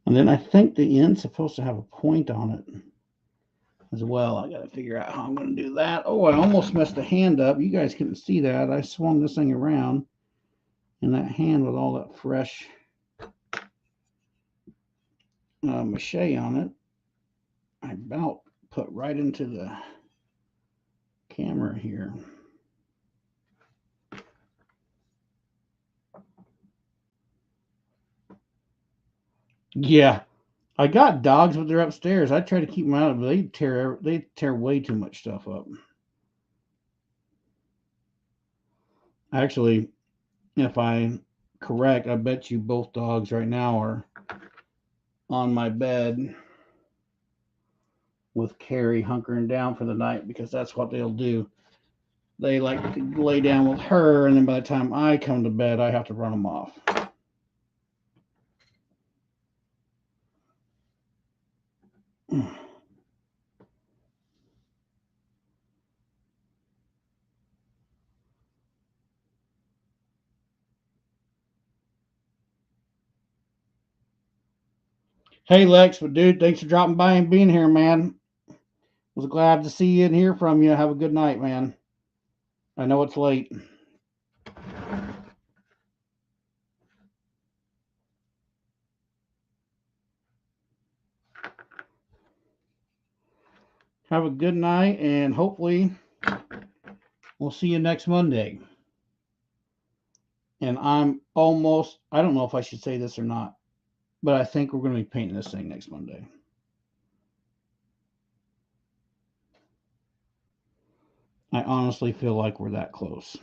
And then I think the end's supposed to have a point on it as well. I got to figure out how I'm going to do that. Oh, I almost messed the hand up. You guys couldn't see that. I swung this thing around, and that hand with all that fresh mache on it, I about put right into the camera here. Yeah, I got dogs, but they're upstairs. I try to keep them out of it. They tear way too much stuff up. Actually, if I'm correct, I bet you both dogs right now are on my bed with Carrie hunkering down for the night because that's what they'll do. They like to lay down with her, and then by the time I come to bed, I have to run them off. Hey Lex, but dude, thanks for dropping by and being here, man. Was glad to see you and hear from you. Have a good night, man. I know it's late. Have a good night, and hopefully we'll see you next Monday. And I don't know if I should say this or not, but I think we're going to be painting this thing next Monday. I honestly feel like we're that close.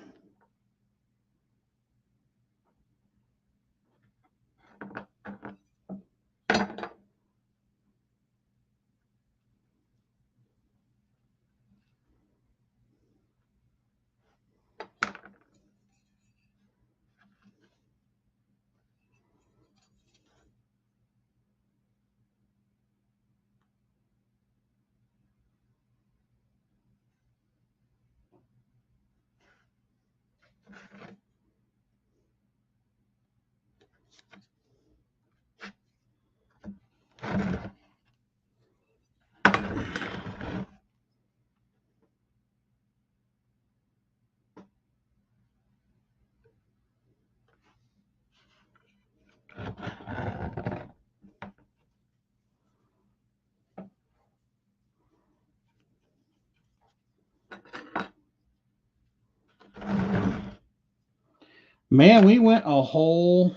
Man, we went a whole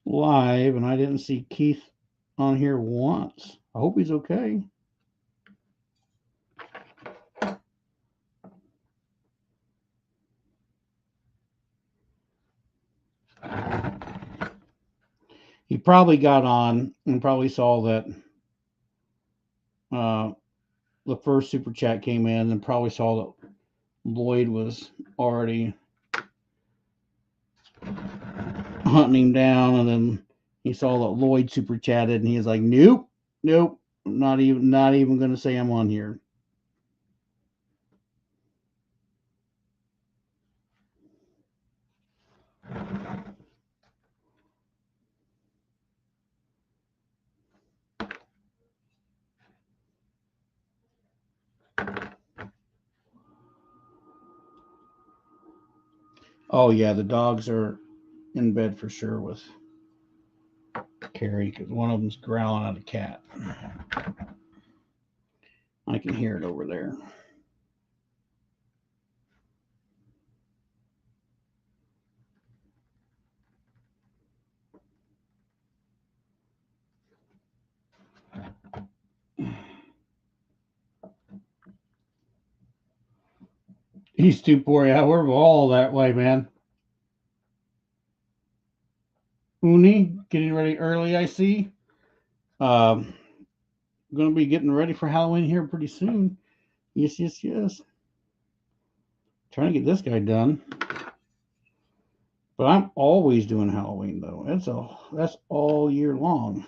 live, and I didn't see Keith on here once. I hope he's okay. He probably got on and probably saw that the first super chat came in and probably saw that Lloyd was already hunting him down, and then he saw that Lloyd super chatted, and he was like, "Nope, nope, not even going to say I'm on here." Oh yeah, the dogs are in bed for sure with Carrie because one of them's growling at a cat. I can hear it over there. He's too poor. Yeah, we're all that way, man. Uni, getting ready early, I see. Going to be getting ready for Halloween here pretty soon. Yes, yes, yes. Trying to get this guy done. But I'm always doing Halloween though. That's all year long.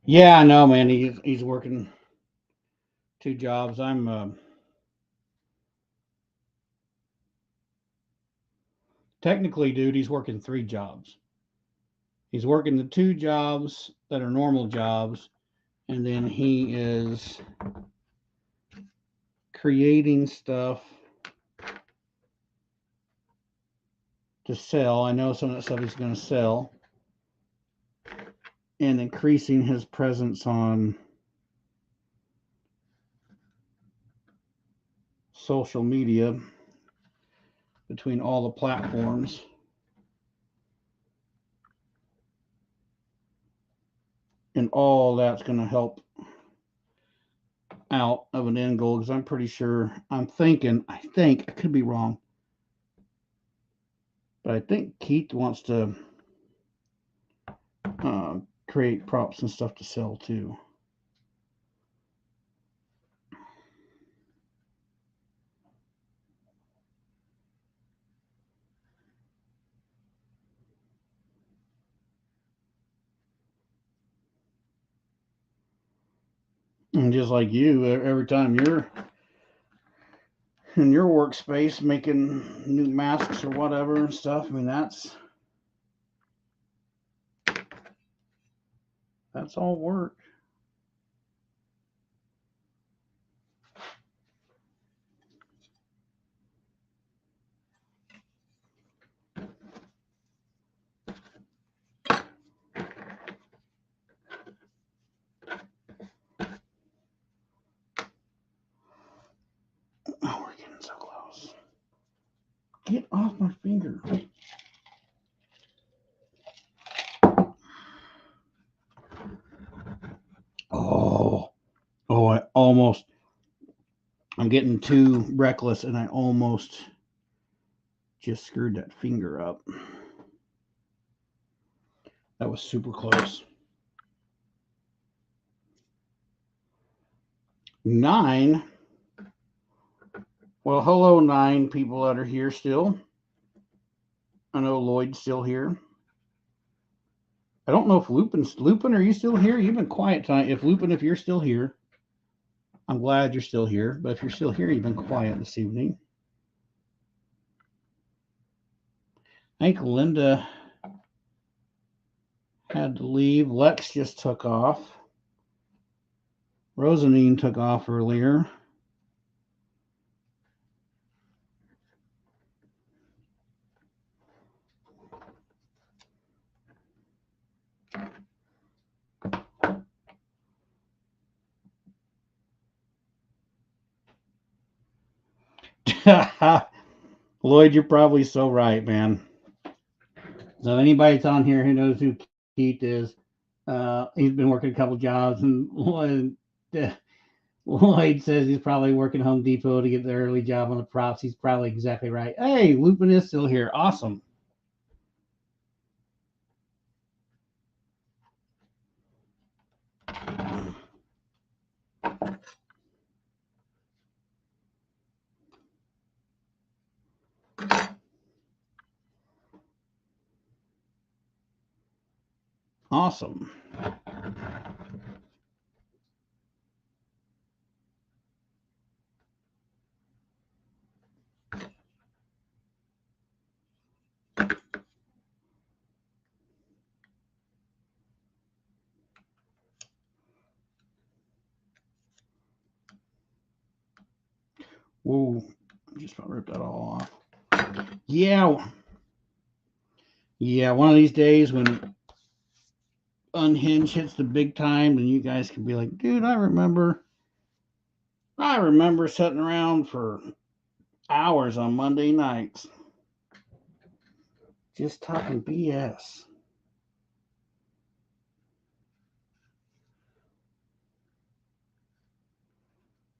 Yeah, I know, man. He's working 2 jobs. I'm technically, dude, he's working 3 jobs. He's working the 2 jobs that are normal jobs, and then he is creating stuff to sell. I know some of that stuff he's going to sell. And increasing his presence on social media between all the platforms. And all that's going to help out of an end goal, because I'm pretty sure, I think, I could be wrong, but I think Keith wants to create props and stuff to sell too. And just like you, every time you're in your workspace making new masks or whatever and stuff, I mean, that's all work. Oh, we're getting so close. Get off my finger. Oh, I'm getting too reckless and I almost just screwed that finger up. That was super close. 9. Well, hello, 9 people that are here still. I know Lloyd's still here. I don't know if Lupin, are you still here? You've been quiet tonight. If you're still here, I'm glad you're still here. But if you're still here, you've been quiet this evening. I think Linda had to leave. Lex just took off. Rosanine took off earlier. Lloyd, you're probably so right, man. So anybody that's on here who knows who Keith is, he's been working a couple jobs, and Lloyd says he's probably working Home Depot to get the early job on the props. He's probably exactly right. Hey, Lupin is still here. Awesome. Awesome. Whoa, I just about ripped that all off. Yeah. Yeah, one of these days when Unhinged hits the big time, and you guys can be like, dude, I remember sitting around for hours on Monday nights just talking BS.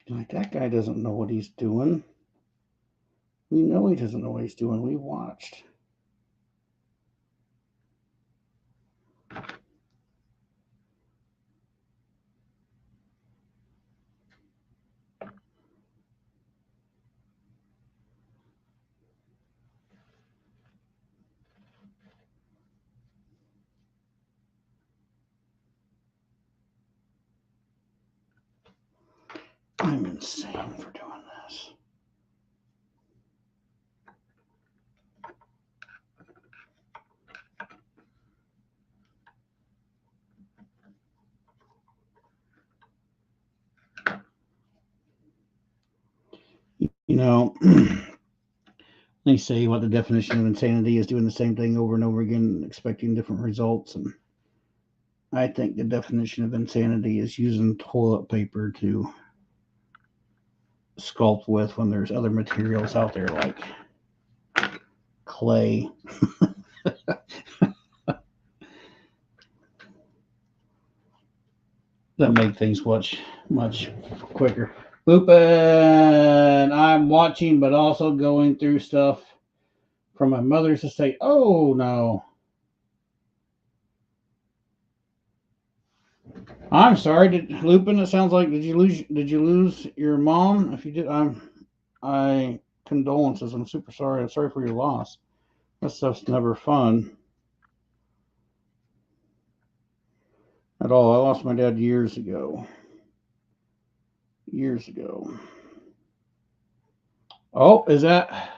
Like, that guy doesn't know what he's doing. We know he doesn't know what he's doing. We watched. I'm insane for doing this. You know, They say what the definition of insanity is: doing the same thing over and over again, expecting different results. And I think the definition of insanity is using toilet paper to sculpt with when there's other materials out there like clay. That make things much quicker. Lupin, I'm watching, but also going through stuff from my mother's estate. Oh no, I'm sorry, Lupin? It sounds like did you lose your mom? If you did, I condolences. I'm super sorry. I'm sorry for your loss. That stuff's never fun at all. I lost my dad years ago. Years ago. Oh, is that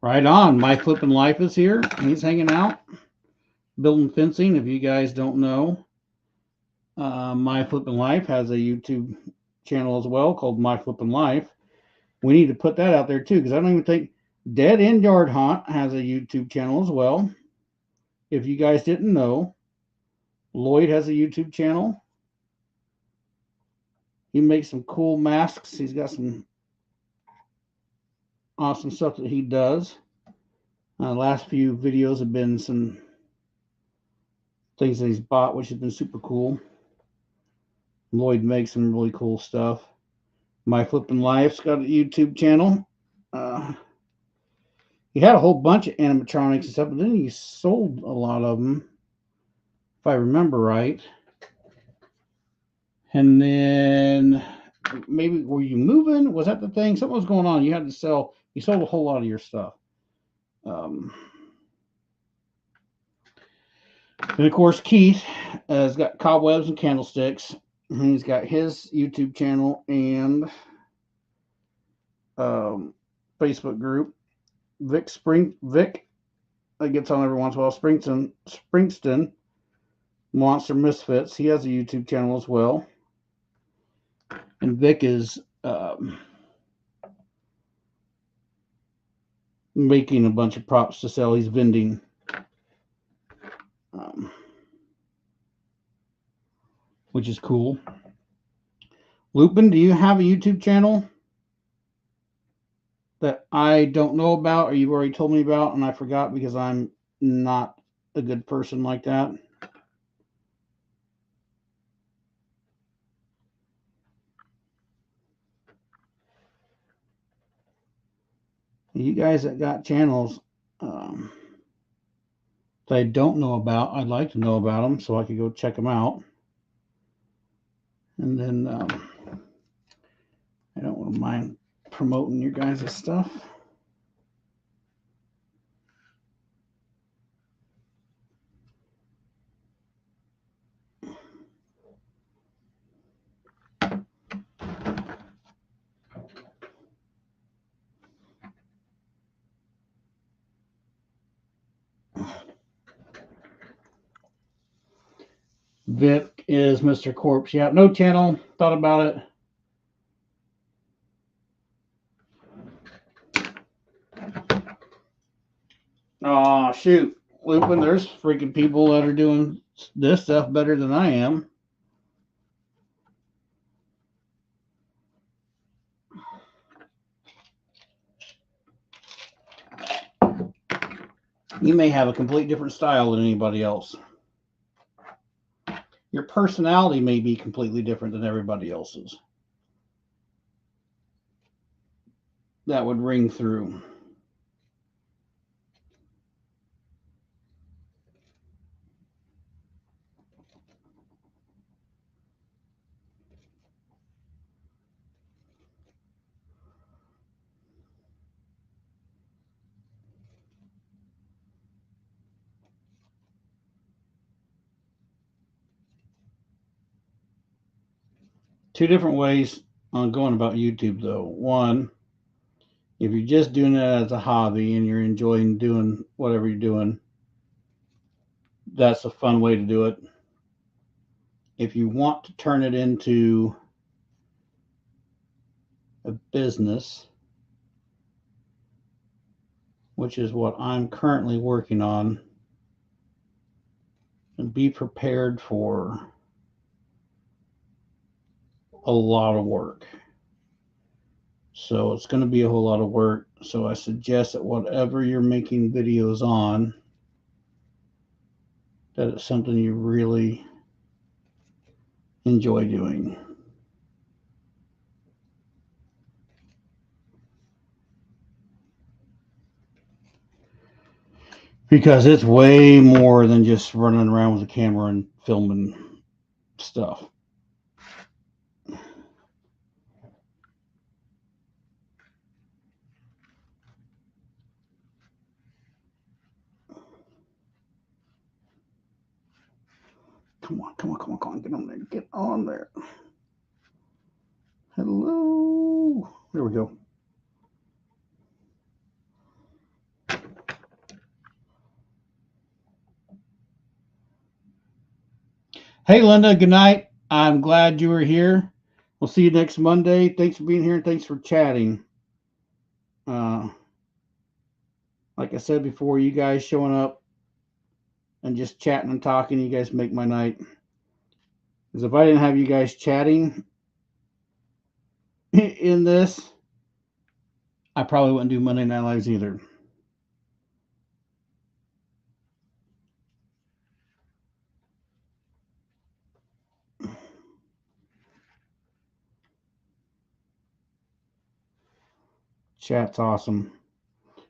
right on? My Flippin' Life is here. He's hanging out, building fencing. If you guys don't know, My Flippin' Life has a YouTube channel as well called My Flippin' Life. We need to put that out there too, because I don't even think Dead End Yard Hunt has a YouTube channel as well. If you guys didn't know, Lloyd has a YouTube channel. He makes some cool masks. He's got some awesome stuff that he does. Last few videos have been some things that he's bought, which has been super cool. Lloyd makes some really cool stuff. My Flippin' Life's got a YouTube channel. He had a whole bunch of animatronics and stuff, but then he sold a lot of them, if I remember right. And then maybe were you moving? Was that the thing? Something was going on. You had to sell. You sold a whole lot of your stuff. And of course, Keith has got cobwebs and candlesticks. He's got his YouTube channel and Facebook group. Vic that gets on every once in a while. Springston Monster Misfits. He has a YouTube channel as well. And Vic is making a bunch of props to sell. He's vending. Which is cool. Lupin, do you have a YouTube channel that I don't know about or you've already told me about and I forgot because I'm not a good person like that? You guys that got channels that I don't know about, I'd like to know about them so I could go check them out. And then I don't want to mind promoting your guys' stuff. Vic is Mr. Corpse. Yeah, no channel. Thought about it. Oh, shoot. Lupin, there's freaking people that are doing this stuff better than I am. You may have a complete different style than anybody else. Your personality may be completely different than everybody else's. That would ring through. Two different ways on going about YouTube, though. One, if you're just doing it as a hobby and you're enjoying doing whatever you're doing, that's a fun way to do it. If you want to turn it into a business, which is what I'm currently working on, and be prepared for a lot of work. So it's going to be a whole lot of work. So I suggest that whatever you're making videos on, that it's something you really enjoy doing. Because it's way more than just running around with a camera and filming stuff. Come on, come on, come on, come on. Get on there. Get on there. Hello. There we go. Hey, Linda. Good night. I'm glad you were here. We'll see you next Monday. Thanks for being here and thanks for chatting. Like I said before, you guys showing up and just chatting and talking, you guys make my night. Because if I didn't have you guys chatting in this, I probably wouldn't do Monday Night Lives either. Chat's awesome.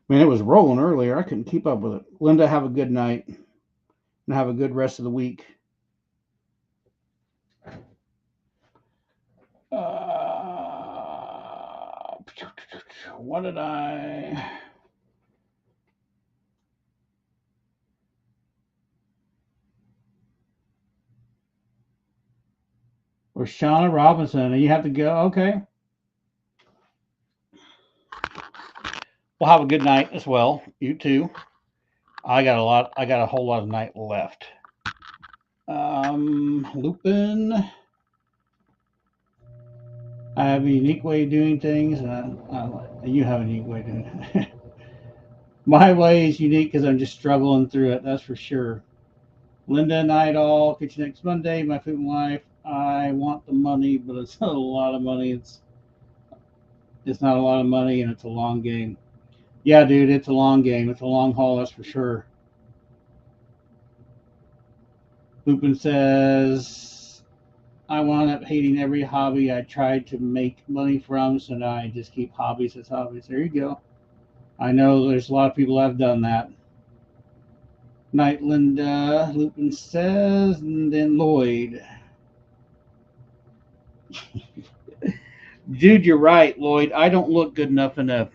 Man, it was rolling earlier. I couldn't keep up with it. Linda, have a good night and have a good rest of the week. What did I? Or Shauna Robinson. You have to go. Okay. Well, have a good night as well. You too. I got a whole lot of night left. Lupin. I have a unique way of doing things, and you have a unique way of doing it. My way is unique because I'm just struggling through it. That's for sure. Linda Night all. Catch you next Monday. My food and life. I want the money, but it's not a lot of money. It's not a lot of money, and it's a long game. Yeah, dude, it's a long game. It's a long haul. That's for sure. Lupin says, I wound up hating every hobby I tried to make money from, so now I just keep hobbies as hobbies. There you go. I know there's a lot of people that have done that. Night Linda, Lupin says, and then Lloyd. Dude, you're right, Lloyd. I don't look good enough in a.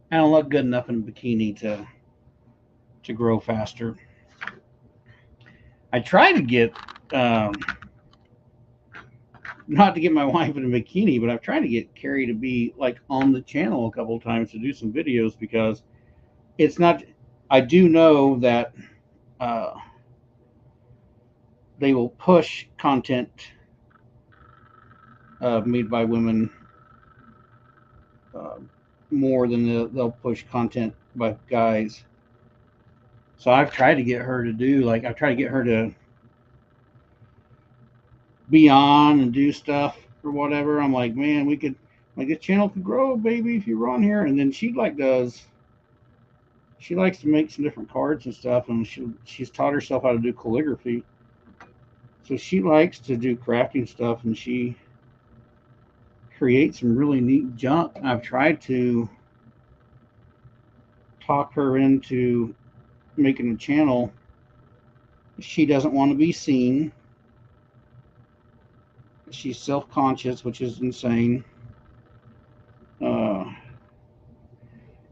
I don't look good enough in a bikini to grow faster. I try to get um, not to get my wife in a bikini, but I've tried to get Carrie to be like on the channel a couple of times to do some videos because it's not. I do know that uh, they will push content made by women uh, more than they'll push content by guys. So I've tried to get her to do like I've tried to get her to be on and do stuff or whatever. I'm like, man, we could like this channel could grow, baby, if you were on here. And then she like does. She likes to make some different cards and stuff, and she's taught herself how to do calligraphy. So she likes to do crafting stuff, and she creates some really neat junk. I've tried to talk her into making a channel. She doesn't want to be seen. She's self-conscious, which is insane. Uh,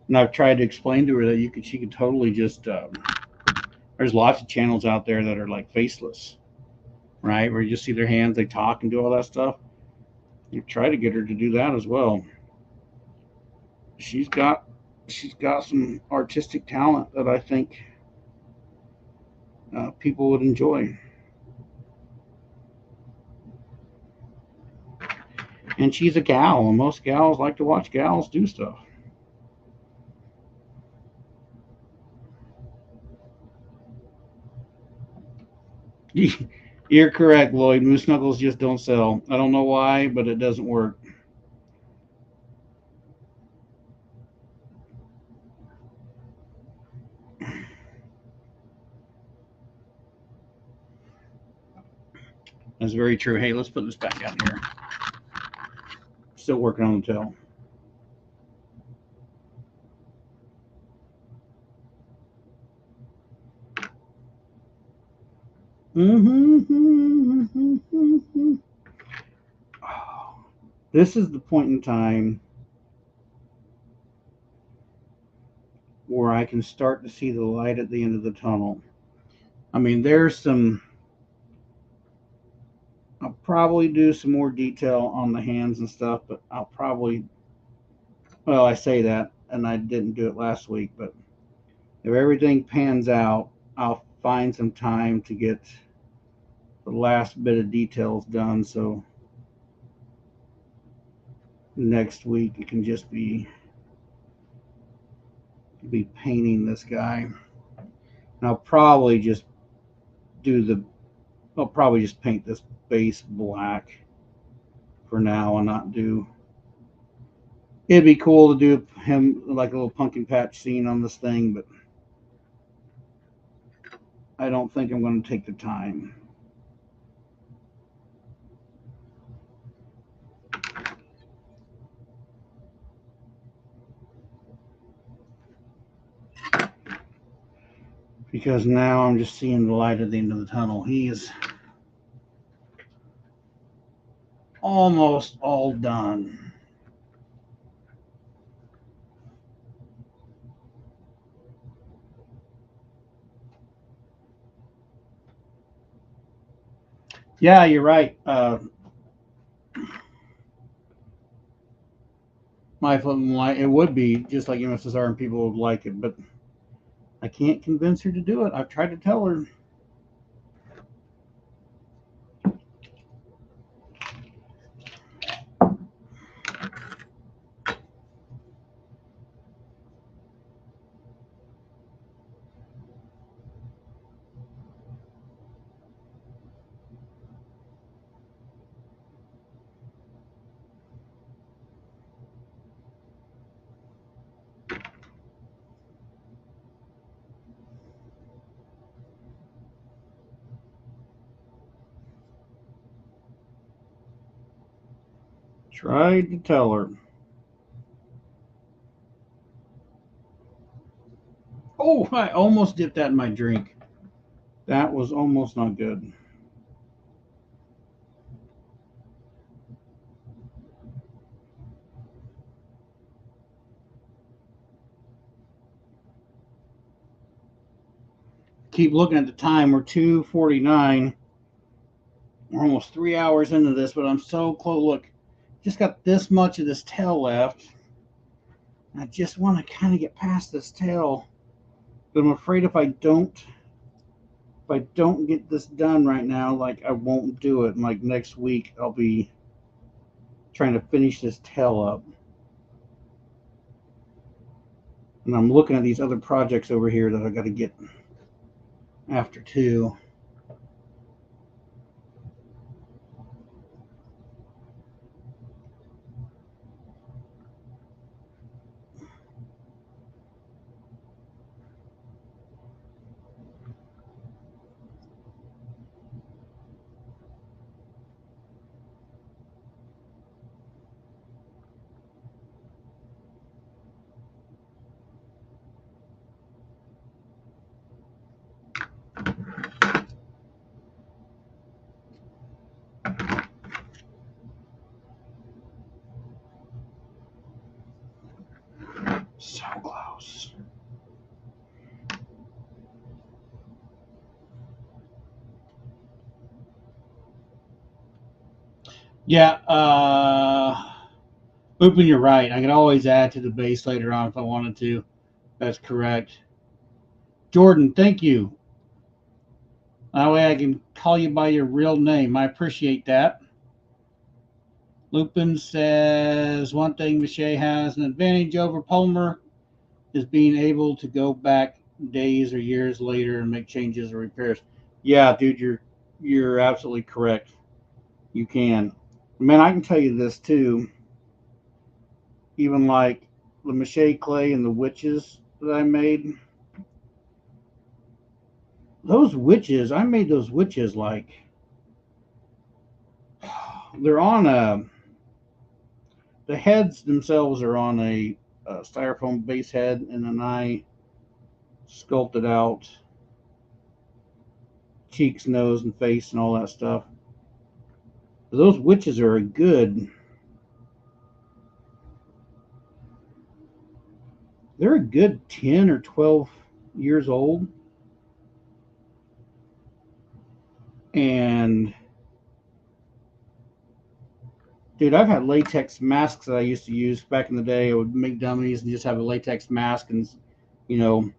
and I've tried to explain to her that she could totally just. There's lots of channels out there that are like faceless, right? Where you just see their hands, they talk and do all that stuff. You try to get her to do that as well. She's got she's got some artistic talent that I think people would enjoy. And she's a gal, and most gals like to watch gals do stuff. You're correct, Lloyd. Moose knuckles just don't sell. I don't know why, but it doesn't work. That's very true. Hey, let's put this back down here. Still working on the tail. Mm-hmm. Oh, this is the point in time where I can start to see the light at the end of the tunnel. I mean, there's some. I'll probably do some more detail on the hands and stuff, but I'll probably. Well, I say that, and I didn't do it last week, but if everything pans out, I'll find some time to get the last bit of details done. So next week it can just be painting this guy. And I'll probably just do the. I'll probably just paint this base black for now and not do. It'd be cool to do him like a little pumpkin patch scene on this thing, but I don't think I'm going to take the time. Because now I'm just seeing the light at the end of the tunnel. He is almost all done. Yeah, you're right. My it would be just like MSSR and people would like it, but I can't convince her to do it. I've tried to tell her. Tried to tell her. Oh, I almost dipped that in my drink. That was almost not good. Keep looking at the time. We're 2:49. We're almost 3 hours into this, but I'm so close. Look, just got this much of this tail left. I just want to kind of get past this tail, but I'm afraid if I don't get this done right now, like I won't do it. And like next week, I'll be trying to finish this tail up. And I'm looking at these other projects over here that I got to get after too. So close. Yeah, Boopin, you're right. I can always add to the base later on if I wanted to. That's correct. Jordan, thank you. That way I can call you by your real name. I appreciate that. Lupin says one thing Mache has an advantage over Palmer is being able to go back days or years later and make changes or repairs. Yeah, dude, You're absolutely correct. You can. Man, I can tell you this too. Even like the mache clay and the witches that I made, those witches, I made those witches like they're on a, the heads themselves are on a styrofoam base head, and then I sculpted out cheeks, nose, and face, and all that stuff. Those witches are a good. They're a good 10 or 12 years old, and dude, I've had latex masks that I used to use back in the day. I would make dummies and just have a latex mask and, you know,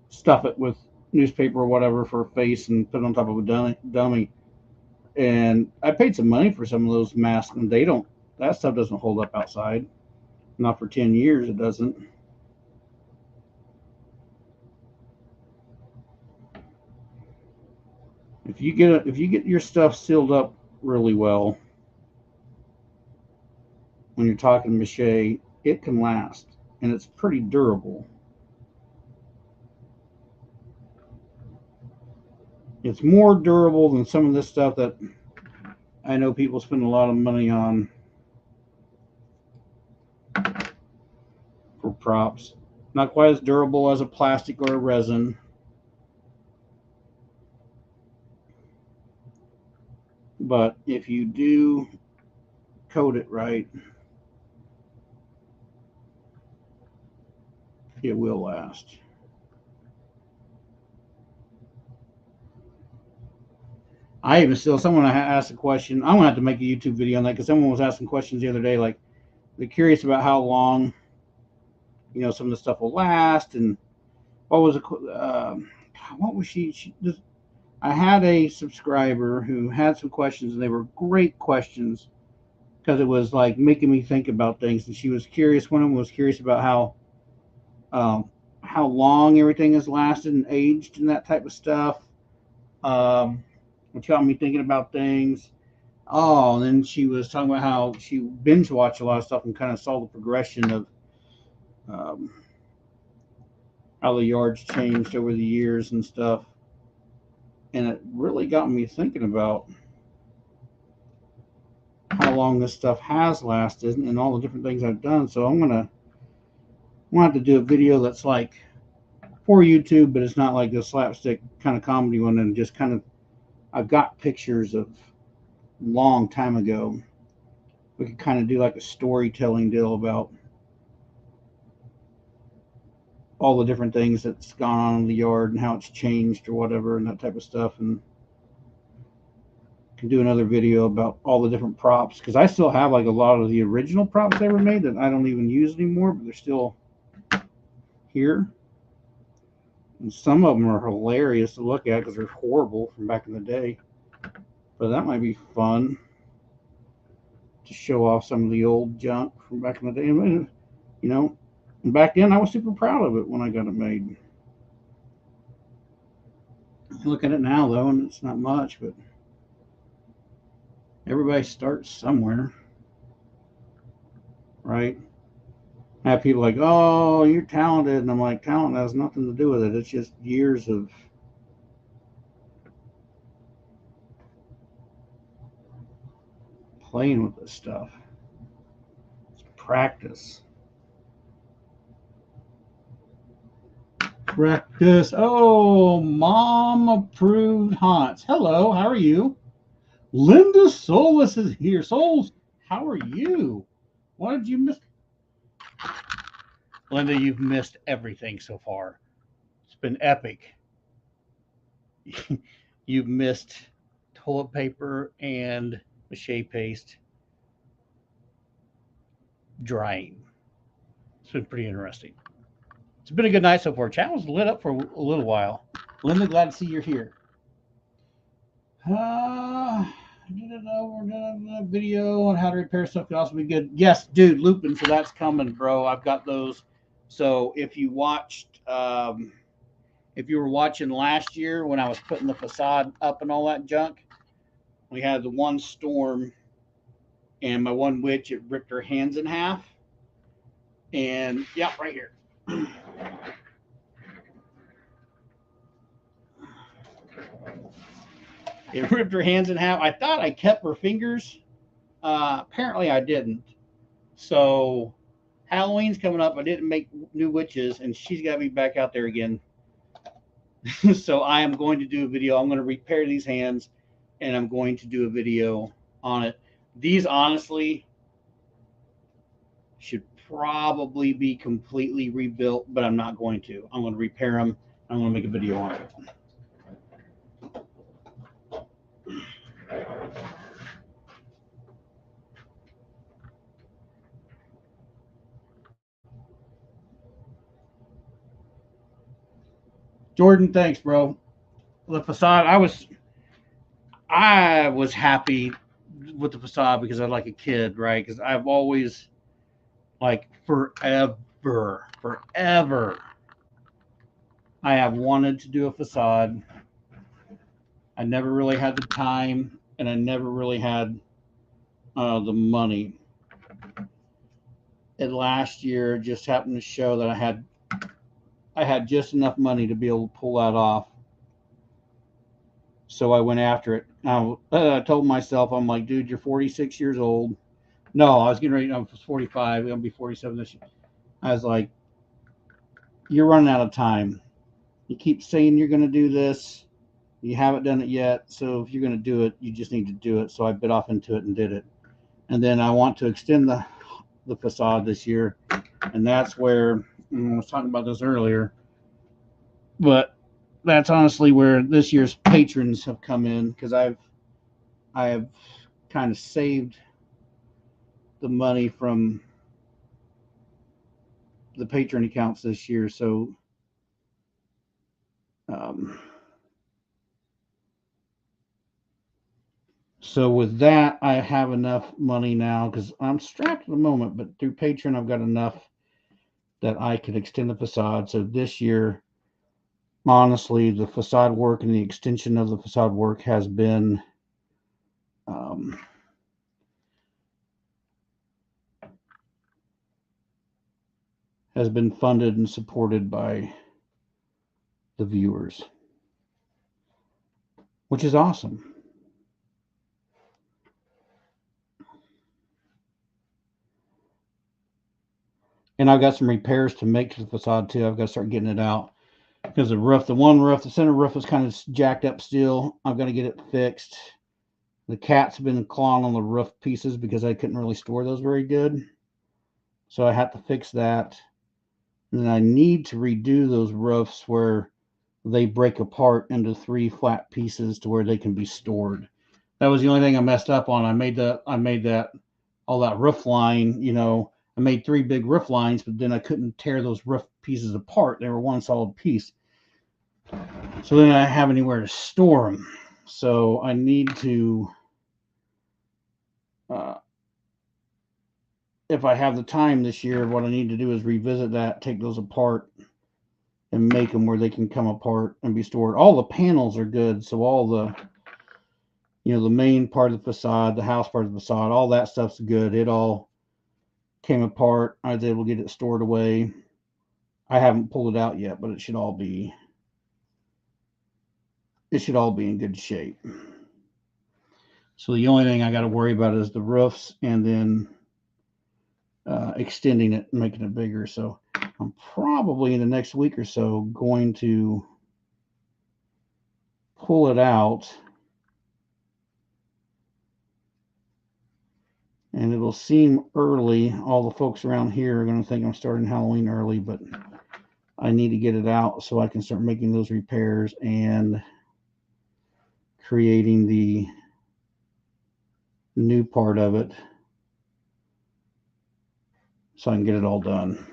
stuff it with newspaper or whatever for a face and put it on top of a dummy. And I paid some money for some of those masks, and they don't. That stuff doesn't hold up outside. Not for 10 years, it doesn't. If you get your stuff sealed up really well when you're talking mache, it can last, and it's pretty durable. It's more durable than some of this stuff that I know people spend a lot of money on for props. Not quite as durable as a plastic or a resin. But if you do coat it right, it will last. I even still, someone asked a question. I'm gonna have to make a YouTube video on that because someone was asking questions the other day, like they're curious about how long, some of the stuff will last, and what was it? What was she just, I had a subscriber who had some questions, and they were great questions because it was like making me think about things. And she was curious. One of them was curious about how long everything has lasted and aged and that type of stuff. Which got me thinking about things. Oh, and then she was talking about how she binge watched a lot of stuff and kind of saw the progression of um, how the yards changed over the years and stuff. And it really got me thinking about how long this stuff has lasted and all the different things I've done. So I'm gonna want to do a video that's like for YouTube, but it's not like a slapstick kind of comedy one, and just kind of I've got pictures of long time ago. We could kind of do like a storytelling deal about all the different things that's gone on in the yard and how it's changed or whatever and that type of stuff, and can do another video about all the different props because I still have like a lot of the original props I ever made that I don't even use anymore, but they're still here. And some of them are hilarious to look at because they're horrible from back in the day. But that might be fun to show off some of the old junk from back in the day. And, and back then I was super proud of it when I got it made. Look at it now though, and it's not much, but everybody starts somewhere, right? I have people like, oh, you're talented. And I'm like, talent has nothing to do with it. It's just years of playing with this stuff. It's practice. Practice. Oh, mom approved haunts. Hello, how are you? Linda Solis is here. Souls, how are you? What did you miss? Linda, you've missed everything so far. It's been epic. You've missed toilet paper and mache paste drying. It's been pretty interesting. It's been a good night so far. Channel's lit up for a little while. Linda, glad to see you're here. We're doing a video on how to repair stuff could also be good. Yes, dude, looping, so that's coming, bro. I've got those. So if you were watching last year when I was putting the facade up and all that junk, We had the one storm, and my one witch, it ripped her hands in half. And yeah, right here. It ripped her hands in half. I thought I kept her fingers. Apparently, I didn't. So Halloween's coming up. I didn't make new witches, and she's got to be back out there again. So I am going to do a video. I'm going to repair these hands, and I'm going to do a video on it. These honestly should probably be completely rebuilt, but I'm not going to. I'm going to repair them. I'm going to make a video on it. Jordan, thanks, bro. The facade, I was happy with the facade because I like a kid, right? Because I've always like forever, I have wanted to do a facade. I never really had the time, and I never really had the money. And last year just happened to show that I had just enough money to be able to pull that off. So I went after it. Now, I told myself, I'm like, dude, you're 46 years old. No, I was getting ready. I was 45. I'm gonna be 47 this year. I was like, you're running out of time. You keep saying you're going to do this. You haven't done it yet. So if you're going to do it, you just need to do it. So I bit off into it and did it. And then I want to extend the facade this year. And that's where I was talking about this earlier. But that's honestly where this year's patrons have come in, because I have kind of saved the money from the patron accounts this year. Um, so with that, I have enough money now because I'm strapped at the moment, but through Patreon, I've got enough that I could extend the facade. So this year, honestly, the facade work and the extension of the facade work um, has been funded and supported by the viewers, which is awesome. And I've got some repairs to make to the facade too. I've got to start getting it out because the center roof is kind of jacked up still. I've got to get it fixed. The cats have been clawing on the roof pieces because I couldn't really store those very good. So I had to fix that. And then I need to redo those roofs where they break apart into 3 flat pieces to where they can be stored. That was the only thing I messed up on. I made that all that roof line, I made 3 big roof lines, but then I couldn't tear those roof pieces apart. They were one solid piece. So then I have anywhere to store them. So I need to, if I have the time this year, what I need to do is revisit that, take those apart, and make them where they can come apart and be stored. All the panels are good, so all the main part of the facade, the house part of the facade, all that stuff's good. It all came apart. I was able to get it stored away. I haven't pulled it out yet, but it should all be in good shape. So the only thing I got to worry about is the roofs, and then extending it and making it bigger. So I'm probably in the next week or so going to pull it out, and it'll seem early. All the folks around here are going to think I'm starting Halloween early, but I need to get it out so I can start making those repairs and creating the new part of it so I can get it all done.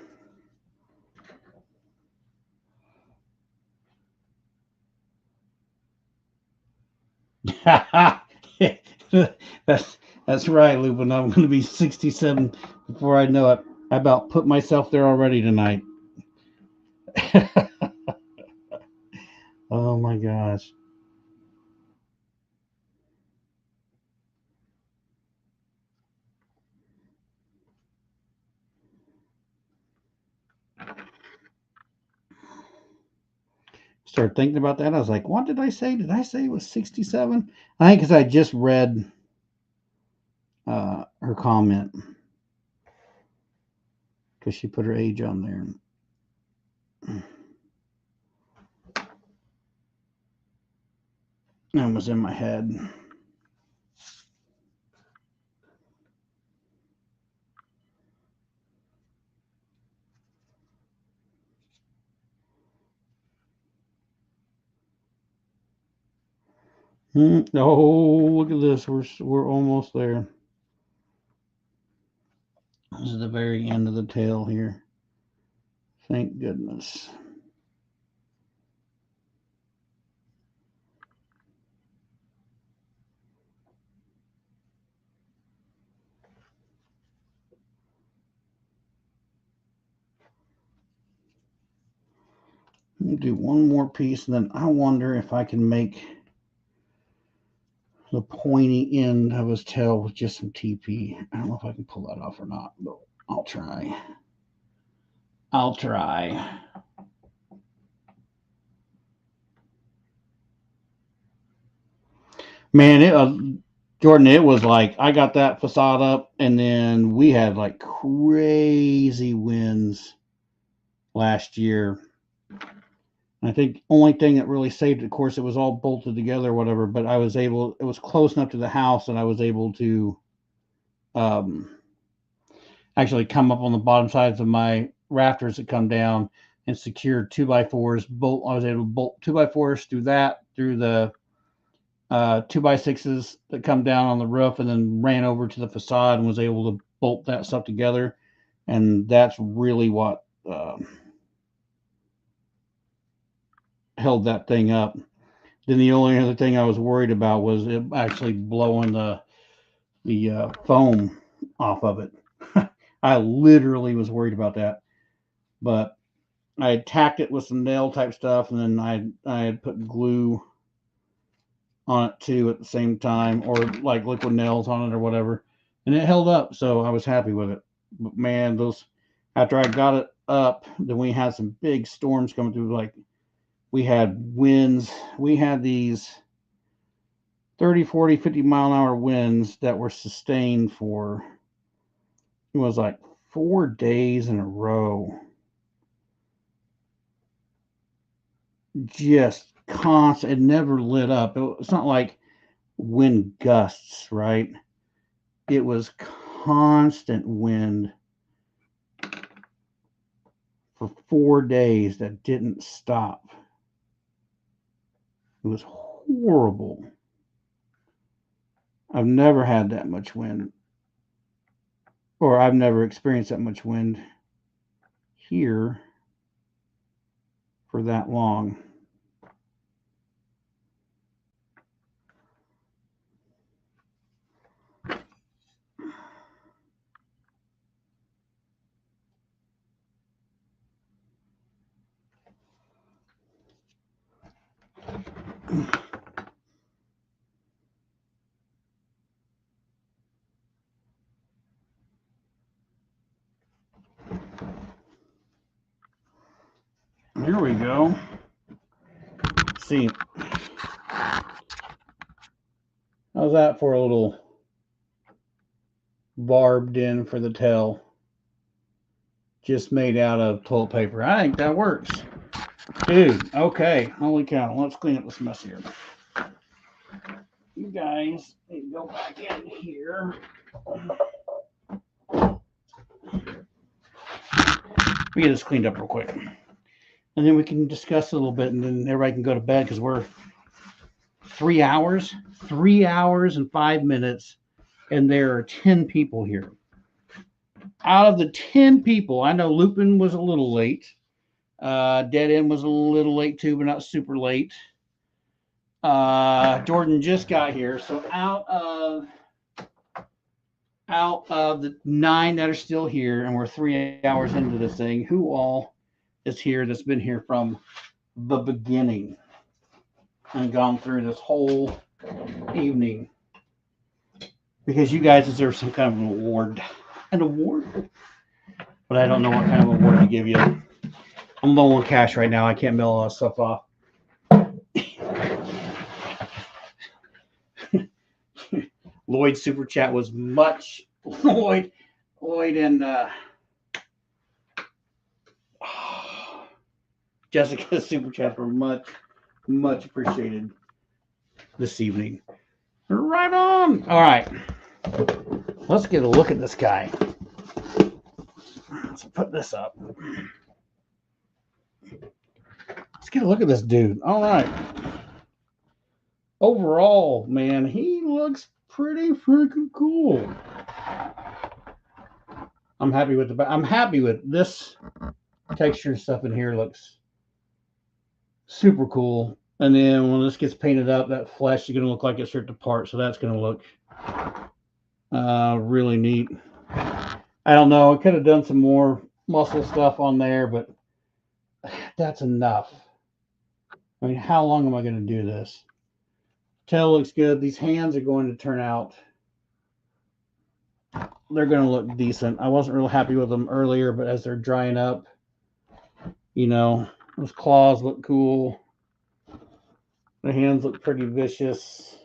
that's right, Lupin. I'm going to be 67 before I know it. I about put myself there already tonight. Oh my gosh. started thinking about that. I was like, what did I say? Did I say it was 67? I think because I just read her comment because she put her age on there. That was in my head. Oh, look at this. We're almost there. This is the very end of the tail here. Thank goodness. Let me do one more piece, and then I wonder if I can make the pointy end of his tail with just some TP. I don't know if I can pull that off or not, but I'll try. I'll try. Man, Jordan, it was like I got that facade up, and then we had like crazy winds last year. I think only thing that really saved it, of course, it was all bolted together or whatever, but I was able, it was close enough to the house that I was able to actually come up on the bottom sides of my rafters that come down and secure 2x4s. I was able to bolt 2x4s through the 2x6s that come down on the roof, and then ran over to the facade and was able to bolt that stuff together. And that's really what held that thing up. Then the only other thing I was worried about was it actually blowing the foam off of it. I literally was worried about that, but I had tacked it with some nail type stuff, and then I had put glue on it too at the same time, or like liquid nails on it or whatever, and it held up. So I was happy with it. But man, after I got it up, then we had some big storms coming through. Like we had winds. We had these 30, 40, 50 mile an hour winds that were sustained for, it was like 4 days in a row. Just constant. It never lit up. It's not like wind gusts, right? It was constant wind for 4 days that didn't stop. It was horrible. I've never had that much wind, or I've never experienced that much wind here for that long. Here we go. See, how's that for a little barbed in for the tail? Just made out of toilet paper. I think that works. Dude, okay. Holy cow. Let's clean up this mess here. You guys need to go back in here. We get this cleaned up real quick. And then we can discuss a little bit, and then everybody can go to bed, because we're 3 hours and 5 minutes, and there are 10 people here. Out of the 10 people, I know Lupin was a little late. Dead End was a little late too, but not super late. Jordan just got here. So out of the 9 that are still here, and we're 3 hours into this thing, who all is here that's been here from the beginning and gone through this whole evening? Because you guys deserve some kind of an award. An award? But I don't know what kind of award to give you. I'm low on cash right now. I can't mail all that stuff off. Lloyd's super chat was much Lloyd and Jessica's super chats were much appreciated this evening. Right on. All right, let's get a look at this guy. Let's put this up. Let's get a look at this dude. All right. Overall, man, he looks pretty freaking cool. I'm happy with this texture stuff in here. Looks super cool. And then when this gets painted up, that flesh is going to look like it's ripped apart. So that's going to look really neat. I don't know. I could have done some more muscle stuff on there, but that's enough. I mean, how long am I going to do this? Tail looks good. These hands are going to turn out. They're going to look decent. I wasn't real happy with them earlier, but as they're drying up, you know, those claws look cool. The hands look pretty vicious.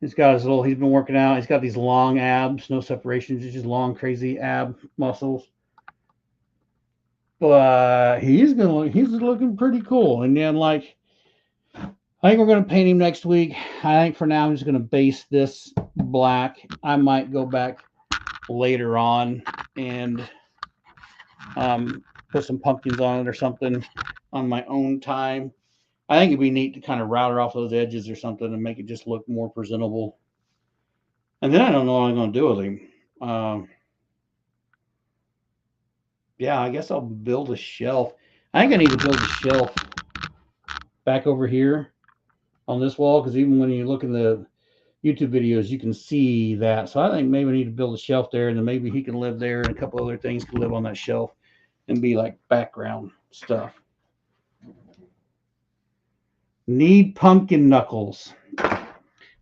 He's been working out. He's got these long abs, no separations, just long, crazy ab muscles. But he's looking pretty cool. And then, like, I think we're going to paint him next week. I think for now I'm just going to base this black. I might go back later on and put some pumpkins on it or something on my own time. I think it'd be neat to kind of router off those edges or something and make it just look more presentable. And then I don't know what I'm going to do with him. Yeah, I guess I'll build a shelf. I think I need to build a shelf back over here on this wall, because even when you look in the YouTube videos, you can see that. So I think maybe I need to build a shelf there, and then maybe he can live there, and a couple other things can live on that shelf and be like background stuff. Need pumpkin knuckles.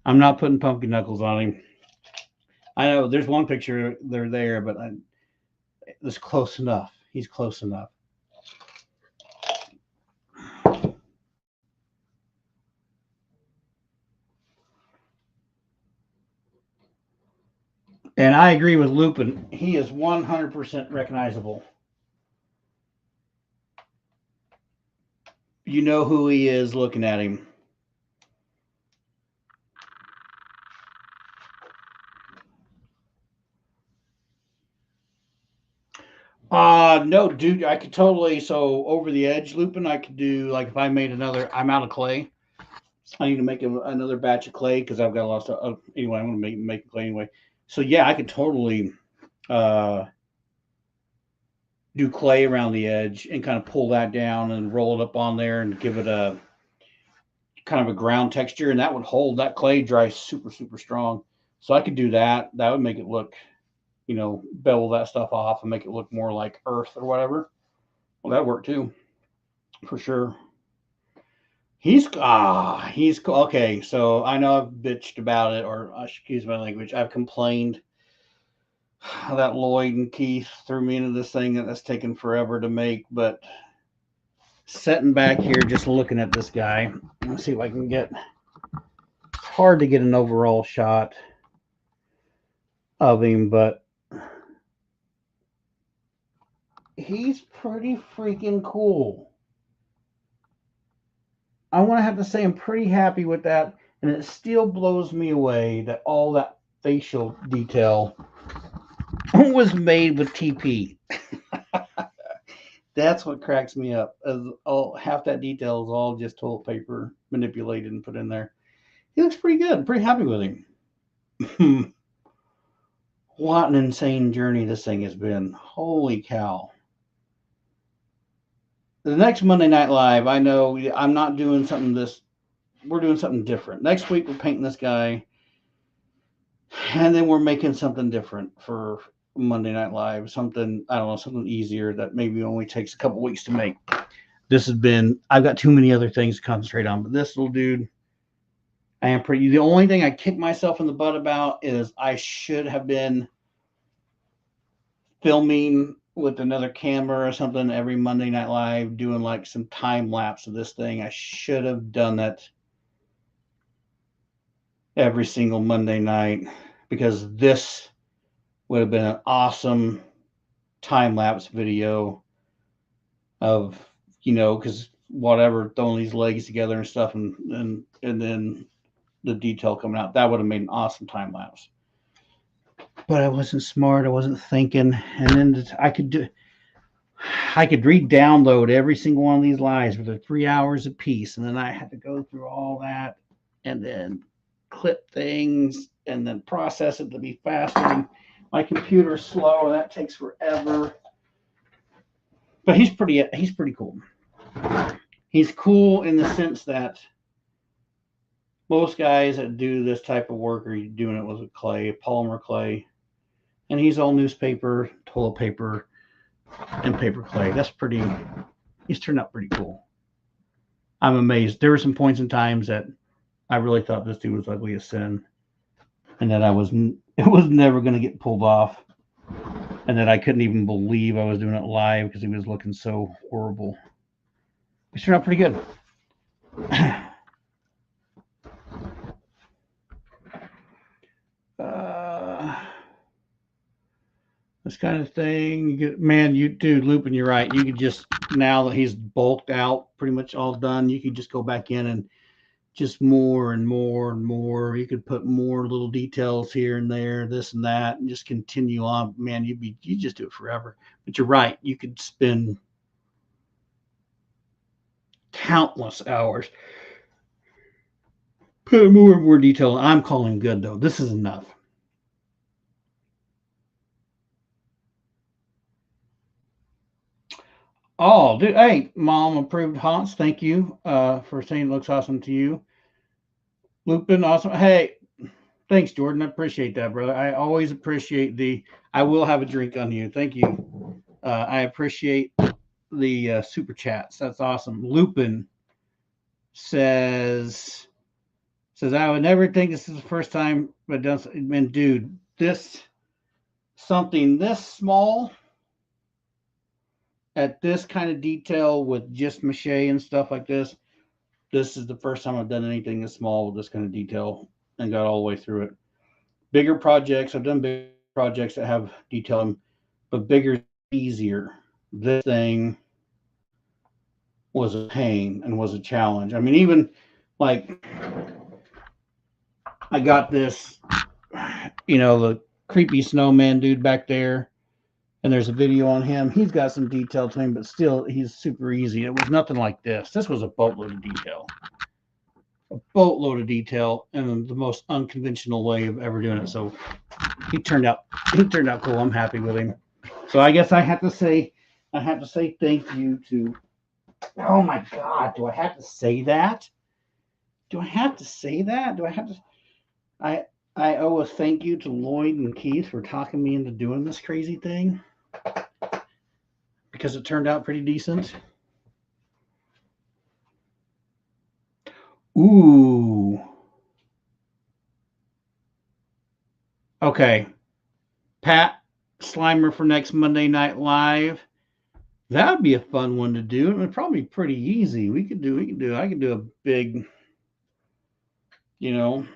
I'm not putting pumpkin knuckles on him. I know there's one picture they're there, but it's close enough. He's close enough. And I agree with Lupin. He is 100% recognizable. You know who he is looking at him. No, dude, I could totally, so over the edge, Lupin, I could do, like, if I made another, I'm out of clay. I need to make another batch of clay because I've got a lot of stuff. Anyway, I'm going to make clay anyway. So, yeah, I could totally do clay around the edge and kind of pull that down and roll it up on there and give it a kind of a ground texture. And that would hold, that clay dry super, super strong. So I could do that. That would make it look, you know, bevel that stuff off and make it look more like earth or whatever. Well, that'd work too, for sure. He's okay. So I know I've bitched about it, or excuse my language. I've complained that Lloyd and Keith threw me into this thing that's taken forever to make. But sitting back here, just looking at this guy, let's see if I can get. It's hard to get an overall shot of him, but he's pretty freaking cool. I want to have to say I'm pretty happy with that, and it still blows me away that all that facial detail was made with TP. That's what cracks me up. Half that detail is all just toilet paper manipulated and put in there. He looks pretty good. I'm pretty happy with him. What an insane journey this thing has been. Holy cow. The next Monday Night Live, I know I'm not doing something we're doing something different. Next week, we're painting this guy, and then we're making something different for Monday Night Live. Something, I don't know, something easier that maybe only takes a couple weeks to make. I've got too many other things to concentrate on, but this little dude, the only thing I kick myself in the butt about is I should have been filming with another camera or something every Monday Night Live, doing like some time lapse of this thing. I should have done that every single Monday night, because this would have been an awesome time-lapse video of, because whatever, throwing these legs together and stuff, and then the detail coming out. That would have made an awesome time lapse. But I wasn't smart. I wasn't thinking. And then I could re-download every single one of these lives for the 3 hours a piece, and then I had to go through all that and then clip things and then process it to be faster. And my computer's slow, and that takes forever. But he's pretty cool. He's cool in the sense that most guys that do this type of work are doing it with clay, polymer clay, and he's all newspaper, toilet paper, and paper clay. He's turned out pretty cool. I'm amazed. There were some points in times that I really thought this dude was ugly as sin, and that it was never going to get pulled off, and that I couldn't even believe I was doing it live because he was looking so horrible. He's turned out pretty good. This kind of thing, dude, Lupin, you're right. You could just, now that he's bulked out, pretty much all done, you could just go back in and just more and more and more. You could put more little details here and there, this and that, and just continue on. Man, you just do it forever. But you're right. You could spend countless hours putting more and more detail. I'm calling good though. This is enough. Oh, dude, hey, Mom approved Hans. Thank you for saying it looks awesome to you. Lupin, awesome. Hey, thanks, Jordan. I appreciate that, brother. I always appreciate I will have a drink on you. Thank you. I appreciate the super chats. That's awesome. Lupin says I would never think this is the first time, but and dude, something this small at this kind of detail with just mache and stuff like this is the first time I've done anything this small with this kind of detail and got all the way through it. Bigger projects, I've done big projects that have detail, but bigger is easier. This thing was a pain and was a challenge. I mean, even like I got this, the creepy snowman dude back there, and there's a video on him. He's got some detail to him, but still, he's super easy. It was nothing like this. This was a boatload of detail. A boatload of detail in the most unconventional way of ever doing it. So he turned out cool. I'm happy with him. So I guess I have to say thank you to, oh my God, do I have to say that? I owe a thank you to Lloyd and Keith for talking me into doing this crazy thing, because it turned out pretty decent. Ooh. Okay. Pat Slimer for next Monday Night Live. That would be a fun one to do. It would probably be pretty easy. I could do a big, kind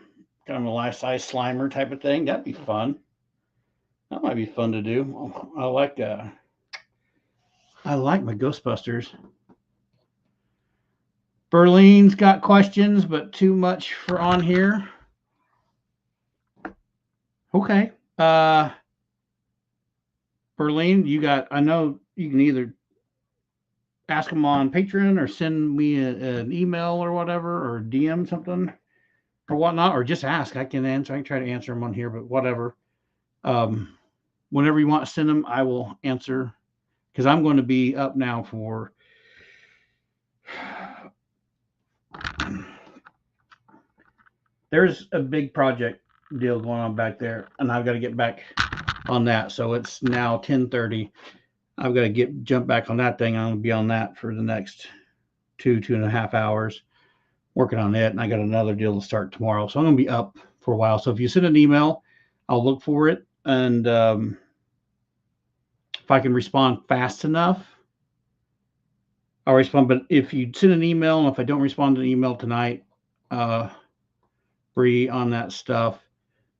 of a life-size Slimer type of thing. That'd be fun. That might be fun to do. I like my Ghostbusters. Berline's got questions, but too much for on here. Okay. Berline, I know you can either ask them on Patreon or send me an email or whatever, or DM something or whatnot, or just ask. I can try to answer them on here, but whatever. Whenever you want to send them, I will answer, because I'm going to be up now for there's a big project deal going on back there, and I've got to get back on that. So it's now 10:30. I've got to jump back on that thing. I'm going to be on that for the next 2.5 hours working on it. And I got another deal to start tomorrow. So I'm going to be up for a while. So if you send an email, I'll look for it. And if I can respond fast enough, I'll respond. But if you send an email, and if I don't respond to an email tonight, free on that stuff.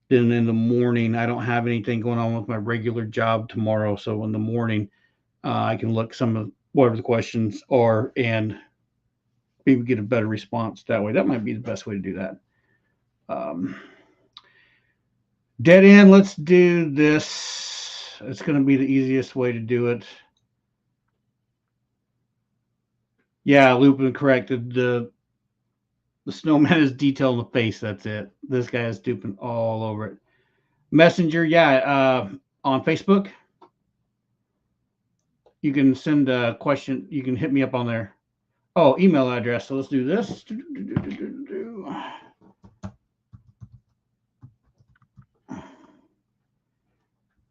Then in the morning, I don't have anything going on with my regular job tomorrow. So in the morning, I can look some of whatever the questions are and maybe get a better response that way. That might be the best way to do that. Um, Dead end, let's do this. It's going to be the easiest way to do it. Yeah, Lupin, correct. The snowman is detailed in the face. That's it. This guy is duping all over it. Messenger, yeah, on Facebook. You can send a question. You can hit me up on there. Oh, email address. So let's do this.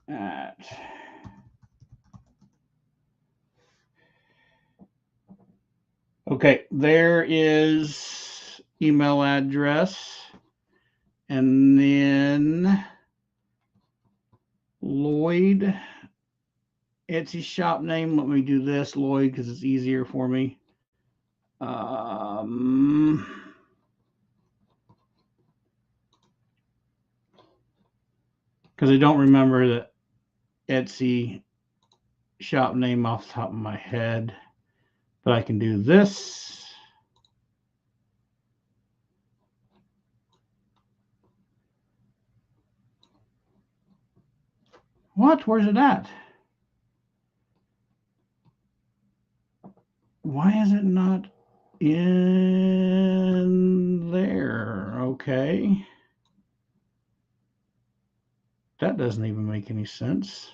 At okay, there is email address. And then Lloyd, Etsy shop name. Let me do this, Lloyd, because it's easier for me. Because I don't remember the Etsy shop name off the top of my head, but I can do this. What? Where's it at? Why is it not in there? Okay. That doesn't even make any sense.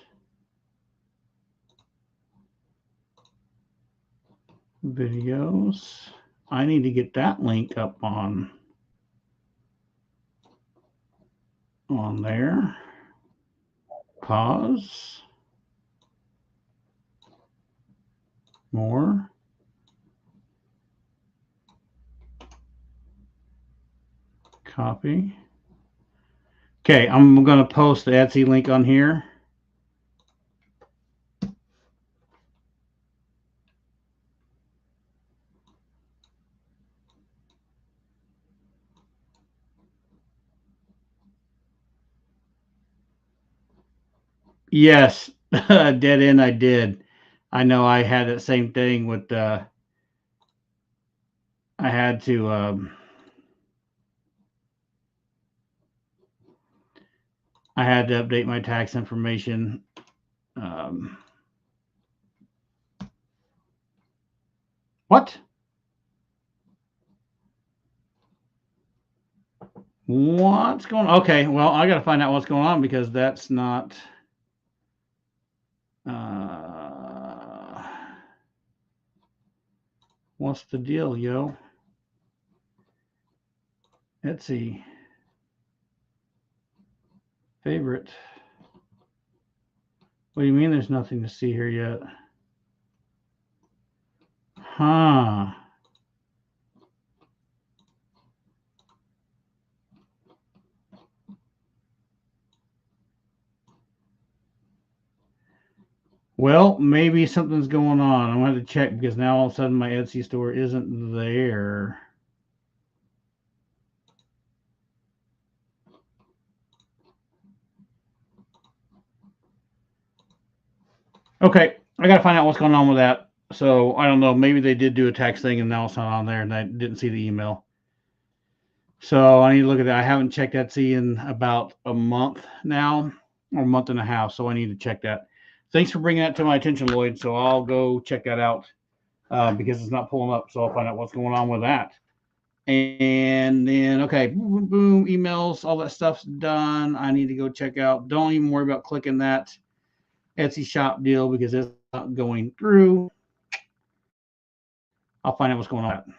Videos. I need to get that link up on there. Pause. More. Copy. Okay, I'm going to post the Etsy link on here. Yes, dead end. I did. I know I had that same thing with. I had to. I had to update my tax information. What? What's going on? Okay, well, I got to find out what's going on because that's not. What's the deal, yo? Etsy. Favorite. What do you mean there's nothing to see here yet? Huh. Well, maybe something's going on. I'm going to check because now all of a sudden my Etsy store isn't there. Okay, I got to find out what's going on with that. So I don't know. Maybe they did do a tax thing and now it's not on there and I didn't see the email. So I need to look at that. I haven't checked Etsy in about a month now, or a month and a half. So I need to check that. Thanks for bringing that to my attention, Lloyd. So I'll go check that out because it's not pulling up. So I'll find out what's going on with that. And then, okay, boom, boom, emails, all that stuff's done. I need to go check out. Don't even worry about clicking that Etsy shop deal because it's not going through. I'll find out what's going on.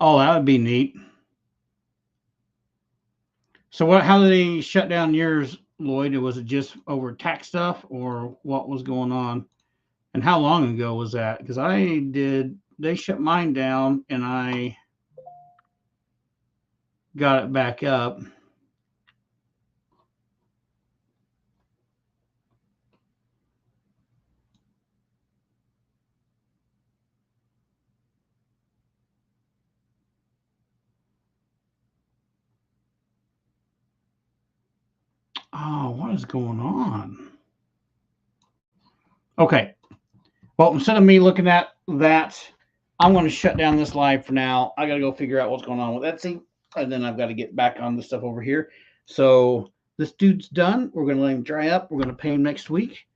Oh, that would be neat. So what? How did they shut down yours, Lloyd? Was it just over tax stuff, or what was going on? And how long ago was that? Because they shut mine down, and I got it back up. Oh, what is going on? Okay. Well, instead of me looking at that, I'm going to shut down this live for now. I got to go figure out what's going on with Etsy, and then I've got to get back on the stuff over here. So this dude's done. We're going to let him dry up. We're going to pay him next week.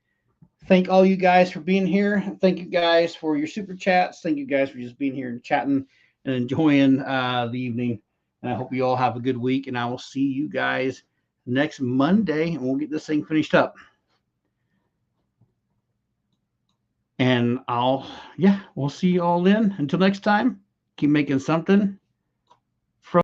Thank all you guys for being here. Thank you guys for your super chats. Thank you guys for just being here and chatting and enjoying the evening. And I hope you all have a good week. And I will see you guys next Monday, and we'll get this thing finished up. And we'll see you all then. Until next time, keep making something